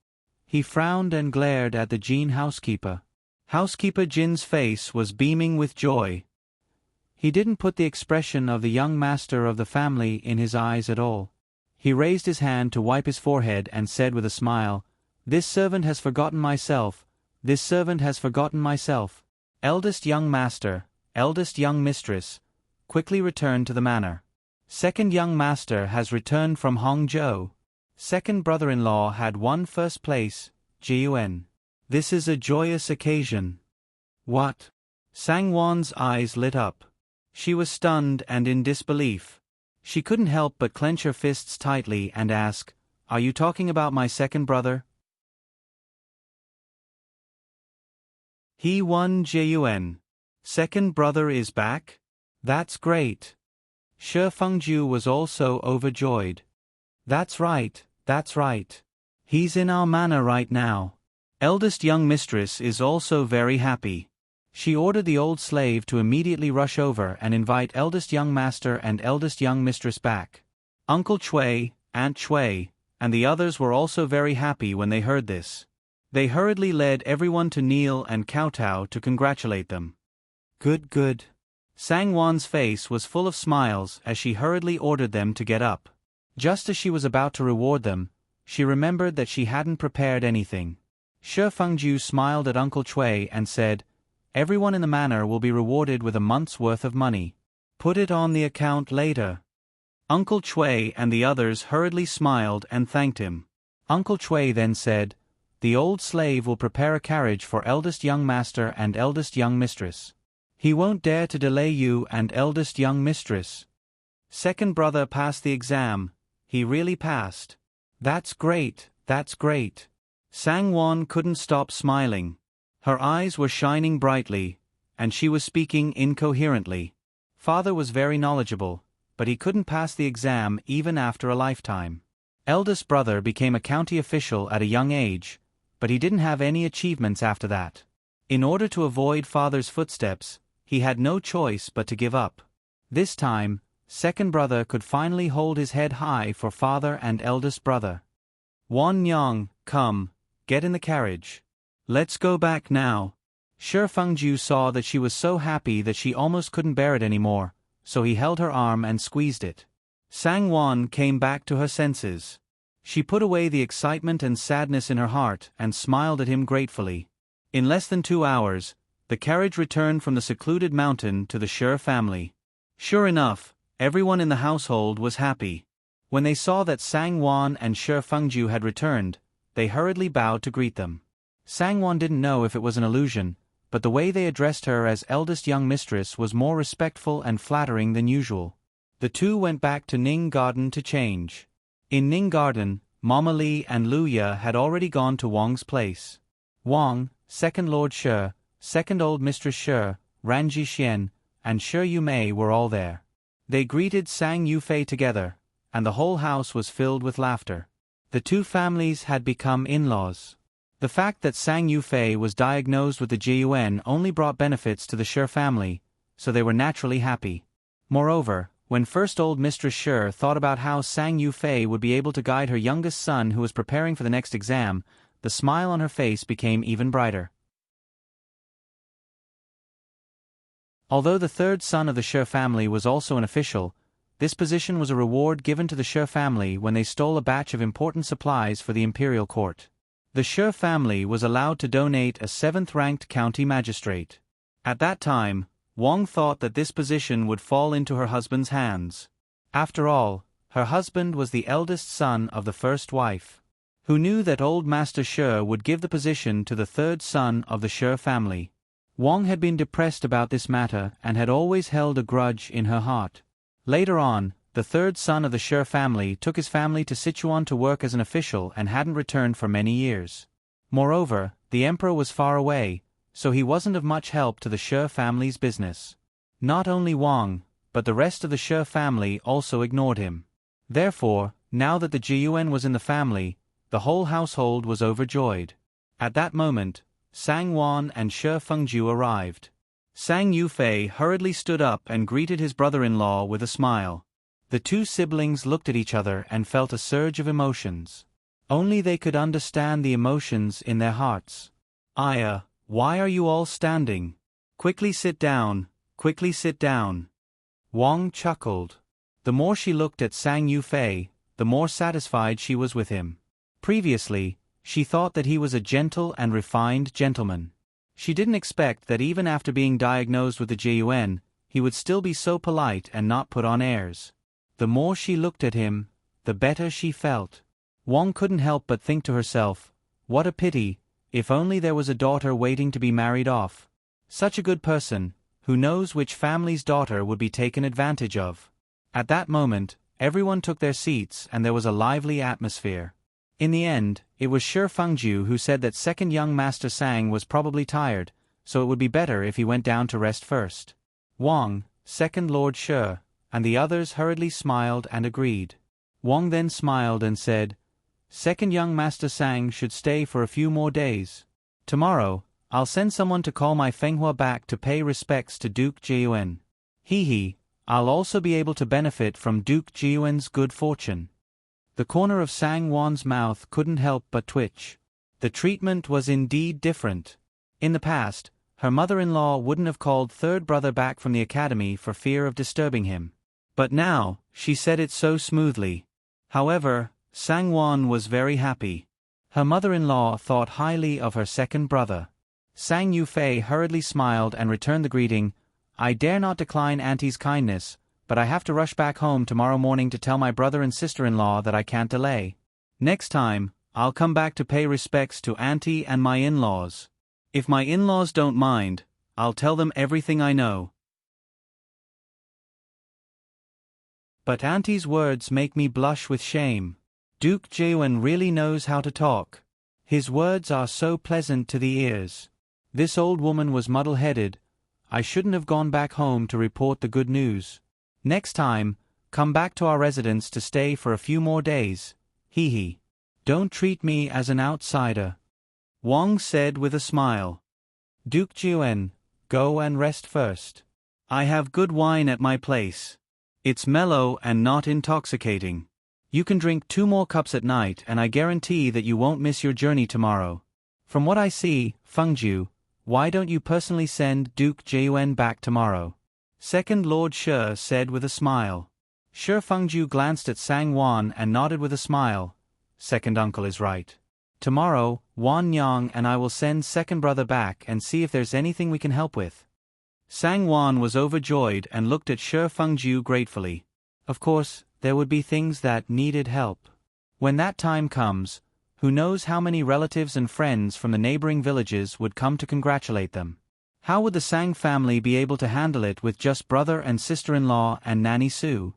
He frowned and glared at the Jean housekeeper. Housekeeper Jin's face was beaming with joy. He didn't put the expression of the young master of the family in his eyes at all. He raised his hand to wipe his forehead and said with a smile, "This servant has forgotten myself. This servant has forgotten myself. Eldest young master, eldest young mistress, quickly return to the manor. Second young master has returned from Hangzhou. Second brother-in-law had won first place, Jiuan. This is a joyous occasion." What? Sang-won's eyes lit up. She was stunned and in disbelief. She couldn't help but clench her fists tightly and ask, "Are you talking about my second brother?" He won Jiuan. Second brother is back? That's great. Shi Fengju was also overjoyed. That's right. He's in our manor right now. Eldest young mistress is also very happy. She ordered the old slave to immediately rush over and invite eldest young master and eldest young mistress back. Uncle Chui, Aunt Chui, and the others were also very happy when they heard this. They hurriedly led everyone to kneel and kowtow to congratulate them. Good, good. Sang Wan's face was full of smiles as she hurriedly ordered them to get up. Just as she was about to reward them, she remembered that she hadn't prepared anything. Shi Fengju smiled at Uncle Cui and said, "Everyone in the manor will be rewarded with a month's worth of money. Put it on the account later." Uncle Cui and the others hurriedly smiled and thanked him. Uncle Cui then said, "The old slave will prepare a carriage for eldest young master and eldest young mistress. He won't dare to delay you and eldest young mistress. Second brother passed the exam. He really passed. That's great, that's great." Sang Wan couldn't stop smiling. Her eyes were shining brightly, and she was speaking incoherently. Father was very knowledgeable, but he couldn't pass the exam even after a lifetime. Eldest brother became a county official at a young age, but he didn't have any achievements after that. In order to avoid father's footsteps, he had no choice but to give up. This time, second brother could finally hold his head high for father and eldest brother. "Wan Nyang, come, get in the carriage. Let's go back now." Shi Fengju saw that she was so happy that she almost couldn't bear it anymore, so he held her arm and squeezed it. Sang Wan came back to her senses. She put away the excitement and sadness in her heart and smiled at him gratefully. In less than 2 hours, the carriage returned from the secluded mountain to the Shi family. Sure enough, everyone in the household was happy. When they saw that Sang Wan and Shi Fengju had returned, they hurriedly bowed to greet them. Sang Wan didn't know if it was an illusion, but the way they addressed her as eldest young mistress was more respectful and flattering than usual. The two went back to Ning Garden to change. In Ning Garden, Mama Li and Lu Ye had already gone to Wang's place. Wang, second Lord Shi, second old Mistress Shi, Ran Jixian, and Shi Yumei were all there. They greeted Sang Yufei together, and the whole house was filled with laughter. The two families had become in-laws. The fact that Sang Yufei was diagnosed with the Jiyuan only brought benefits to the Shi family, so they were naturally happy. Moreover, when first old Mistress Shi thought about how Sang Yufei would be able to guide her youngest son who was preparing for the next exam, the smile on her face became even brighter. Although the third son of the Shi family was also an official, this position was a reward given to the Shi family when they stole a batch of important supplies for the imperial court. The Shi family was allowed to donate a 7th-ranked county magistrate. At that time, Wang thought that this position would fall into her husband's hands. After all, her husband was the eldest son of the first wife. Who knew that old Master Shi would give the position to the third son of the Shi family? Wang had been depressed about this matter and had always held a grudge in her heart. Later on, the third son of the Shi family took his family to Sichuan to work as an official and hadn't returned for many years. Moreover, the emperor was far away, so he wasn't of much help to the Shi family's business. Not only Wang, but the rest of the Shi family also ignored him. Therefore, now that the Jiyuan was in the family, the whole household was overjoyed. At that moment, Sang Wan and Shi Fengju arrived. Sang Yufei hurriedly stood up and greeted his brother-in-law with a smile. The two siblings looked at each other and felt a surge of emotions. Only they could understand the emotions in their hearts. "Aya, why are you all standing? Quickly sit down, quickly sit down." Wang chuckled. The more she looked at Sang Yufei, the more satisfied she was with him. Previously, she thought that he was a gentle and refined gentleman. She didn't expect that even after being diagnosed with the Jiyuan, he would still be so polite and not put on airs. The more she looked at him, the better she felt. Wang couldn't help but think to herself, what a pity, if only there was a daughter waiting to be married off. Such a good person, who knows which family's daughter would be taken advantage of. At that moment, everyone took their seats and there was a lively atmosphere. In the end, it was Shi Fengju who said that second young Master Sang was probably tired, so it would be better if he went down to rest first. Wang, second Lord Shi, and the others hurriedly smiled and agreed. Wang then smiled and said, "Second young Master Sang should stay for a few more days. Tomorrow, I'll send someone to call my Fenghua back to pay respects to Duke Jiyuan. I'll also be able to benefit from Duke Jiyuan's good fortune." The corner of Sang Wan's mouth couldn't help but twitch. The treatment was indeed different. In the past, her mother-in-law wouldn't have called third brother back from the academy for fear of disturbing him. But now, she said it so smoothly. However, Sang-won was very happy. Her mother-in-law thought highly of her second brother. Sang Yufei hurriedly smiled and returned the greeting. I dare not decline Auntie's kindness, but I have to rush back home tomorrow morning to tell my brother and sister-in-law that I can't delay. Next time, I'll come back to pay respects to Auntie and my in-laws. If my in-laws don't mind, I'll tell them everything I know. But Auntie's words make me blush with shame. Duke Jae-won really knows how to talk. His words are so pleasant to the ears. This old woman was muddle-headed. I shouldn't have gone back home to report the good news. Next time, come back to our residence to stay for a few more days. Hee hee. Don't treat me as an outsider. Wang said with a smile. Duke Jae-won, go and rest first. I have good wine at my place. It's mellow and not intoxicating. You can drink 2 more cups at night and I guarantee that you won't miss your journey tomorrow. From what I see, Fengju, why don't you personally send Duke Jae-won back tomorrow? Second Lord Shi said with a smile. Shi Fengju glanced at Sang-won and nodded with a smile. Second uncle is right. Tomorrow, Wan Yang and I will send second brother back and see if there's anything we can help with. Sang-won was overjoyed and looked at Shi Fengju gratefully. Of course, there would be things that needed help. When that time comes, who knows how many relatives and friends from the neighboring villages would come to congratulate them. How would the Sang family be able to handle it with just brother and sister-in-law and Nanny Sue?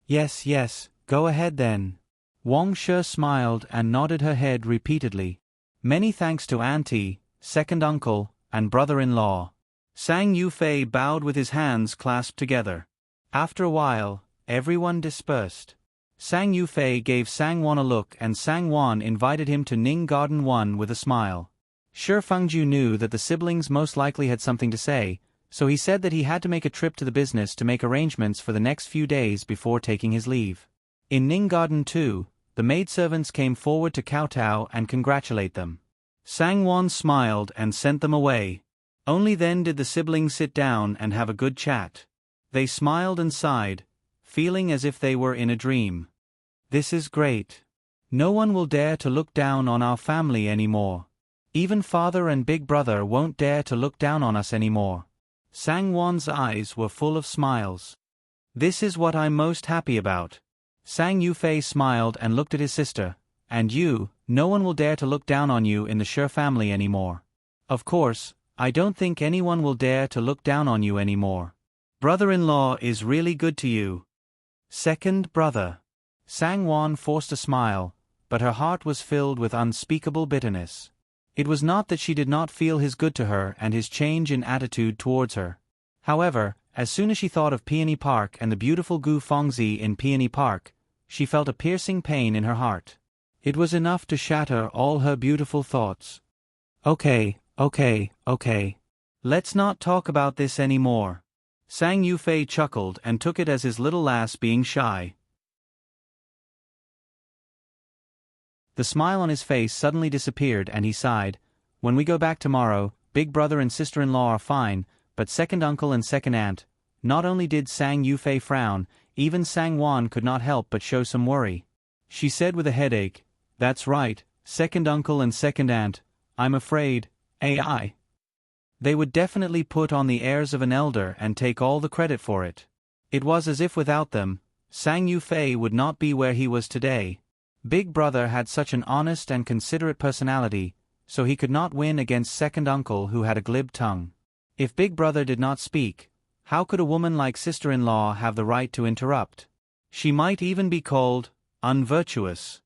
Yes, go ahead then. Wang Shi smiled and nodded her head repeatedly. Many thanks to Auntie, second uncle, and brother-in-law. Sang Yufei bowed with his hands clasped together. After a while, everyone dispersed. Sang Yufei gave Sang-won a look and Sang-won invited him to Ning Garden 1 with a smile. Shi Fengju knew that the siblings most likely had something to say, so he said that he had to make a trip to the business to make arrangements for the next few days before taking his leave. In Ning Garden 2, the maidservants came forward to kowtow and congratulate them. Sang-won smiled and sent them away. Only then did the siblings sit down and have a good chat. They smiled and sighed, feeling as if they were in a dream. This is great. No one will dare to look down on our family anymore. Even father and big brother won't dare to look down on us anymore. Sang-won's eyes were full of smiles. This is what I'm most happy about. Sang Yufei smiled and looked at his sister. And you, no one will dare to look down on you in the Shi family anymore. Of course, I don't think anyone will dare to look down on you anymore. Brother-in-law is really good to you. Second brother. Sang-won forced a smile, but her heart was filled with unspeakable bitterness. It was not that she did not feel his good to her and his change in attitude towards her. However, as soon as she thought of Peony Park and the beautiful Gu Fengzi in Peony Park, she felt a piercing pain in her heart. It was enough to shatter all her beautiful thoughts. Okay. Let's not talk about this anymore. Sang Yufei chuckled and took it as his little lass being shy. The smile on his face suddenly disappeared and he sighed. When we go back tomorrow, big brother and sister-in-law are fine, but second uncle and second aunt. Not only did Sang Yufei frown, even Sang-won could not help but show some worry. She said with a headache, that's right, second uncle and second aunt, I'm afraid, AI. They would definitely put on the airs of an elder and take all the credit for it. It was as if without them, Sang Yufei would not be where he was today. Big brother had such an honest and considerate personality, so he could not win against second uncle who had a glib tongue. If big brother did not speak, how could a woman like sister-in-law have the right to interrupt? She might even be called unvirtuous.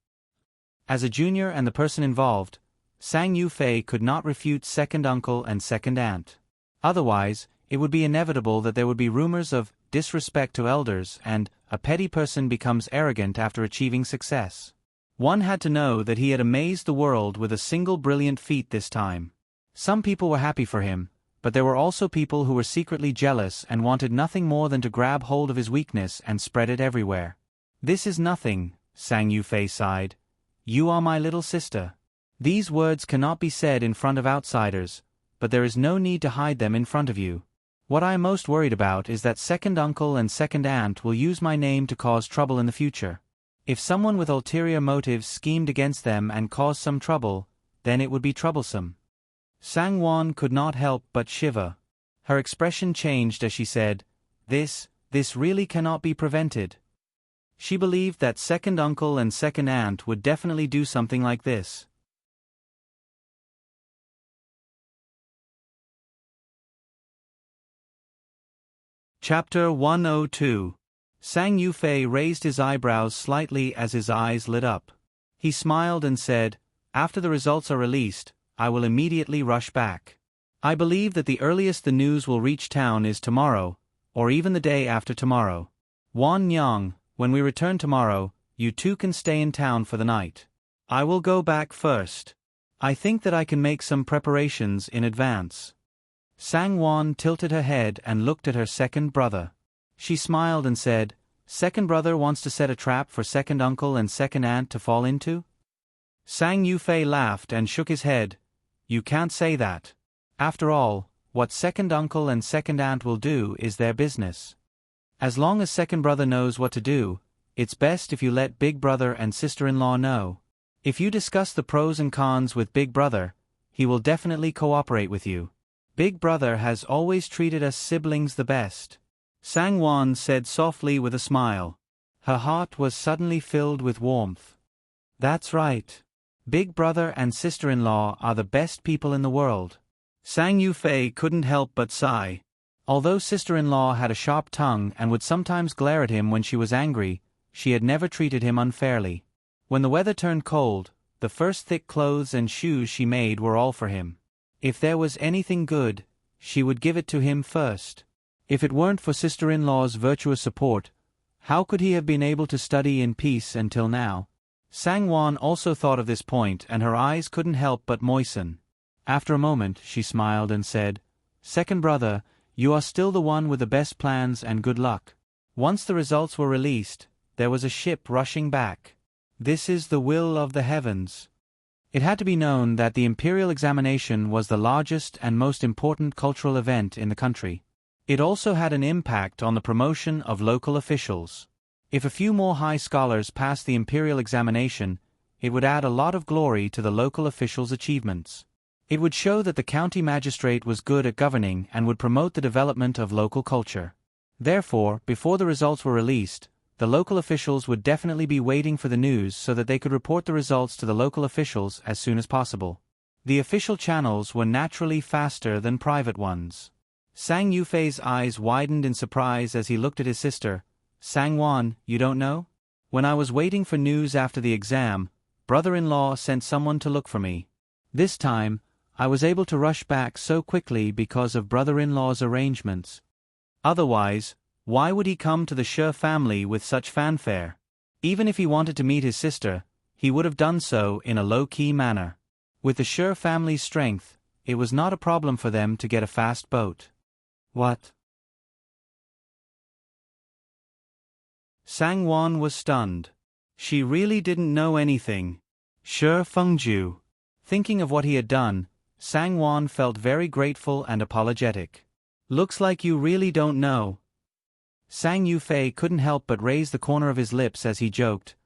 As a junior and the person involved, Sang Yufei could not refute second uncle and second aunt. Otherwise, it would be inevitable that there would be rumors of disrespect to elders and a petty person becomes arrogant after achieving success. One had to know that he had amazed the world with a single brilliant feat this time. Some people were happy for him, but there were also people who were secretly jealous and wanted nothing more than to grab hold of his weakness and spread it everywhere. This is nothing, Sang Yufei sighed. You are my little sister. These words cannot be said in front of outsiders, but there is no need to hide them in front of you. What I am most worried about is that second uncle and second aunt will use my name to cause trouble in the future. If someone with ulterior motives schemed against them and caused some trouble, then it would be troublesome. Sang-won could not help but shiver. Her expression changed as she said, This really cannot be prevented. She believed that second uncle and second aunt would definitely do something like this. Chapter 102. Sang Yufei raised his eyebrows slightly as his eyes lit up. He smiled and said, After the results are released, I will immediately rush back. I believe that the earliest the news will reach town is tomorrow, or even the day after tomorrow. Wan Nyang, when we return tomorrow, you two can stay in town for the night. I will go back first. I think that I can make some preparations in advance. Sang-won tilted her head and looked at her second brother. She smiled and said, Second brother wants to set a trap for second uncle and second aunt to fall into? Sang Yufei laughed and shook his head. You can't say that. After all, what second uncle and second aunt will do is their business. As long as second brother knows what to do, it's best if you let big brother and sister-in-law know. If you discuss the pros and cons with big brother, he will definitely cooperate with you. Big brother has always treated us siblings the best. Sang-won said softly with a smile. Her heart was suddenly filled with warmth. That's right. Big brother and sister-in-law are the best people in the world. Sang Yufei couldn't help but sigh. Although sister-in-law had a sharp tongue and would sometimes glare at him when she was angry, she had never treated him unfairly. When the weather turned cold, the first thick clothes and shoes she made were all for him. If there was anything good, she would give it to him first. If it weren't for sister-in-law's virtuous support, how could he have been able to study in peace until now? Sang-won also thought of this point and her eyes couldn't help but moisten. After a moment, she smiled and said, Second brother, you are still the one with the best plans and good luck. Once the results were released, there was a ship rushing back. This is the will of the heavens. It had to be known that the imperial examination was the largest and most important cultural event in the country. It also had an impact on the promotion of local officials. If a few more high scholars passed the imperial examination, it would add a lot of glory to the local officials' achievements. It would show that the county magistrate was good at governing and would promote the development of local culture. Therefore, before the results were released, the local officials would definitely be waiting for the news so that they could report the results to the local officials as soon as possible. The official channels were naturally faster than private ones. Sang Yufei's eyes widened in surprise as he looked at his sister. Sang-won, you don't know? When I was waiting for news after the exam, brother-in-law sent someone to look for me. This time, I was able to rush back so quickly because of brother-in-law's arrangements. Otherwise, why would he come to the Shi family with such fanfare? Even if he wanted to meet his sister, he would have done so in a low-key manner. With the Shi family's strength, it was not a problem for them to get a fast boat. What? Sang-won was stunned. She really didn't know anything. Shi Fengju. Thinking of what he had done, Sang-won felt very grateful and apologetic. Looks like you really don't know. Sang Yufei couldn't help but raise the corner of his lips as he joked.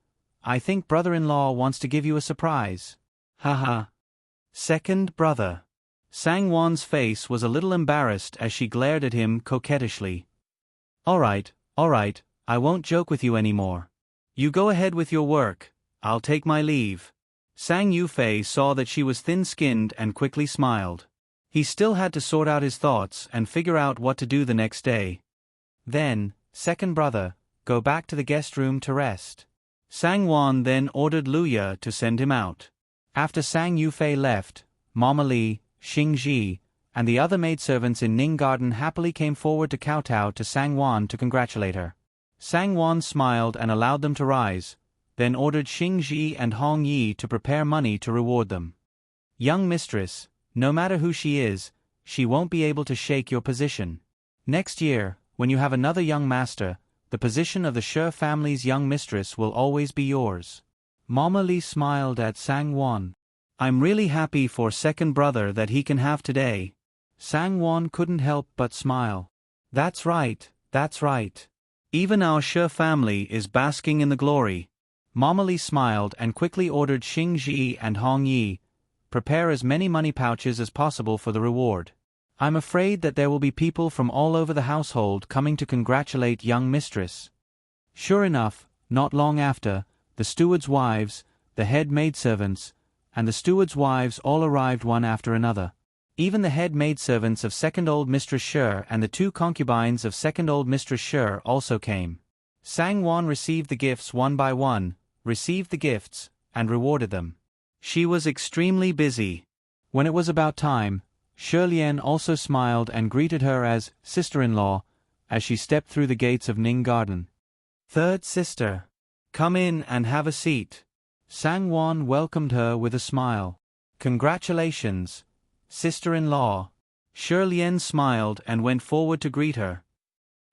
I think brother-in-law wants to give you a surprise. Haha. Second brother. Sang-won's face was a little embarrassed as she glared at him coquettishly. All right, I won't joke with you anymore. You go ahead with your work, I'll take my leave. Sang Yufei saw that she was thin-skinned and quickly smiled. He still had to sort out his thoughts and figure out what to do the next day. Then, second brother, go back to the guest room to rest. Sang-won then ordered Luya to send him out. After Sang Yufei left, Mama Li, Xing Ji, and the other maidservants in Ning Garden happily came forward to kowtow to Sang-won to congratulate her. Sang-won smiled and allowed them to rise, then ordered Xing Ji and Hong Yi to prepare money to reward them. Young mistress, no matter who she is, she won't be able to shake your position. Next year, when you have another young master, the position of the Shi family's young mistress will always be yours. Mama Li smiled at Sang-won. I'm really happy for second brother that he can have today. Sang-won couldn't help but smile. That's right, that's right. Even our Shi family is basking in the glory. Mama Lee smiled and quickly ordered Xing Ji and Hong Yi, prepare as many money pouches as possible for the reward. I'm afraid that there will be people from all over the household coming to congratulate young mistress. Sure enough, not long after, the stewards' wives, the head maidservants, and the stewards' wives all arrived one after another. Even the head maidservants of second old Mistress Sher and the 2 concubines of second old Mistress Sher also came. Sang-won received the gifts one by one, received the gifts, and rewarded them. She was extremely busy. When it was about time, Shi Lien also smiled and greeted her as sister-in-law as she stepped through the gates of Ning Garden. Third sister. Come in and have a seat. Sang-won welcomed her with a smile. Congratulations, sister-in-law. Shi Lien smiled and went forward to greet her.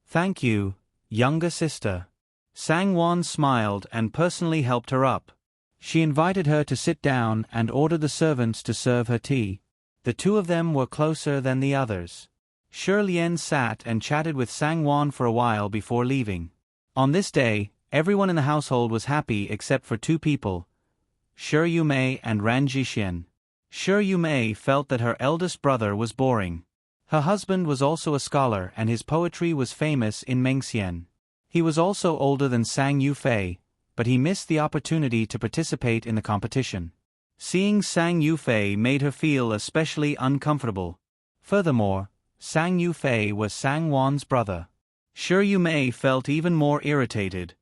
Thank you, younger sister. Sang-won smiled and personally helped her up. She invited her to sit down and ordered the servants to serve her tea. The 2 of them were closer than the others. Shi Lien sat and chatted with Sang-won for a while before leaving. On this day, everyone in the household was happy except for 2 people, Shi Yumei and Ran Jixien. Shi Yumei felt that her eldest brother was boring. Her husband was also a scholar and his poetry was famous in Mengxian. He was also older than Sang Yufei, but he missed the opportunity to participate in the competition. Seeing Sang Yufei made her feel especially uncomfortable. Furthermore, Sang Yufei was Sang-won's brother. Shi Yumei felt even more irritated.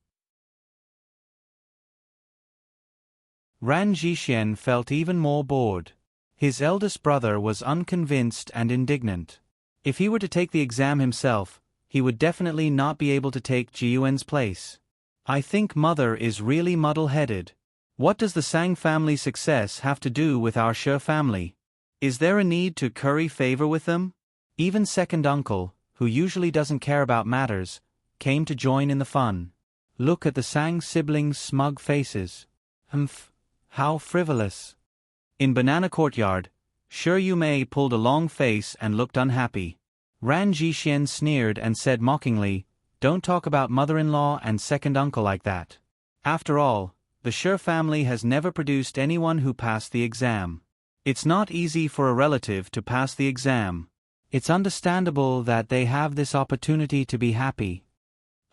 Ran Jixien felt even more bored. His eldest brother was unconvinced and indignant. If he were to take the exam himself, he would definitely not be able to take Jiyuan's place. I think mother is really muddle-headed. What does the Sang family's success have to do with our Shi family? Is there a need to curry favor with them? Even second uncle, who usually doesn't care about matters, came to join in the fun. Look at the Sang siblings' smug faces. Humph, how frivolous. In Banana Courtyard, Shi Yumei pulled a long face and looked unhappy. Ran Jixien sneered and said mockingly, "Don't talk about mother-in-law and second uncle like that. After all, the Shi family has never produced anyone who passed the exam. It's not easy for a relative to pass the exam. It's understandable that they have this opportunity to be happy.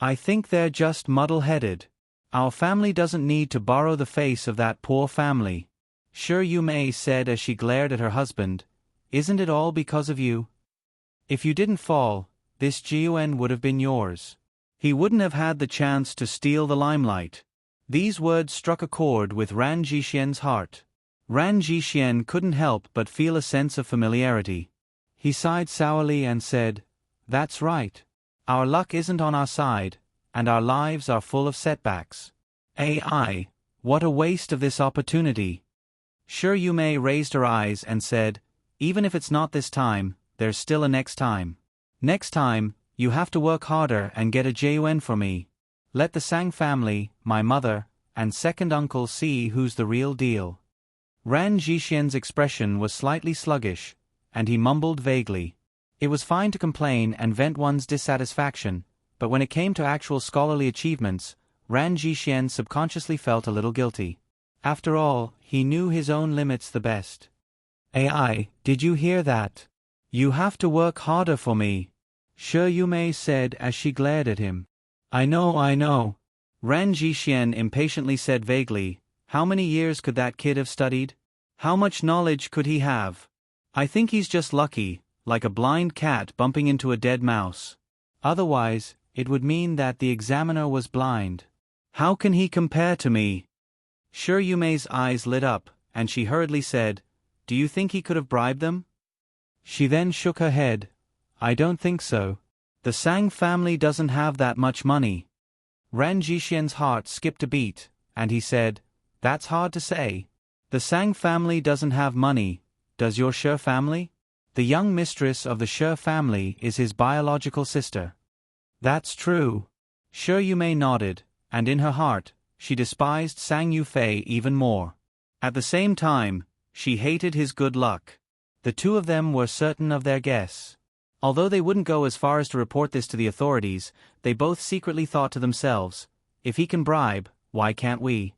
I think they're just muddle-headed. Our family doesn't need to borrow the face of that poor family." Shi Yumei said as she glared at her husband, "Isn't it all because of you? If you didn't fall, this Jiyuan would have been yours. He wouldn't have had the chance to steal the limelight." These words struck a chord with Ran Jixian's heart. Ran Jixien couldn't help but feel a sense of familiarity. He sighed sourly and said, "That's right. Our luck isn't on our side, and our lives are full of setbacks. AI, what a waste of this opportunity." Shi Yumei raised her eyes and said, "Even if it's not this time, there's still a next time. Next time, you have to work harder and get a JUN for me. Let the Sang family, my mother, and second uncle see who's the real deal." Ran Jixian's expression was slightly sluggish, and he mumbled vaguely. It was fine to complain and vent one's dissatisfaction, but when it came to actual scholarly achievements, Ran Jixien subconsciously felt a little guilty. After all, he knew his own limits the best. "AI, did you hear that? You have to work harder for me," Shi Yumei said as she glared at him. I know. Ran Jixien impatiently said vaguely, "How many years could that kid have studied? How much knowledge could he have? I think he's just lucky, like a blind cat bumping into a dead mouse. Otherwise, it would mean that the examiner was blind. How can he compare to me?" Shi Yumei's eyes lit up, and she hurriedly said, "Do you think he could have bribed them?" She then shook her head. "I don't think so. The Sang family doesn't have that much money." Ran Jixian's heart skipped a beat, and he said, "That's hard to say. The Sang family doesn't have money, does your Shi family? The young mistress of the Shi family is his biological sister." "That's true." Shi Yumei nodded, and in her heart, she despised Sang Yufei even more. At the same time, she hated his good luck. The two of them were certain of their guess. Although they wouldn't go as far as to report this to the authorities, they both secretly thought to themselves, if he can bribe, why can't we?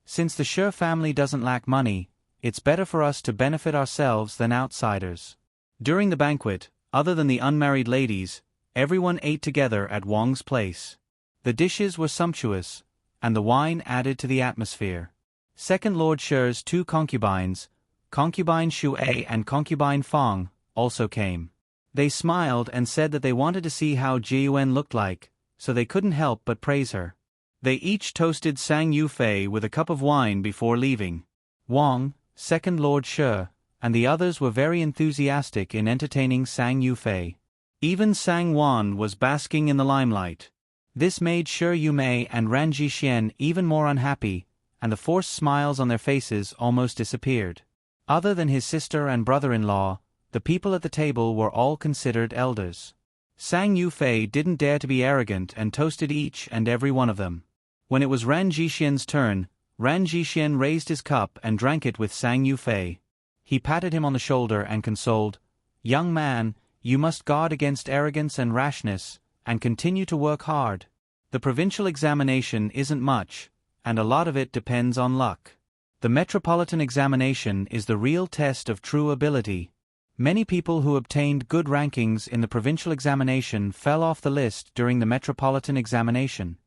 Since the Sher family doesn't lack money, it's better for us to benefit ourselves than outsiders. During the banquet, other than the unmarried ladies, everyone ate together at Wang's place. The dishes were sumptuous, and the wine added to the atmosphere. Second Lord Sher's two concubines, concubine Shu-A and concubine Fong, also came. They smiled and said that they wanted to see how Jiyuan looked like, so they couldn't help but praise her. They each toasted Sang Yufei with a cup of wine before leaving. Wang, Second Lord Sher, and the others were very enthusiastic in entertaining Sang Yufei. Even Sang Wan was basking in the limelight. This made Shi Yumei and Ran Jixian even more unhappy, and the forced smiles on their faces almost disappeared. Other than his sister and brother-in-law, the people at the table were all considered elders. Sang Yufei didn't dare to be arrogant and toasted each and every one of them. When it was Ran Jixian's turn, Ran Jixian raised his cup and drank it with Sang Yufei. He patted him on the shoulder and consoled, "Young man, you must guard against arrogance and rashness, and continue to work hard. The provincial examination isn't much, and a lot of it depends on luck. The metropolitan examination is the real test of true ability." Many people who obtained good rankings in the provincial examination fell off the list during the metropolitan examination.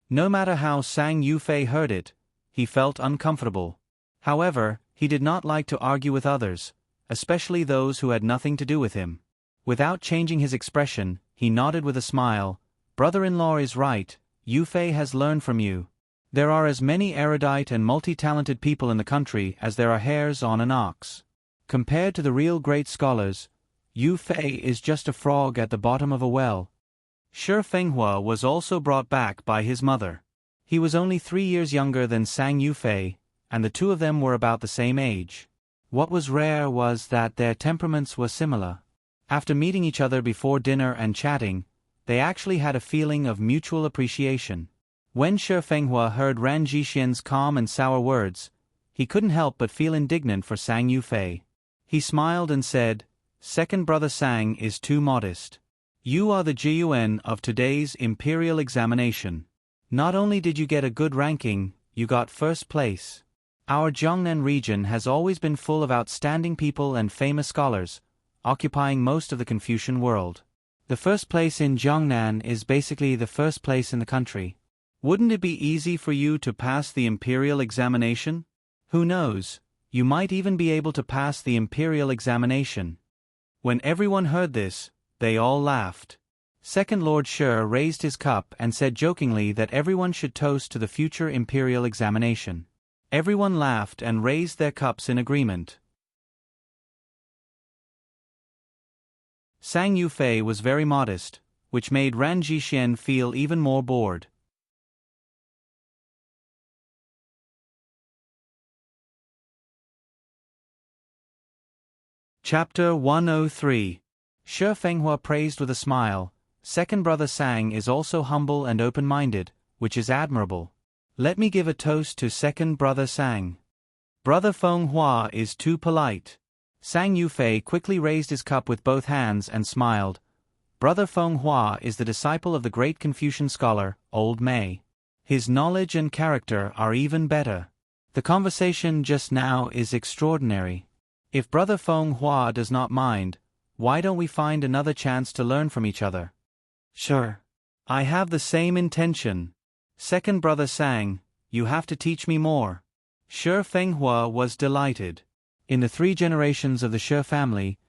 No matter how Sang Yufei heard it, he felt uncomfortable. However, he did not like to argue with others, especially those who had nothing to do with him. Without changing his expression, he nodded with a smile. "Brother-in-law is right, Yufei has learned from you. There are as many erudite and multi-talented people in the country as there are hairs on an ox. Compared to the real great scholars, Yufei is just a frog at the bottom of a well." Shi Fenghua was also brought back by his mother. He was only 3 years younger than Sang Yufei, and the two of them were about the same age. What was rare was that their temperaments were similar. After meeting each other before dinner and chatting, they actually had a feeling of mutual appreciation. When Shi Fenghua heard Ran Jixian's calm and sour words, he couldn't help but feel indignant for Sang Yufei. He smiled and said, "Second brother Sang is too modest. You are the Jiyuan of today's imperial examination. Not only did you get a good ranking, you got first place. Our Jiangnan region has always been full of outstanding people and famous scholars, occupying most of the Confucian world. The first place in Jiangnan is basically the first place in the country. Wouldn't it be easy for you to pass the imperial examination? Who knows, you might even be able to pass the imperial examination." When everyone heard this, they all laughed. Second Lord Sher raised his cup and said jokingly that everyone should toast to the future imperial examination. Everyone laughed and raised their cups in agreement. Sang Yufei was very modest, which made Ran Jixian feel even more bored. Chapter 103. Shi Fenghua praised with a smile. "Second brother Sang is also humble and open-minded, which is admirable. Let me give a toast to second brother Sang. Brother Fenghua is too polite." Sang Yufei quickly raised his cup with both hands and smiled. "Brother Fenghua is the disciple of the great Confucian scholar, Old Mei. His knowledge and character are even better. The conversation just now is extraordinary. If Brother Fenghua does not mind, why don't we find another chance to learn from each other?" "Sure. I have the same intention. Second brother Sang, you have to teach me more." Shi Fenghua was delighted. In the 3 generations of the Shi family,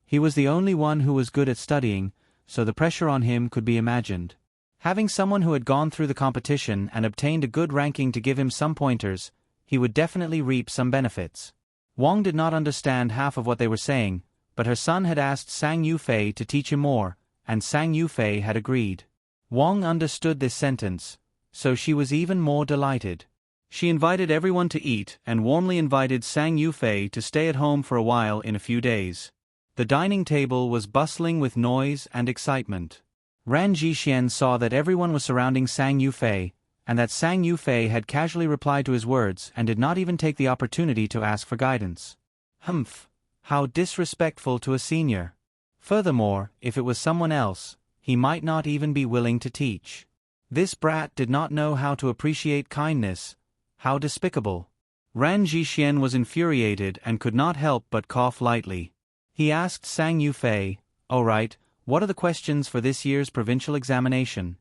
he was the only one who was good at studying, so the pressure on him could be imagined. Having someone who had gone through the competition and obtained a good ranking to give him some pointers, he would definitely reap some benefits. Wang did not understand half of what they were saying, but her son had asked Sang Yufei to teach him more, and Sang Yufei had agreed. Wang understood this sentence, so she was even more delighted. She invited everyone to eat and warmly invited Sang Yufei to stay at home for a while in a few days. The dining table was bustling with noise and excitement. Ran Jixian saw that everyone was surrounding Sang Yufei, and that Sang Yufei had casually replied to his words and did not even take the opportunity to ask for guidance. Humph! How disrespectful to a senior. Furthermore, if it was someone else, he might not even be willing to teach. This brat did not know how to appreciate kindness. How despicable. Ran Jixien was infuriated and could not help but cough lightly. He asked Sang Yufei, "All right, what are the questions for this year's provincial examination?"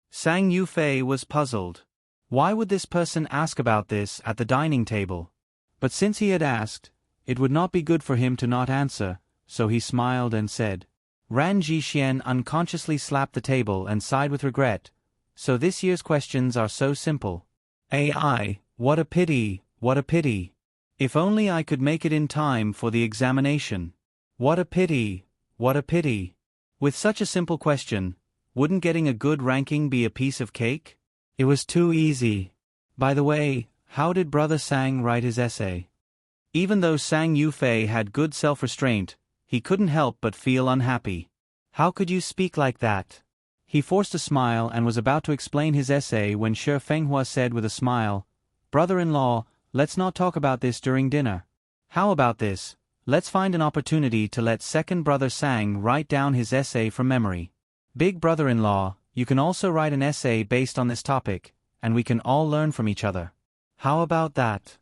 Sang Yufei was puzzled. Why would this person ask about this at the dining table? But since he had asked, it would not be good for him to not answer, so he smiled and said. Ran Jixien unconsciously slapped the table and sighed with regret. So this year's questions are so simple. AI, what a pity, what a pity. If only I could make it in time for the examination. What a pity, what a pity. With such a simple question, wouldn't getting a good ranking be a piece of cake? It was too easy. By the way, how did Brother Sang write his essay? Even though Sang Yufei had good self-restraint, he couldn't help but feel unhappy. How could you speak like that? He forced a smile and was about to explain his essay when Shi Fenghua said with a smile, "Brother-in-law, let's not talk about this during dinner. How about this? Let's find an opportunity to let second brother Sang write down his essay from memory. Big brother-in-law, you can also write an essay based on this topic, and we can all learn from each other. How about that?"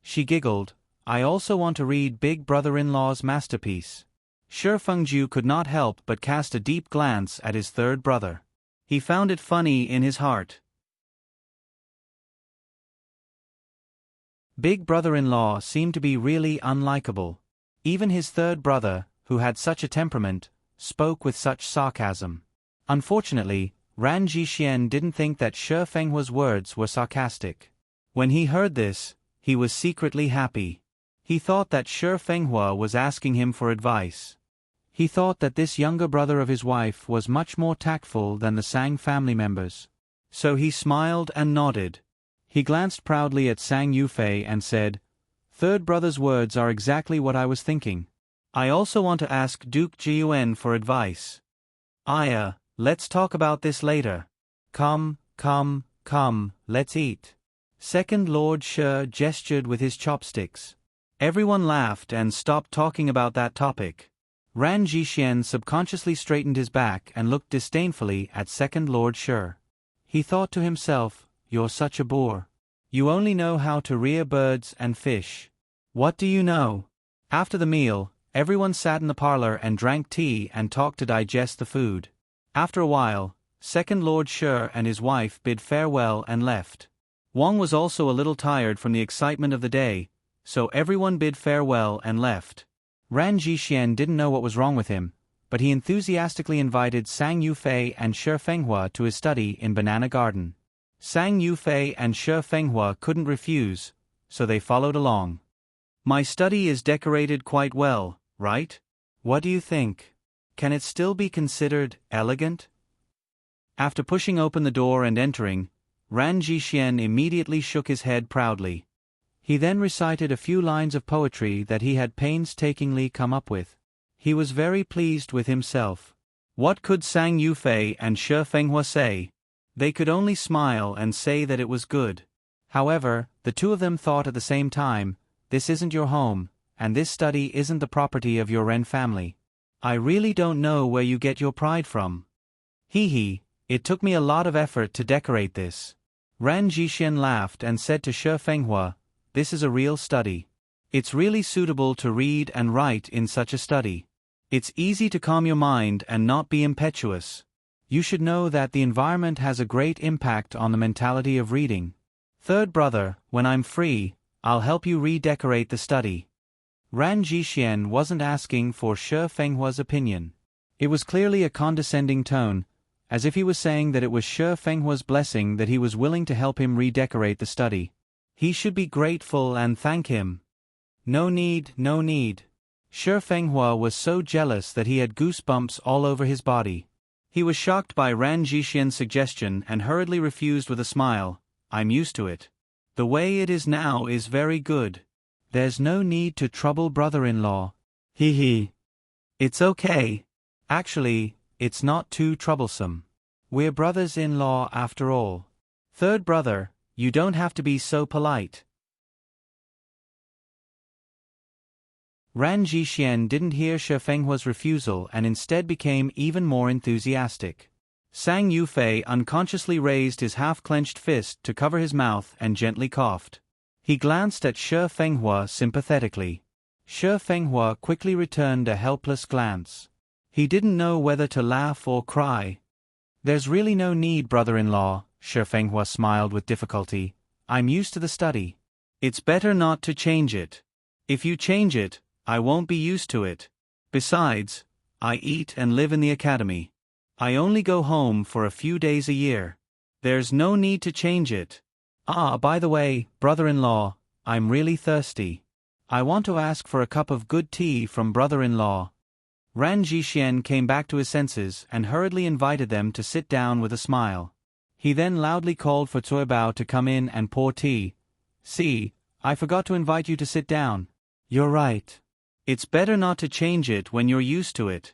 She giggled. "I also want to read big brother-in-law's masterpiece." Shi Fengju could not help but cast a deep glance at his third brother. He found it funny in his heart. Big brother-in-law seemed to be really unlikable. Even his third brother, who had such a temperament, spoke with such sarcasm. Unfortunately, Ran Jixien didn't think that Shi Fenghua's words were sarcastic. When he heard this, he was secretly happy. He thought that Shi Fenghua was asking him for advice. He thought that this younger brother of his wife was much more tactful than the Sang family members. So he smiled and nodded. He glanced proudly at Sang Yufei and said, "Third brother's words are exactly what I was thinking. I also want to ask Duke Jiuan for advice. Let's talk about this later. Come, let's eat." Second Lord Shi gestured with his chopsticks. Everyone laughed and stopped talking about that topic. Ran Jixien subconsciously straightened his back and looked disdainfully at Second Lord Shi. He thought to himself, "You're such a bore. You only know how to rear birds and fish. What do you know?" After the meal, everyone sat in the parlor and drank tea and talked to digest the food. After a while, Second Lord Shi and his wife bid farewell and left. Wang was also a little tired from the excitement of the day, so everyone bid farewell and left. Ran Jixien didn't know what was wrong with him, but he enthusiastically invited Sang Yufei and Shi Fenghua to his study in Banana Garden. Sang Yufei and Shi Fenghua couldn't refuse, so they followed along. "My study is decorated quite well, right? What do you think? Can it still be considered elegant?" After pushing open the door and entering, Ran Jixien immediately shook his head proudly. He then recited a few lines of poetry that he had painstakingly come up with. He was very pleased with himself. What could Sang Yufei and Shi Fenghua say? They could only smile and say that it was good. However, the two of them thought at the same time, "This isn't your home, and this study isn't the property of your Ren family. I really don't know where you get your pride from. It took me a lot of effort to decorate this." Ran Jixien laughed and said to Shi Fenghua, "This is a real study. It's really suitable to read and write in such a study. It's easy to calm your mind and not be impetuous. You should know that the environment has a great impact on the mentality of reading. Third brother, when I'm free, I'll help you redecorate the study." Ran Jixien wasn't asking for Shi Fenghua's opinion. It was clearly a condescending tone, as if he was saying that it was Shi Fenghua's blessing that he was willing to help him redecorate the study. He should be grateful and thank him. No need. Shi Fenghua was so jealous that he had goosebumps all over his body. He was shocked by Ran Jixien's suggestion and hurriedly refused with a smile, "I'm used to it. The way it is now is very good. There's no need to trouble brother-in-law. It's okay. Actually, it's not too troublesome. We're brothers-in-law after all." Third brother, you don't have to be so polite. Ran Jixian didn't hear Shi Fenghua's refusal and instead became even more enthusiastic. Sang Yufei unconsciously raised his half-clenched fist to cover his mouth and gently coughed. He glanced at Shi Fenghua sympathetically. Shi Fenghua quickly returned a helpless glance. He didn't know whether to laugh or cry. There's really no need, brother-in-law, Shi Fenghua smiled with difficulty. I'm used to the study. It's better not to change it. If you change it, I won't be used to it. Besides, I eat and live in the academy. I only go home for a few days a year. There's no need to change it. Ah, by the way, brother-in-law, I'm really thirsty. I want to ask for a cup of good tea from brother-in-law. Ran Jixian came back to his senses and hurriedly invited them to sit down with a smile. He then loudly called for Cui Bao to come in and pour tea. See, I forgot to invite you to sit down. You're right. It's better not to change it when you're used to it.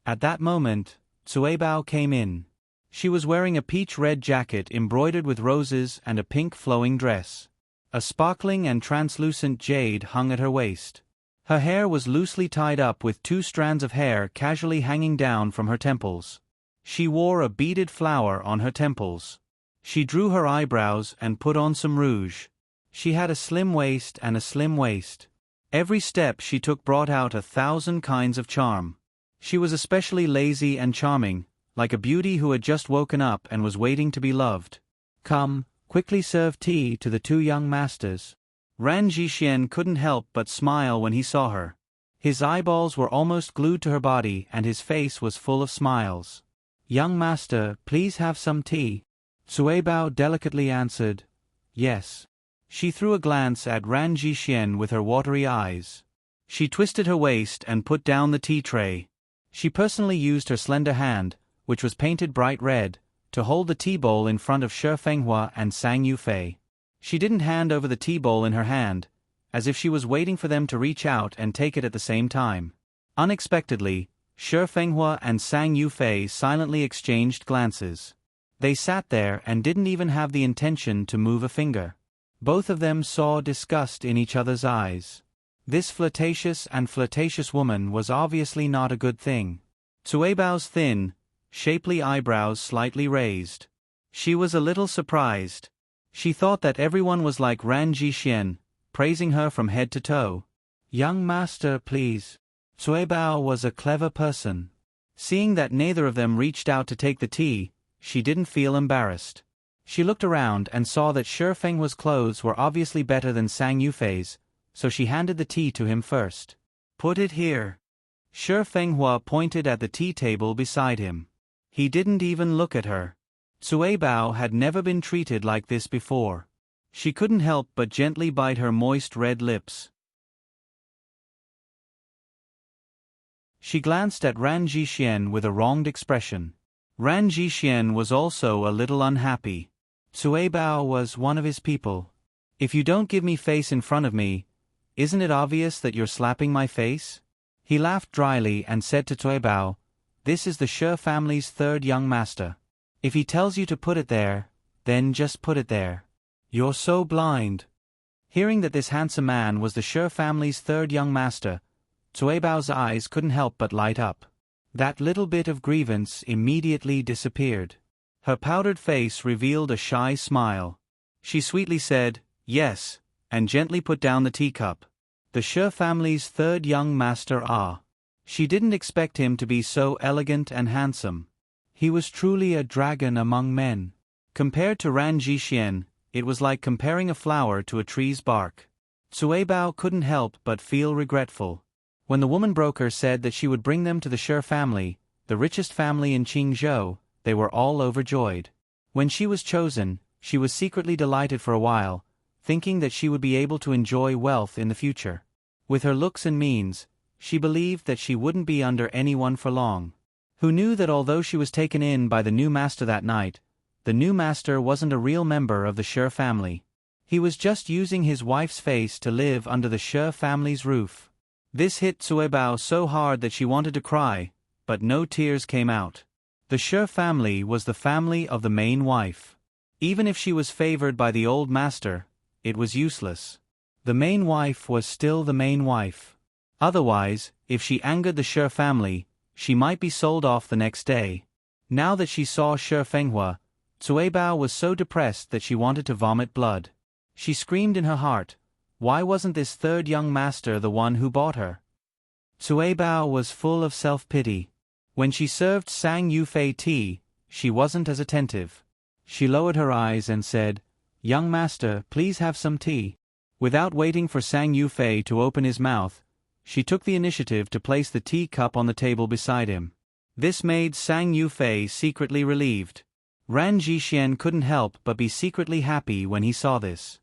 At that moment, Cui Bao came in. She was wearing a peach-red jacket embroidered with roses and a pink flowing dress. A sparkling and translucent jade hung at her waist. Her hair was loosely tied up with 2 strands of hair casually hanging down from her temples. She wore a beaded flower on her temples. She drew her eyebrows and put on some rouge. She had a slim waist and a slim waist. Every step she took brought out 1,000 kinds of charm. She was especially lazy and charming, like a beauty who had just woken up and was waiting to be loved. Come, quickly serve tea to the 2 young masters. Ran Jixian couldn't help but smile when he saw her. His eyeballs were almost glued to her body and his face was full of smiles. Young master, please have some tea. Cui Bao delicately answered, yes. She threw a glance at Ran Jixian with her watery eyes. She twisted her waist and put down the tea tray. She personally used her slender hand, which was painted bright red, to hold the tea bowl in front of Shi Fenghua and Sang Yufei. She didn't hand over the tea bowl in her hand, as if she was waiting for them to reach out and take it at the same time. Unexpectedly, Shi Fenghua and Sang Yufei silently exchanged glances. They sat there and didn't even have the intention to move a finger. Both of them saw disgust in each other's eyes. This flirtatious woman was obviously not a good thing. Cui Bao's thin, shapely eyebrows slightly raised. She was a little surprised. She thought that everyone was like Ran Jixian, praising her from head to toe. Young master, please. Cui Bao was a clever person. Seeing that neither of them reached out to take the tea, she didn't feel embarrassed. She looked around and saw that Shi Fenghua's clothes were obviously better than Sang Yufei's, so she handed the tea to him first. Put it here. Shi Fenghua pointed at the tea table beside him. He didn't even look at her. Cui Bao had never been treated like this before. She couldn't help but gently bite her moist red lips. She glanced at Ran Jixian with a wronged expression. Ran Jixian was also a little unhappy. Cui Bao was one of his people. If you don't give me face in front of me, isn't it obvious that you're slapping my face? He laughed dryly and said to Cui Bao, this is the Shi family's 3rd young master. If he tells you to put it there, then just put it there. You're so blind. Hearing that this handsome man was the Shi family's 3rd young master, Cui Bao's eyes couldn't help but light up. That little bit of grievance immediately disappeared. Her powdered face revealed a shy smile. She sweetly said, yes, and gently put down the teacup. The Shi family's 3rd young master She didn't expect him to be so elegant and handsome. He was truly a dragon among men. Compared to Ran Jixian, it was like comparing a flower to a tree's bark. Cui Bao couldn't help but feel regretful. When the woman broker said that she would bring them to the Shi family, the richest family in Qingzhou, they were all overjoyed. When she was chosen, she was secretly delighted for a while, thinking that she would be able to enjoy wealth in the future. With her looks and means, she believed that she wouldn't be under anyone for long. Who knew that although she was taken in by the new master that night, the new master wasn't a real member of the Shi family. He was just using his wife's face to live under the Shi family's roof. This hit Cui Bao so hard that she wanted to cry, but no tears came out. The Shi family was the family of the main wife. Even if she was favored by the old master, it was useless. The main wife was still the main wife. Otherwise, if she angered the Shi family, she might be sold off the next day. Now that she saw Shi Fenghua, Cui Bao was so depressed that she wanted to vomit blood. She screamed in her heart, why wasn't this third young master the one who bought her? Cui Bao was full of self-pity. When she served Sang Yufei tea, she wasn't as attentive. She lowered her eyes and said, "Young master, please have some tea." Without waiting for Sang Yufei to open his mouth, she took the initiative to place the tea cup on the table beside him. This made Sang Yufei secretly relieved. Ran Jixien couldn't help but be secretly happy when he saw this.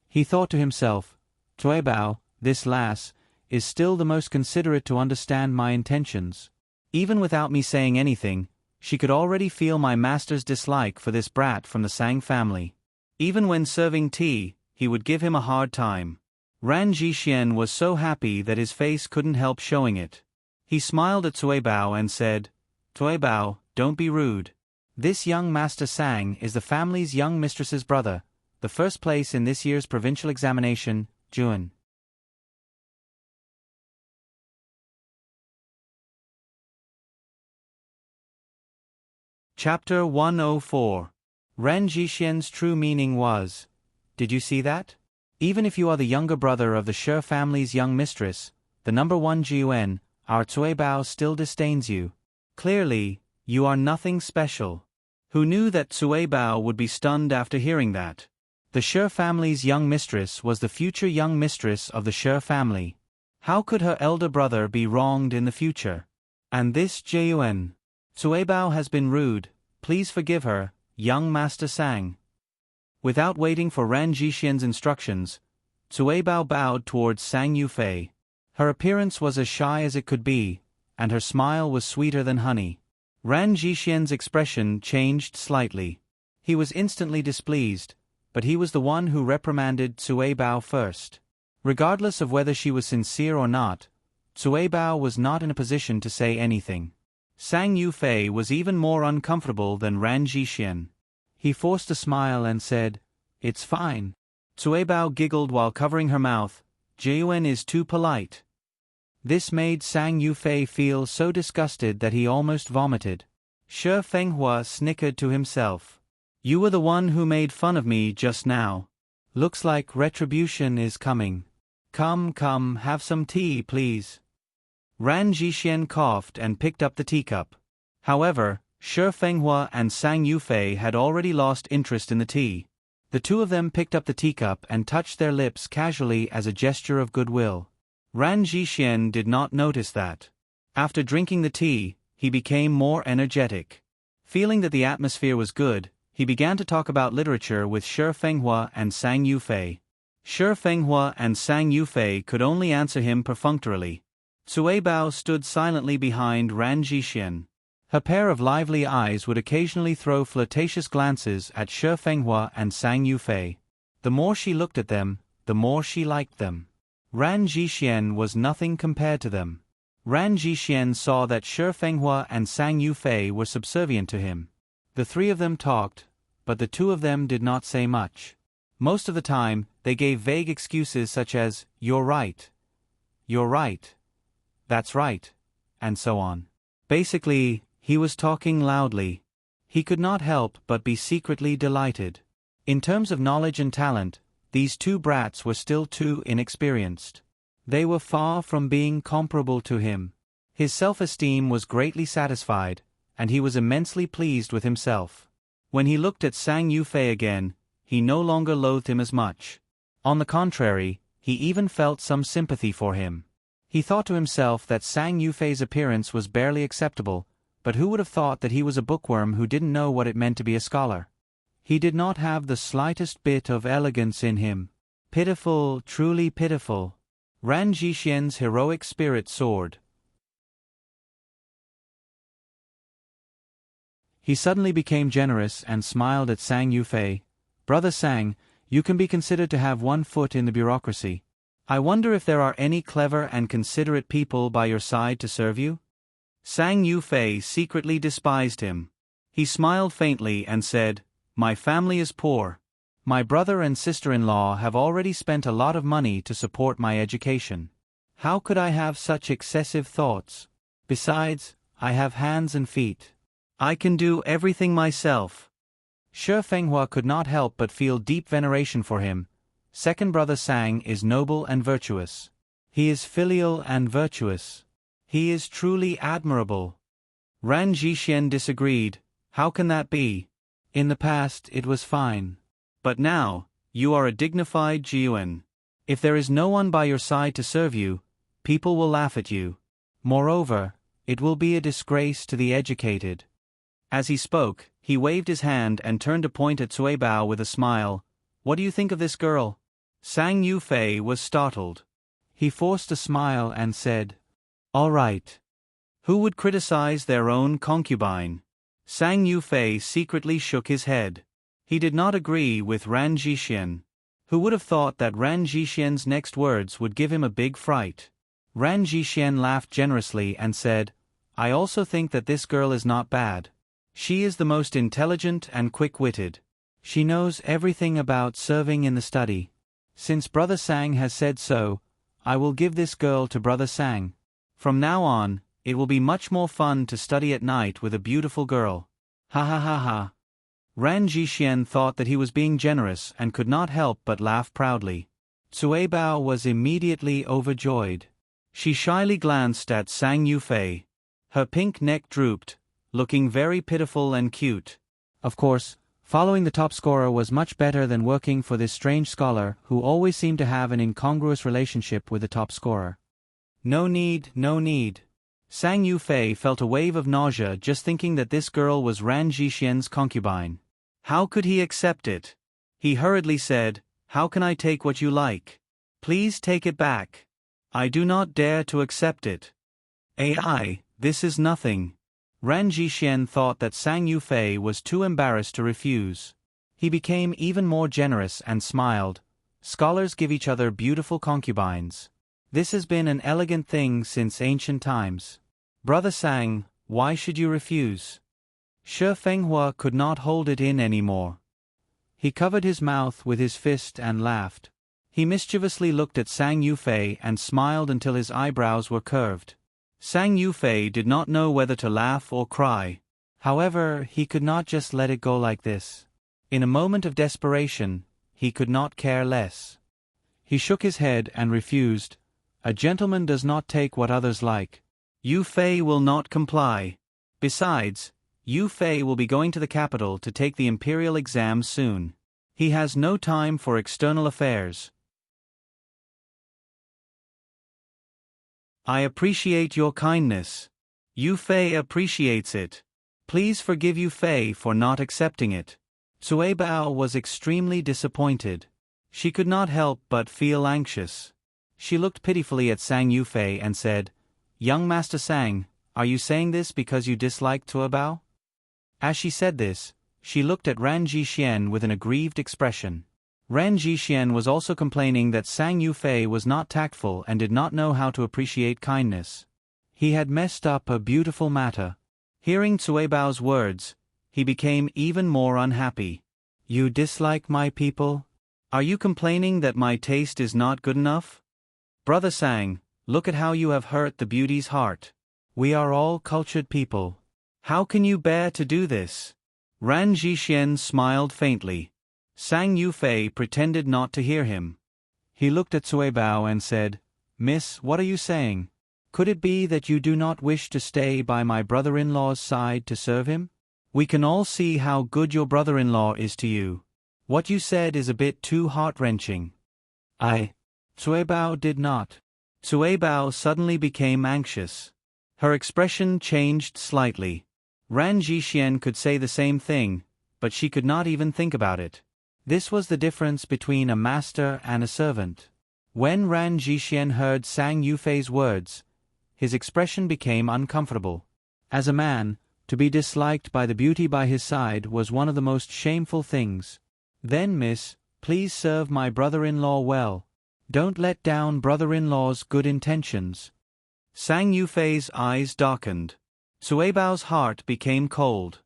He thought to himself, Cui Bao, this lass, is still the most considerate to understand my intentions. Even without me saying anything, she could already feel my master's dislike for this brat from the Sang family. Even when serving tea, he would give him a hard time. Ran Jixien was so happy that his face couldn't help showing it. He smiled at Cui Bao and said, Cui Bao, don't be rude. This young Master Sang is the family's young mistress's brother, the first place in this year's provincial examination, Juan. Chapter 104. Ran Jixian's true meaning was, did you see that? Even if you are the younger brother of the Shi family's young mistress, the number one Jiuan, our Cui Bao still disdains you. Clearly, you are nothing special. Who knew that Cui Bao would be stunned after hearing that? The Shi family's young mistress was the future young mistress of the Shi family. How could her elder brother be wronged in the future? And this Jiuan. Cui Bao has been rude, please forgive her, young Master Sang. Without waiting for Ran Jixian's instructions, Cui Bao bowed towards Sang Yufei. Her appearance was as shy as it could be, and her smile was sweeter than honey. Ran Jixian's expression changed slightly. He was instantly displeased, but he was the one who reprimanded Cui Bao first. Regardless of whether she was sincere or not, Cui Bao was not in a position to say anything. Sang Yufei was even more uncomfortable than Ran Jixian. He forced a smile and said, "It's fine." Cui Bao giggled while covering her mouth. "Jiuan is too polite." This made Sang Yufei feel so disgusted that he almost vomited. Shi Fenghua snickered to himself. "You were the one who made fun of me just now. Looks like retribution is coming. Come, have some tea, please." Ran Jixian coughed and picked up the teacup. However, Shi Fenghua and Sang Yufei had already lost interest in the tea. The two of them picked up the teacup and touched their lips casually as a gesture of goodwill. Ran Jixian did not notice that. After drinking the tea, he became more energetic. Feeling that the atmosphere was good, he began to talk about literature with Shi Fenghua and Sang Yufei. Shi Fenghua and Sang Yufei could only answer him perfunctorily. Cui Bao stood silently behind Ran Jixian. Her pair of lively eyes would occasionally throw flirtatious glances at Shi Fenghua and Sang Yufei. The more she looked at them, the more she liked them. Ran Jixian was nothing compared to them. Ran Jixian saw that Shi Fenghua and Sang Yufei were subservient to him. The three of them talked, but the two of them did not say much. Most of the time, they gave vague excuses such as, "You're right. You're right. That's right," and so on. Basically, he was talking loudly. He could not help but be secretly delighted. In terms of knowledge and talent, these two brats were still too inexperienced. They were far from being comparable to him. His self-esteem was greatly satisfied, and he was immensely pleased with himself. When he looked at Sang Yufei again, he no longer loathed him as much. On the contrary, he even felt some sympathy for him. He thought to himself that Sang Yufei's appearance was barely acceptable, but who would have thought that he was a bookworm who didn't know what it meant to be a scholar? He did not have the slightest bit of elegance in him. Pitiful, truly pitiful. Ran Jixian's heroic spirit soared. He suddenly became generous and smiled at Sang Yufei. "Brother Sang, you can be considered to have one foot in the bureaucracy. I wonder if there are any clever and considerate people by your side to serve you?" Sang Yufei secretly despised him. He smiled faintly and said, My family is poor. My brother and sister-in-law have already spent a lot of money to support my education. How could I have such excessive thoughts? Besides, I have hands and feet. I can do everything myself. Shi Fenghua could not help but feel deep veneration for him. Second brother Sang is noble and virtuous. He is filial and virtuous. He is truly admirable. Ran Jixien disagreed. How can that be? In the past it was fine. But now, you are a dignified Jiuan. If there is no one by your side to serve you, people will laugh at you. Moreover, it will be a disgrace to the educated. As he spoke, he waved his hand and turned to point at Cui Bao with a smile. What do you think of this girl? Sang Yufei was startled. He forced a smile and said, All right. Who would criticize their own concubine? Sang Yufei secretly shook his head. He did not agree with Ran Jixien. Who would have thought that Ran Jixien's next words would give him a big fright? Ran Jixien laughed generously and said, I also think that this girl is not bad. She is the most intelligent and quick-witted. She knows everything about serving in the study. Since Brother Sang has said so, I will give this girl to Brother Sang. From now on, it will be much more fun to study at night with a beautiful girl. Ha ha ha ha. Ran Jixien thought that he was being generous and could not help but laugh proudly. Cui Bao was immediately overjoyed. She shyly glanced at Sang Yufei. Her pink neck drooped, looking very pitiful and cute. Of course, following the top scorer was much better than working for this strange scholar who always seemed to have an incongruous relationship with the top scorer. No need, no need. Sang Yufei felt a wave of nausea just thinking that this girl was Ran Jixien's concubine. How could he accept it? He hurriedly said, How can I take what you like? Please take it back. I do not dare to accept it. Ai, this is nothing. Ran Jixien thought that Sang Yufei was too embarrassed to refuse. He became even more generous and smiled. Scholars give each other beautiful concubines. This has been an elegant thing since ancient times. Brother Sang, why should you refuse? Shi Fenghua could not hold it in anymore. He covered his mouth with his fist and laughed. He mischievously looked at Sang Yufei and smiled until his eyebrows were curved. Sang Yufei did not know whether to laugh or cry. However, he could not just let it go like this. In a moment of desperation, he could not care less. He shook his head and refused. A gentleman does not take what others like. Yufei will not comply. Besides, Yufei will be going to the capital to take the imperial exam soon. He has no time for external affairs. I appreciate your kindness. Yufei appreciates it. Please forgive Yufei for not accepting it. Cui Bao was extremely disappointed. She could not help but feel anxious. She looked pitifully at Sang Yufei and said, Young Master Sang, are you saying this because you dislike Cui Bao? As she said this, she looked at Ran Jixien with an aggrieved expression. Ran Jixien was also complaining that Sang Yufei was not tactful and did not know how to appreciate kindness. He had messed up a beautiful matter. Hearing Cui Bao's words, he became even more unhappy. You dislike my people? Are you complaining that my taste is not good enough? Brother Sang, look at how you have hurt the beauty's heart. We are all cultured people. How can you bear to do this? Ran Jixien smiled faintly. Sang Yufei pretended not to hear him. He looked at Cui Bao and said, Miss, what are you saying? Could it be that you do not wish to stay by my brother-in-law's side to serve him? We can all see how good your brother-in-law is to you. What you said is a bit too heart-wrenching. Cui Bao did not. Cui Bao suddenly became anxious. Her expression changed slightly. Ran Jixien could say the same thing, but she could not even think about it. This was the difference between a master and a servant. When Ran Jixien heard Sang Yufei's words, his expression became uncomfortable. As a man, to be disliked by the beauty by his side was one of the most shameful things. Then, miss, please serve my brother-in-law well. Don't let down brother-in-law's good intentions. Sang Yufei's eyes darkened. Cui Bao's heart became cold.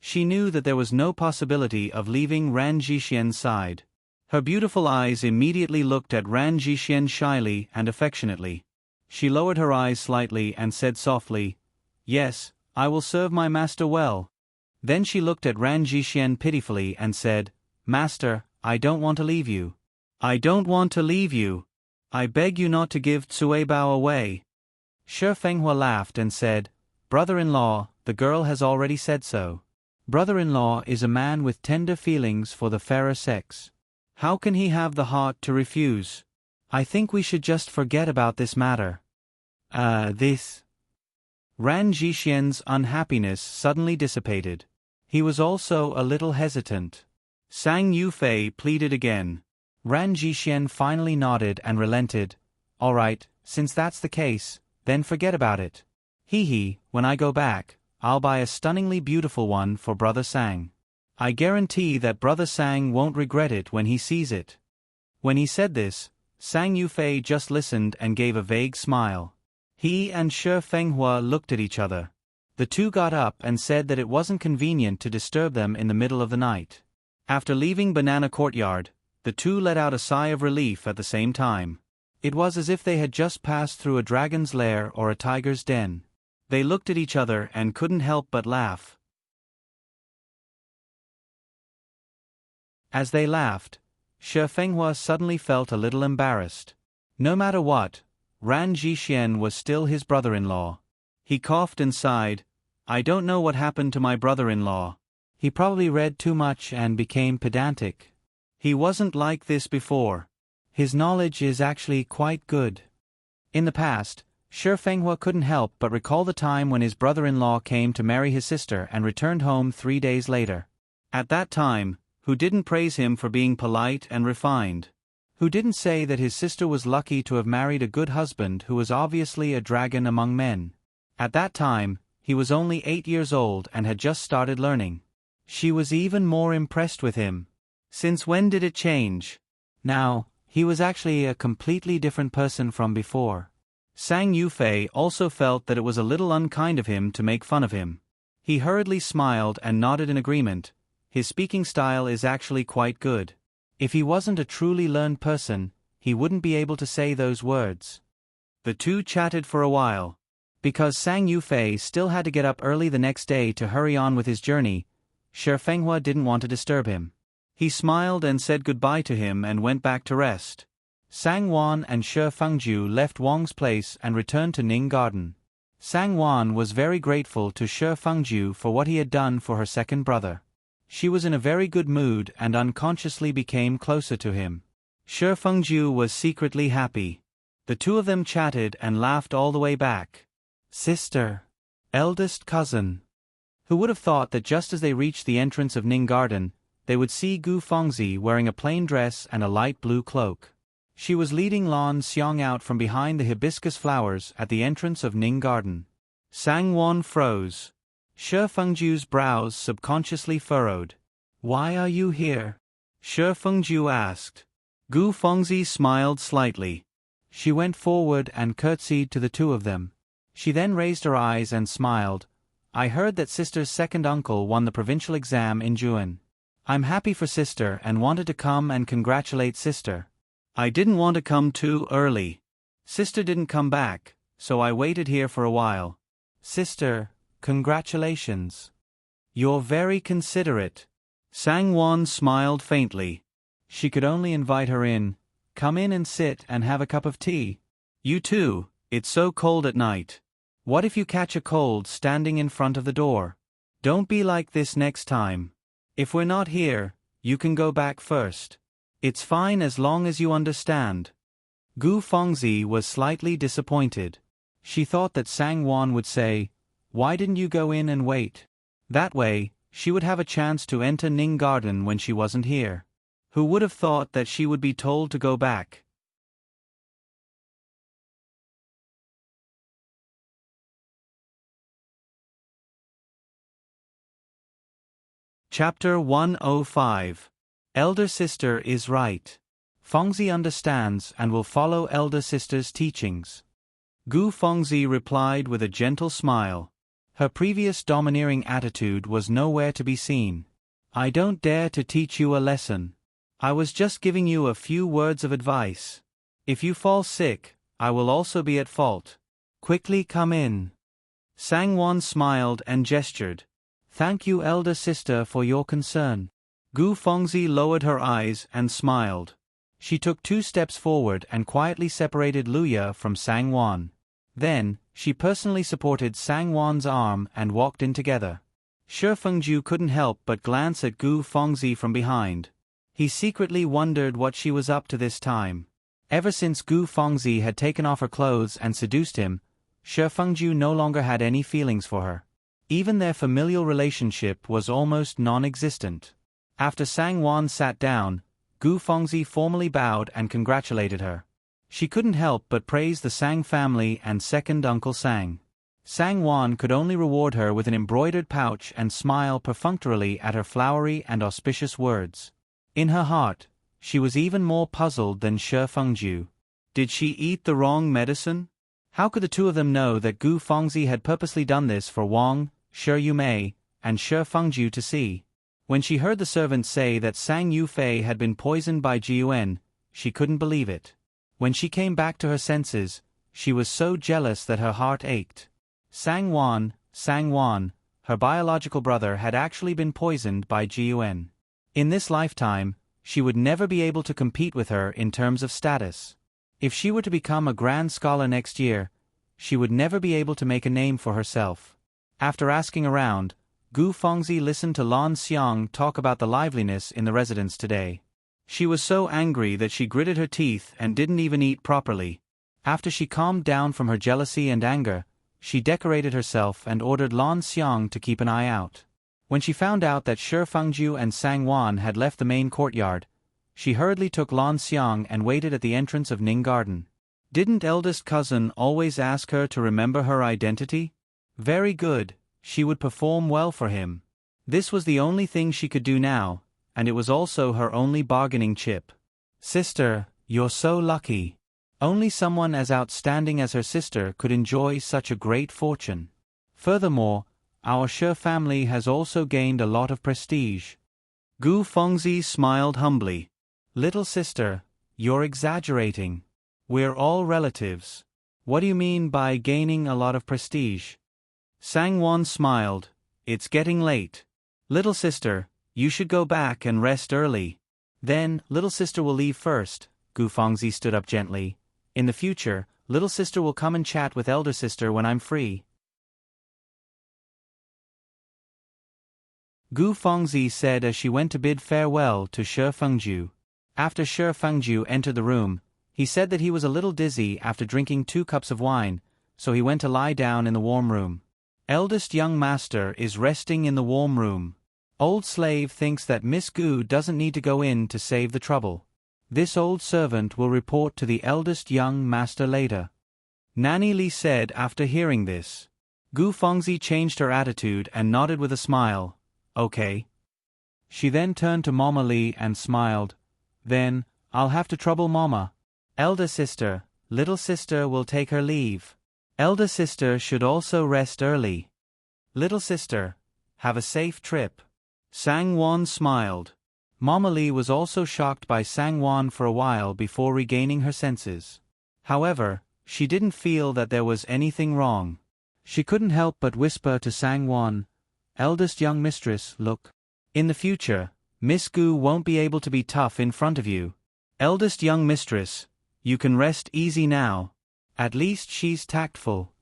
She knew that there was no possibility of leaving Ran Jixian's side. Her beautiful eyes immediately looked at Ran Jixian shyly and affectionately. She lowered her eyes slightly and said softly, "Yes, I will serve my master well." Then she looked at Ran Jixian pitifully and said, "Master, I don't want to leave you. I don't want to leave you. I beg you not to give Cui Bao away." Shi Fenghua laughed and said, "Brother-in-law, the girl has already said so. Brother-in-law is a man with tender feelings for the fairer sex. How can he have the heart to refuse? I think we should just forget about this matter." This. Ran Jixian's unhappiness suddenly dissipated. He was also a little hesitant. Sang Yufei pleaded again. Ran Jixian finally nodded and relented. "All right, since that's the case, then forget about it. When I go back, I'll buy a stunningly beautiful one for Brother Sang. I guarantee that Brother Sang won't regret it when he sees it." When he said this, Sang Yufei just listened and gave a vague smile. He and Shi Fenghua looked at each other. The two got up and said that it wasn't convenient to disturb them in the middle of the night. After leaving Banana Courtyard, the two let out a sigh of relief at the same time. It was as if they had just passed through a dragon's lair or a tiger's den. They looked at each other and couldn't help but laugh. As they laughed, Shi Fenghua suddenly felt a little embarrassed. No matter what, Ran Jixian was still his brother-in-law. He coughed and sighed, "I don't know what happened to my brother-in-law. He probably read too much and became pedantic. He wasn't like this before. His knowledge is actually quite good." In the past, Shi Fenghua couldn't help but recall the time when his brother-in-law came to marry his sister and returned home 3 days later. At that time, who didn't praise him for being polite and refined? Who didn't say that his sister was lucky to have married a good husband who was obviously a dragon among men? At that time, he was only 8 years old and had just started learning. She was even more impressed with him. Since when did it change? Now, he was actually a completely different person from before. Sang Yufei also felt that it was a little unkind of him to make fun of him. He hurriedly smiled and nodded in agreement. His speaking style is actually quite good. If he wasn't a truly learned person, he wouldn't be able to say those words. The two chatted for a while. Because Sang Yufei still had to get up early the next day to hurry on with his journey, Shi Fenghua didn't want to disturb him. He smiled and said goodbye to him and went back to rest. Sang Wan and Shi Fengju left Wang's place and returned to Ning Garden. Sang Wan was very grateful to Shi Fengju for what he had done for her second brother. She was in a very good mood and unconsciously became closer to him. Shi Fengju was secretly happy. The two of them chatted and laughed all the way back. Sister. Eldest cousin. Who would have thought that just as they reached the entrance of Ning Garden, they would see Gu Fengzi wearing a plain dress and a light blue cloak. She was leading Lan Xiang out from behind the hibiscus flowers at the entrance of Ning Garden. Sang Wan froze. Shi Fengju's brows subconsciously furrowed. "Why are you here?" Shi Fengju asked. Gu Fengzi smiled slightly. She went forward and curtsied to the two of them. She then raised her eyes and smiled. "I heard that sister's second uncle won the provincial exam in Juan. I'm happy for sister and wanted to come and congratulate sister. I didn't want to come too early. Sister didn't come back, so I waited here for a while. Sister, congratulations. You're very considerate." Sang Wan smiled faintly. She could only invite her in. "Come in and sit and have a cup of tea. You too, it's so cold at night. What if you catch a cold standing in front of the door? Don't be like this next time. If we're not here, you can go back first. It's fine as long as you understand." Gu Fengzi was slightly disappointed. She thought that Sang Wan would say, "Why didn't you go in and wait?" That way, she would have a chance to enter Ning Garden when she wasn't here. Who would have thought that she would be told to go back? Chapter 105. Elder Sister is Right. Fengzi understands and will follow elder sister's teachings. Gu Fengzi replied with a gentle smile. Her previous domineering attitude was nowhere to be seen. I don't dare to teach you a lesson. I was just giving you a few words of advice. If you fall sick, I will also be at fault. Quickly come in. Sangwon smiled and gestured. Thank you, elder sister, for your concern. Gu Fengzi lowered her eyes and smiled. She took 2 steps forward and quietly separated Luya from Sangwon. Then, she personally supported Sangwon's arm and walked in together. Shi Fengju couldn't help but glance at Gu Fengzi from behind. He secretly wondered what she was up to this time. Ever since Gu Fengzi had taken off her clothes and seduced him, Shi Fengju no longer had any feelings for her. Even their familial relationship was almost non-existent. After Sangwon sat down, Gu Fengzi formally bowed and congratulated her. She couldn't help but praise the Sang family and second Uncle Sang. Sangwon could only reward her with an embroidered pouch and smile perfunctorily at her flowery and auspicious words. In her heart, she was even more puzzled than Shi Fengju. Did she eat the wrong medicine? How could the two of them know that Gu Fengzi had purposely done this for Wang, Shi Yumei, and Shi Fengju to see? When she heard the servants say that Sang Yufei had been poisoned by Jiuan, she couldn't believe it. When she came back to her senses, she was so jealous that her heart ached. Sangwon, her biological brother, had actually been poisoned by Jiuan. In this lifetime, she would never be able to compete with her in terms of status. If she were to become a grand scholar next year, she would never be able to make a name for herself. After asking around, Gu Fengzi listened to Lan Xiang talk about the liveliness in the residence today. She was so angry that she gritted her teeth and didn't even eat properly. After she calmed down from her jealousy and anger, she decorated herself and ordered Lan Xiang to keep an eye out. When she found out that Shi Fengju and Sangwon had left the main courtyard, she hurriedly took Lan Xiang and waited at the entrance of Ning Garden. Didn't eldest cousin always ask her to remember her identity? Very good, she would perform well for him. This was the only thing she could do now, and it was also her only bargaining chip. Sister, you're so lucky. Only someone as outstanding as her sister could enjoy such a great fortune. Furthermore, our Shi family has also gained a lot of prestige. Gu Fengzi smiled humbly. Little sister, you're exaggerating. We're all relatives. What do you mean by gaining a lot of prestige? Sangwon smiled. It's getting late. Little sister, you should go back and rest early. Then, little sister will leave first. Gu Fengzi stood up gently. In the future, little sister will come and chat with elder sister when I'm free. Gu Fengzi said as she went to bid farewell to Shi Fengju. After Shi Fengju entered the room, he said that he was a little dizzy after drinking 2 cups of wine, so he went to lie down in the warm room. Eldest young master is resting in the warm room. Old slave thinks that Miss Gu doesn't need to go in to save the trouble. This old servant will report to the eldest young master later. Nanny Li said after hearing this. Gu Fengzi changed her attitude and nodded with a smile. Okay. She then turned to Mama Li and smiled. Then, I'll have to trouble Mama. Elder sister, little sister will take her leave. Elder sister should also rest early. Little sister, have a safe trip. Sangwon smiled. Mama Li was also shocked by Sangwon for a while before regaining her senses. However, she didn't feel that there was anything wrong. She couldn't help but whisper to Sangwon, eldest young mistress, look. In the future, Miss Gu won't be able to be tough in front of you. Eldest young mistress, you can rest easy now. At least she's tactful.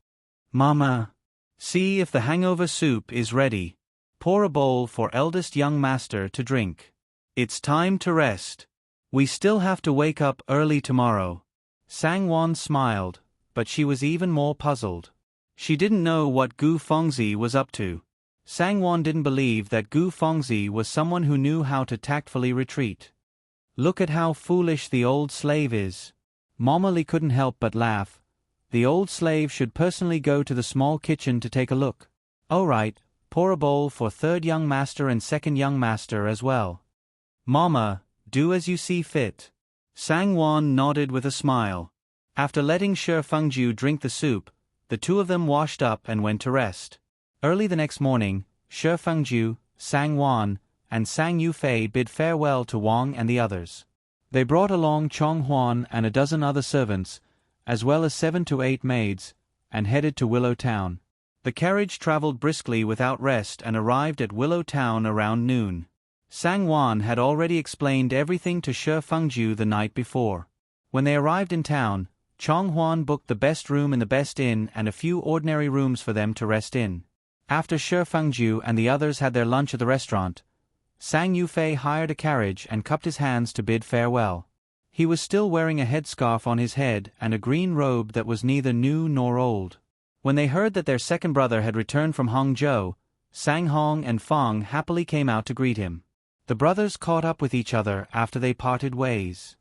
Mama. See if the hangover soup is ready. Pour a bowl for eldest young master to drink. It's time to rest. We still have to wake up early tomorrow. Sangwon smiled, but she was even more puzzled. She didn't know what Gu Fengzi was up to. Sangwon didn't believe that Gu Fengzi was someone who knew how to tactfully retreat. Look at how foolish the old slave is. Mama Li couldn't help but laugh. The old slave should personally go to the small kitchen to take a look. All right, pour a bowl for third young master and second young master as well. Mama, do as you see fit. Sangwon nodded with a smile. After letting Shi Fengju drink the soup, the two of them washed up and went to rest. Early the next morning, Shi Fengju, Sang Wan, and Sang Yufei bid farewell to Wang and the others. They brought along Chong Huan and a dozen other servants, as well as 7 to 8 maids, and headed to Willow Town. The carriage traveled briskly without rest and arrived at Willow Town around noon. Sang Wan had already explained everything to Shi Fengju the night before. When they arrived in town, Chong Huan booked the best room in the best inn and a few ordinary rooms for them to rest in. After Shi Fengju and the others had their lunch at the restaurant, Sang Yufei hired a carriage and cupped his hands to bid farewell. He was still wearing a headscarf on his head and a green robe that was neither new nor old. When they heard that their second brother had returned from Hangzhou, Sang Hong and Fang happily came out to greet him. The brothers caught up with each other after they parted ways.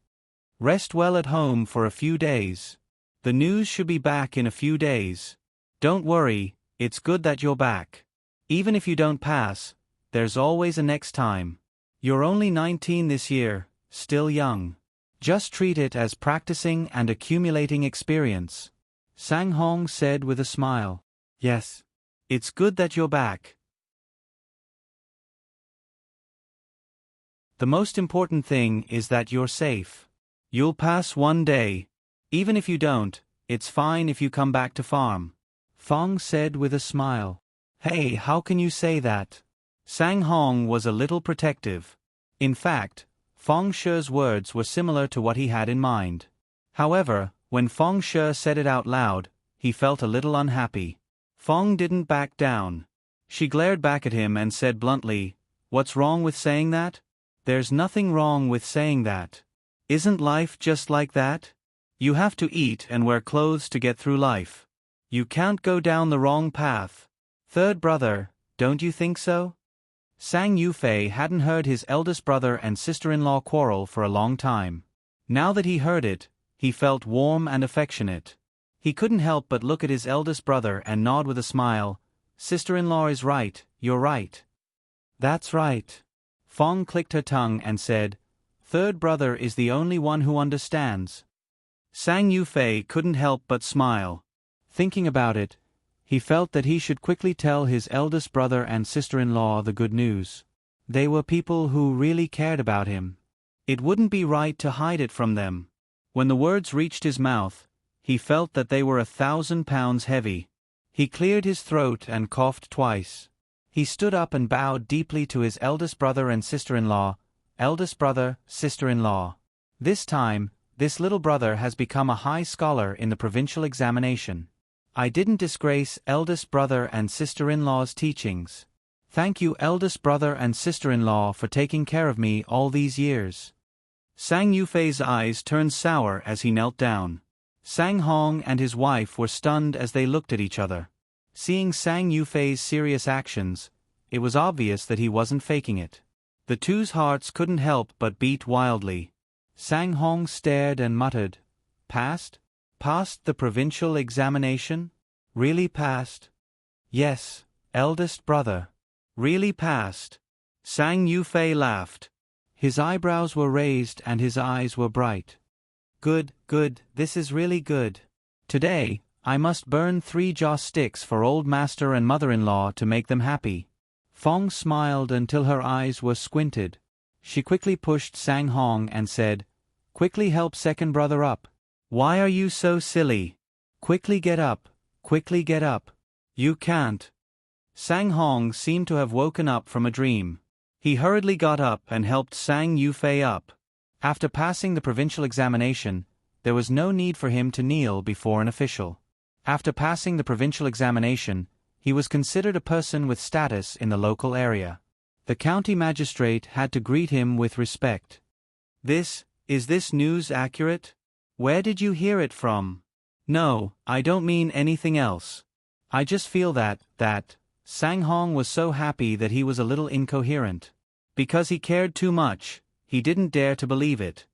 Rest well at home for a few days. The news should be back in a few days. Don't worry, it's good that you're back. Even if you don't pass, there's always a next time. You're only 19 this year, still young. Just treat it as practicing and accumulating experience. Sang Hong said with a smile. Yes. It's good that you're back. The most important thing is that you're safe. You'll pass one day. Even if you don't, it's fine if you come back to farm. Fang said with a smile. Hey, how can you say that? Sang Hong was a little protective. In fact, Feng Shi's words were similar to what he had in mind. However, when Feng Shi said it out loud, he felt a little unhappy. Feng didn't back down. She glared back at him and said bluntly, "What's wrong with saying that?" "There's nothing wrong with saying that. Isn't life just like that? You have to eat and wear clothes to get through life. You can't go down the wrong path. Third brother, don't you think so?" Sang Yufei hadn't heard his eldest brother and sister-in-law quarrel for a long time. Now that he heard it, he felt warm and affectionate. He couldn't help but look at his eldest brother and nod with a smile. "Sister-in-law is right, you're right." "That's right." Fong clicked her tongue and said, "Third brother is the only one who understands." Sang Yufei couldn't help but smile. Thinking about it, he felt that he should quickly tell his eldest brother and sister-in-law the good news. They were people who really cared about him. It wouldn't be right to hide it from them. When the words reached his mouth, he felt that they were 1,000 pounds heavy. He cleared his throat and coughed twice. He stood up and bowed deeply to his eldest brother and sister-in-law. "Eldest brother, sister-in-law. This time, this little brother has become a high scholar in the provincial examination. I didn't disgrace eldest brother and sister-in-law's teachings. Thank you, eldest brother and sister-in-law, for taking care of me all these years." Sang Yufei's eyes turned sour as he knelt down. Sang Hong and his wife were stunned as they looked at each other. Seeing Sang Yufei's serious actions, it was obvious that he wasn't faking it. The two's hearts couldn't help but beat wildly. Sang Hong stared and muttered, "Passed? Passed the provincial examination? Really passed?" "Yes, eldest brother. Really passed." Sang Yufei laughed. His eyebrows were raised and his eyes were bright. "Good, good, this is really good. Today, I must burn 3 joss sticks for old master and mother-in-law to make them happy." Fong smiled until her eyes were squinted. She quickly pushed Sang Hong and said, "Quickly help second brother up. Why are you so silly? Quickly get up, quickly get up. You can't." Sang Hong seemed to have woken up from a dream. He hurriedly got up and helped Sang Yufei up. After passing the provincial examination, there was no need for him to kneel before an official. After passing the provincial examination, he was considered a person with status in the local area. The county magistrate had to greet him with respect. Is this news accurate? Where did you hear it from?" "No, I don't mean anything else. I just feel that. Sang Hong was so happy that he was a little incoherent. Because he cared too much, he didn't dare to believe it.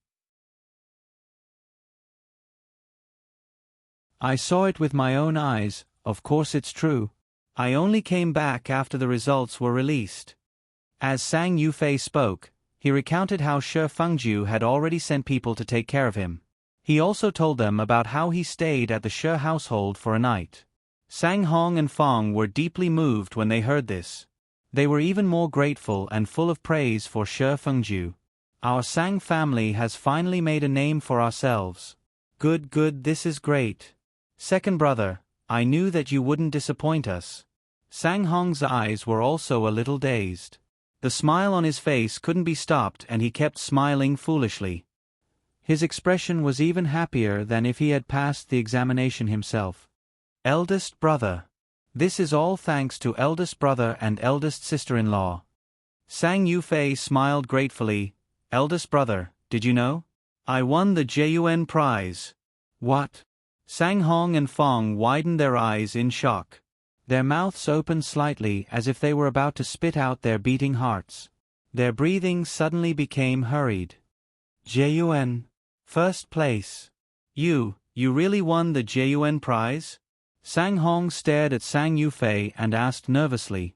"I saw it with my own eyes, of course it's true. I only came back after the results were released." As Sang Yufei spoke, he recounted how Shi Fengju had already sent people to take care of him. He also told them about how he stayed at the Shi household for a night. Sang Hong and Fong were deeply moved when they heard this. They were even more grateful and full of praise for Shi Fengju. Our Sang family has finally made a name for ourselves. Good, this is great. Second brother, I knew that you wouldn't disappoint us. Sang Hong's eyes were also a little dazed. The smile on his face couldn't be stopped and he kept smiling foolishly. His expression was even happier than if he had passed the examination himself. Eldest brother. This is all thanks to eldest brother and eldest sister-in-law. Sang Yufei smiled gratefully. Eldest brother, did you know? I won the JUN prize. What? Sang Hong and Fong widened their eyes in shock. Their mouths opened slightly as if they were about to spit out their beating hearts. Their breathing suddenly became hurried. JUN. First place. You really won the JUN prize? Sang Hong stared at Sang Yufei and asked nervously.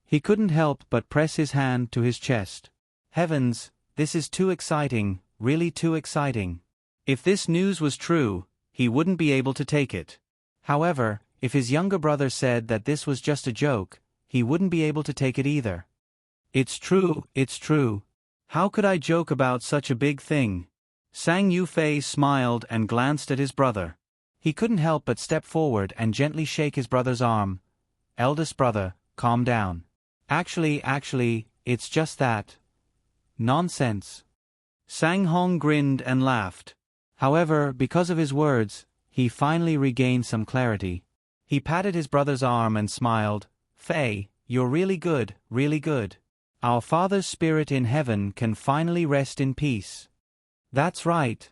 He couldn't help but press his hand to his chest. Heavens, this is too exciting, really too exciting. If this news was true, he wouldn't be able to take it. However, if his younger brother said that this was just a joke, he wouldn't be able to take it either. It's true. How could I joke about such a big thing? Sang Yufei smiled and glanced at his brother. He couldn't help but step forward and gently shake his brother's arm. Eldest brother, calm down. Actually, it's just that. Nonsense. Sang Hong grinned and laughed. However, because of his words, he finally regained some clarity. He patted his brother's arm and smiled. Fei, you're really good. Our Father's spirit in heaven can finally rest in peace. That's right.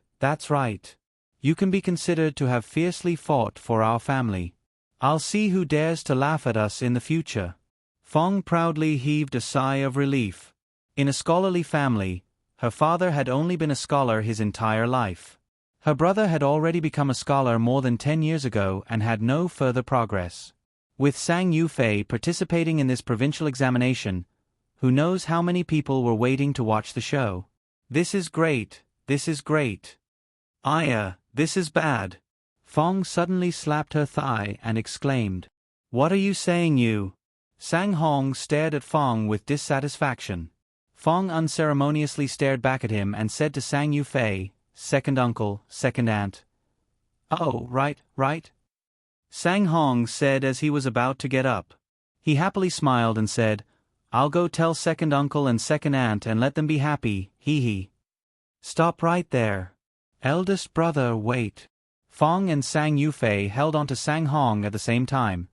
You can be considered to have fiercely fought for our family. I'll see who dares to laugh at us in the future. Fong proudly heaved a sigh of relief. In a scholarly family, her father had only been a scholar his entire life. Her brother had already become a scholar more than 10 years ago and had no further progress. With Sang Yufei participating in this provincial examination, who knows how many people were waiting to watch the show. This is great. Aya, this is bad. Fong suddenly slapped her thigh and exclaimed. What are you saying, you? Sang Hong stared at Fong with dissatisfaction. Fong unceremoniously stared back at him and said to Sang Yufei, second uncle, second aunt. Oh, right. Sang Hong said as he was about to get up. He happily smiled and said, I'll go tell second uncle and second aunt and let them be happy, hee. Stop right there. Eldest brother, wait. Fong and Sang Yufei held onto Sang Hong at the same time.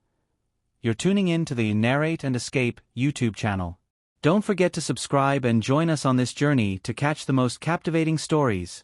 You're tuning in to the Narrate and Escape YouTube channel. Don't forget to subscribe and join us on this journey to catch the most captivating stories.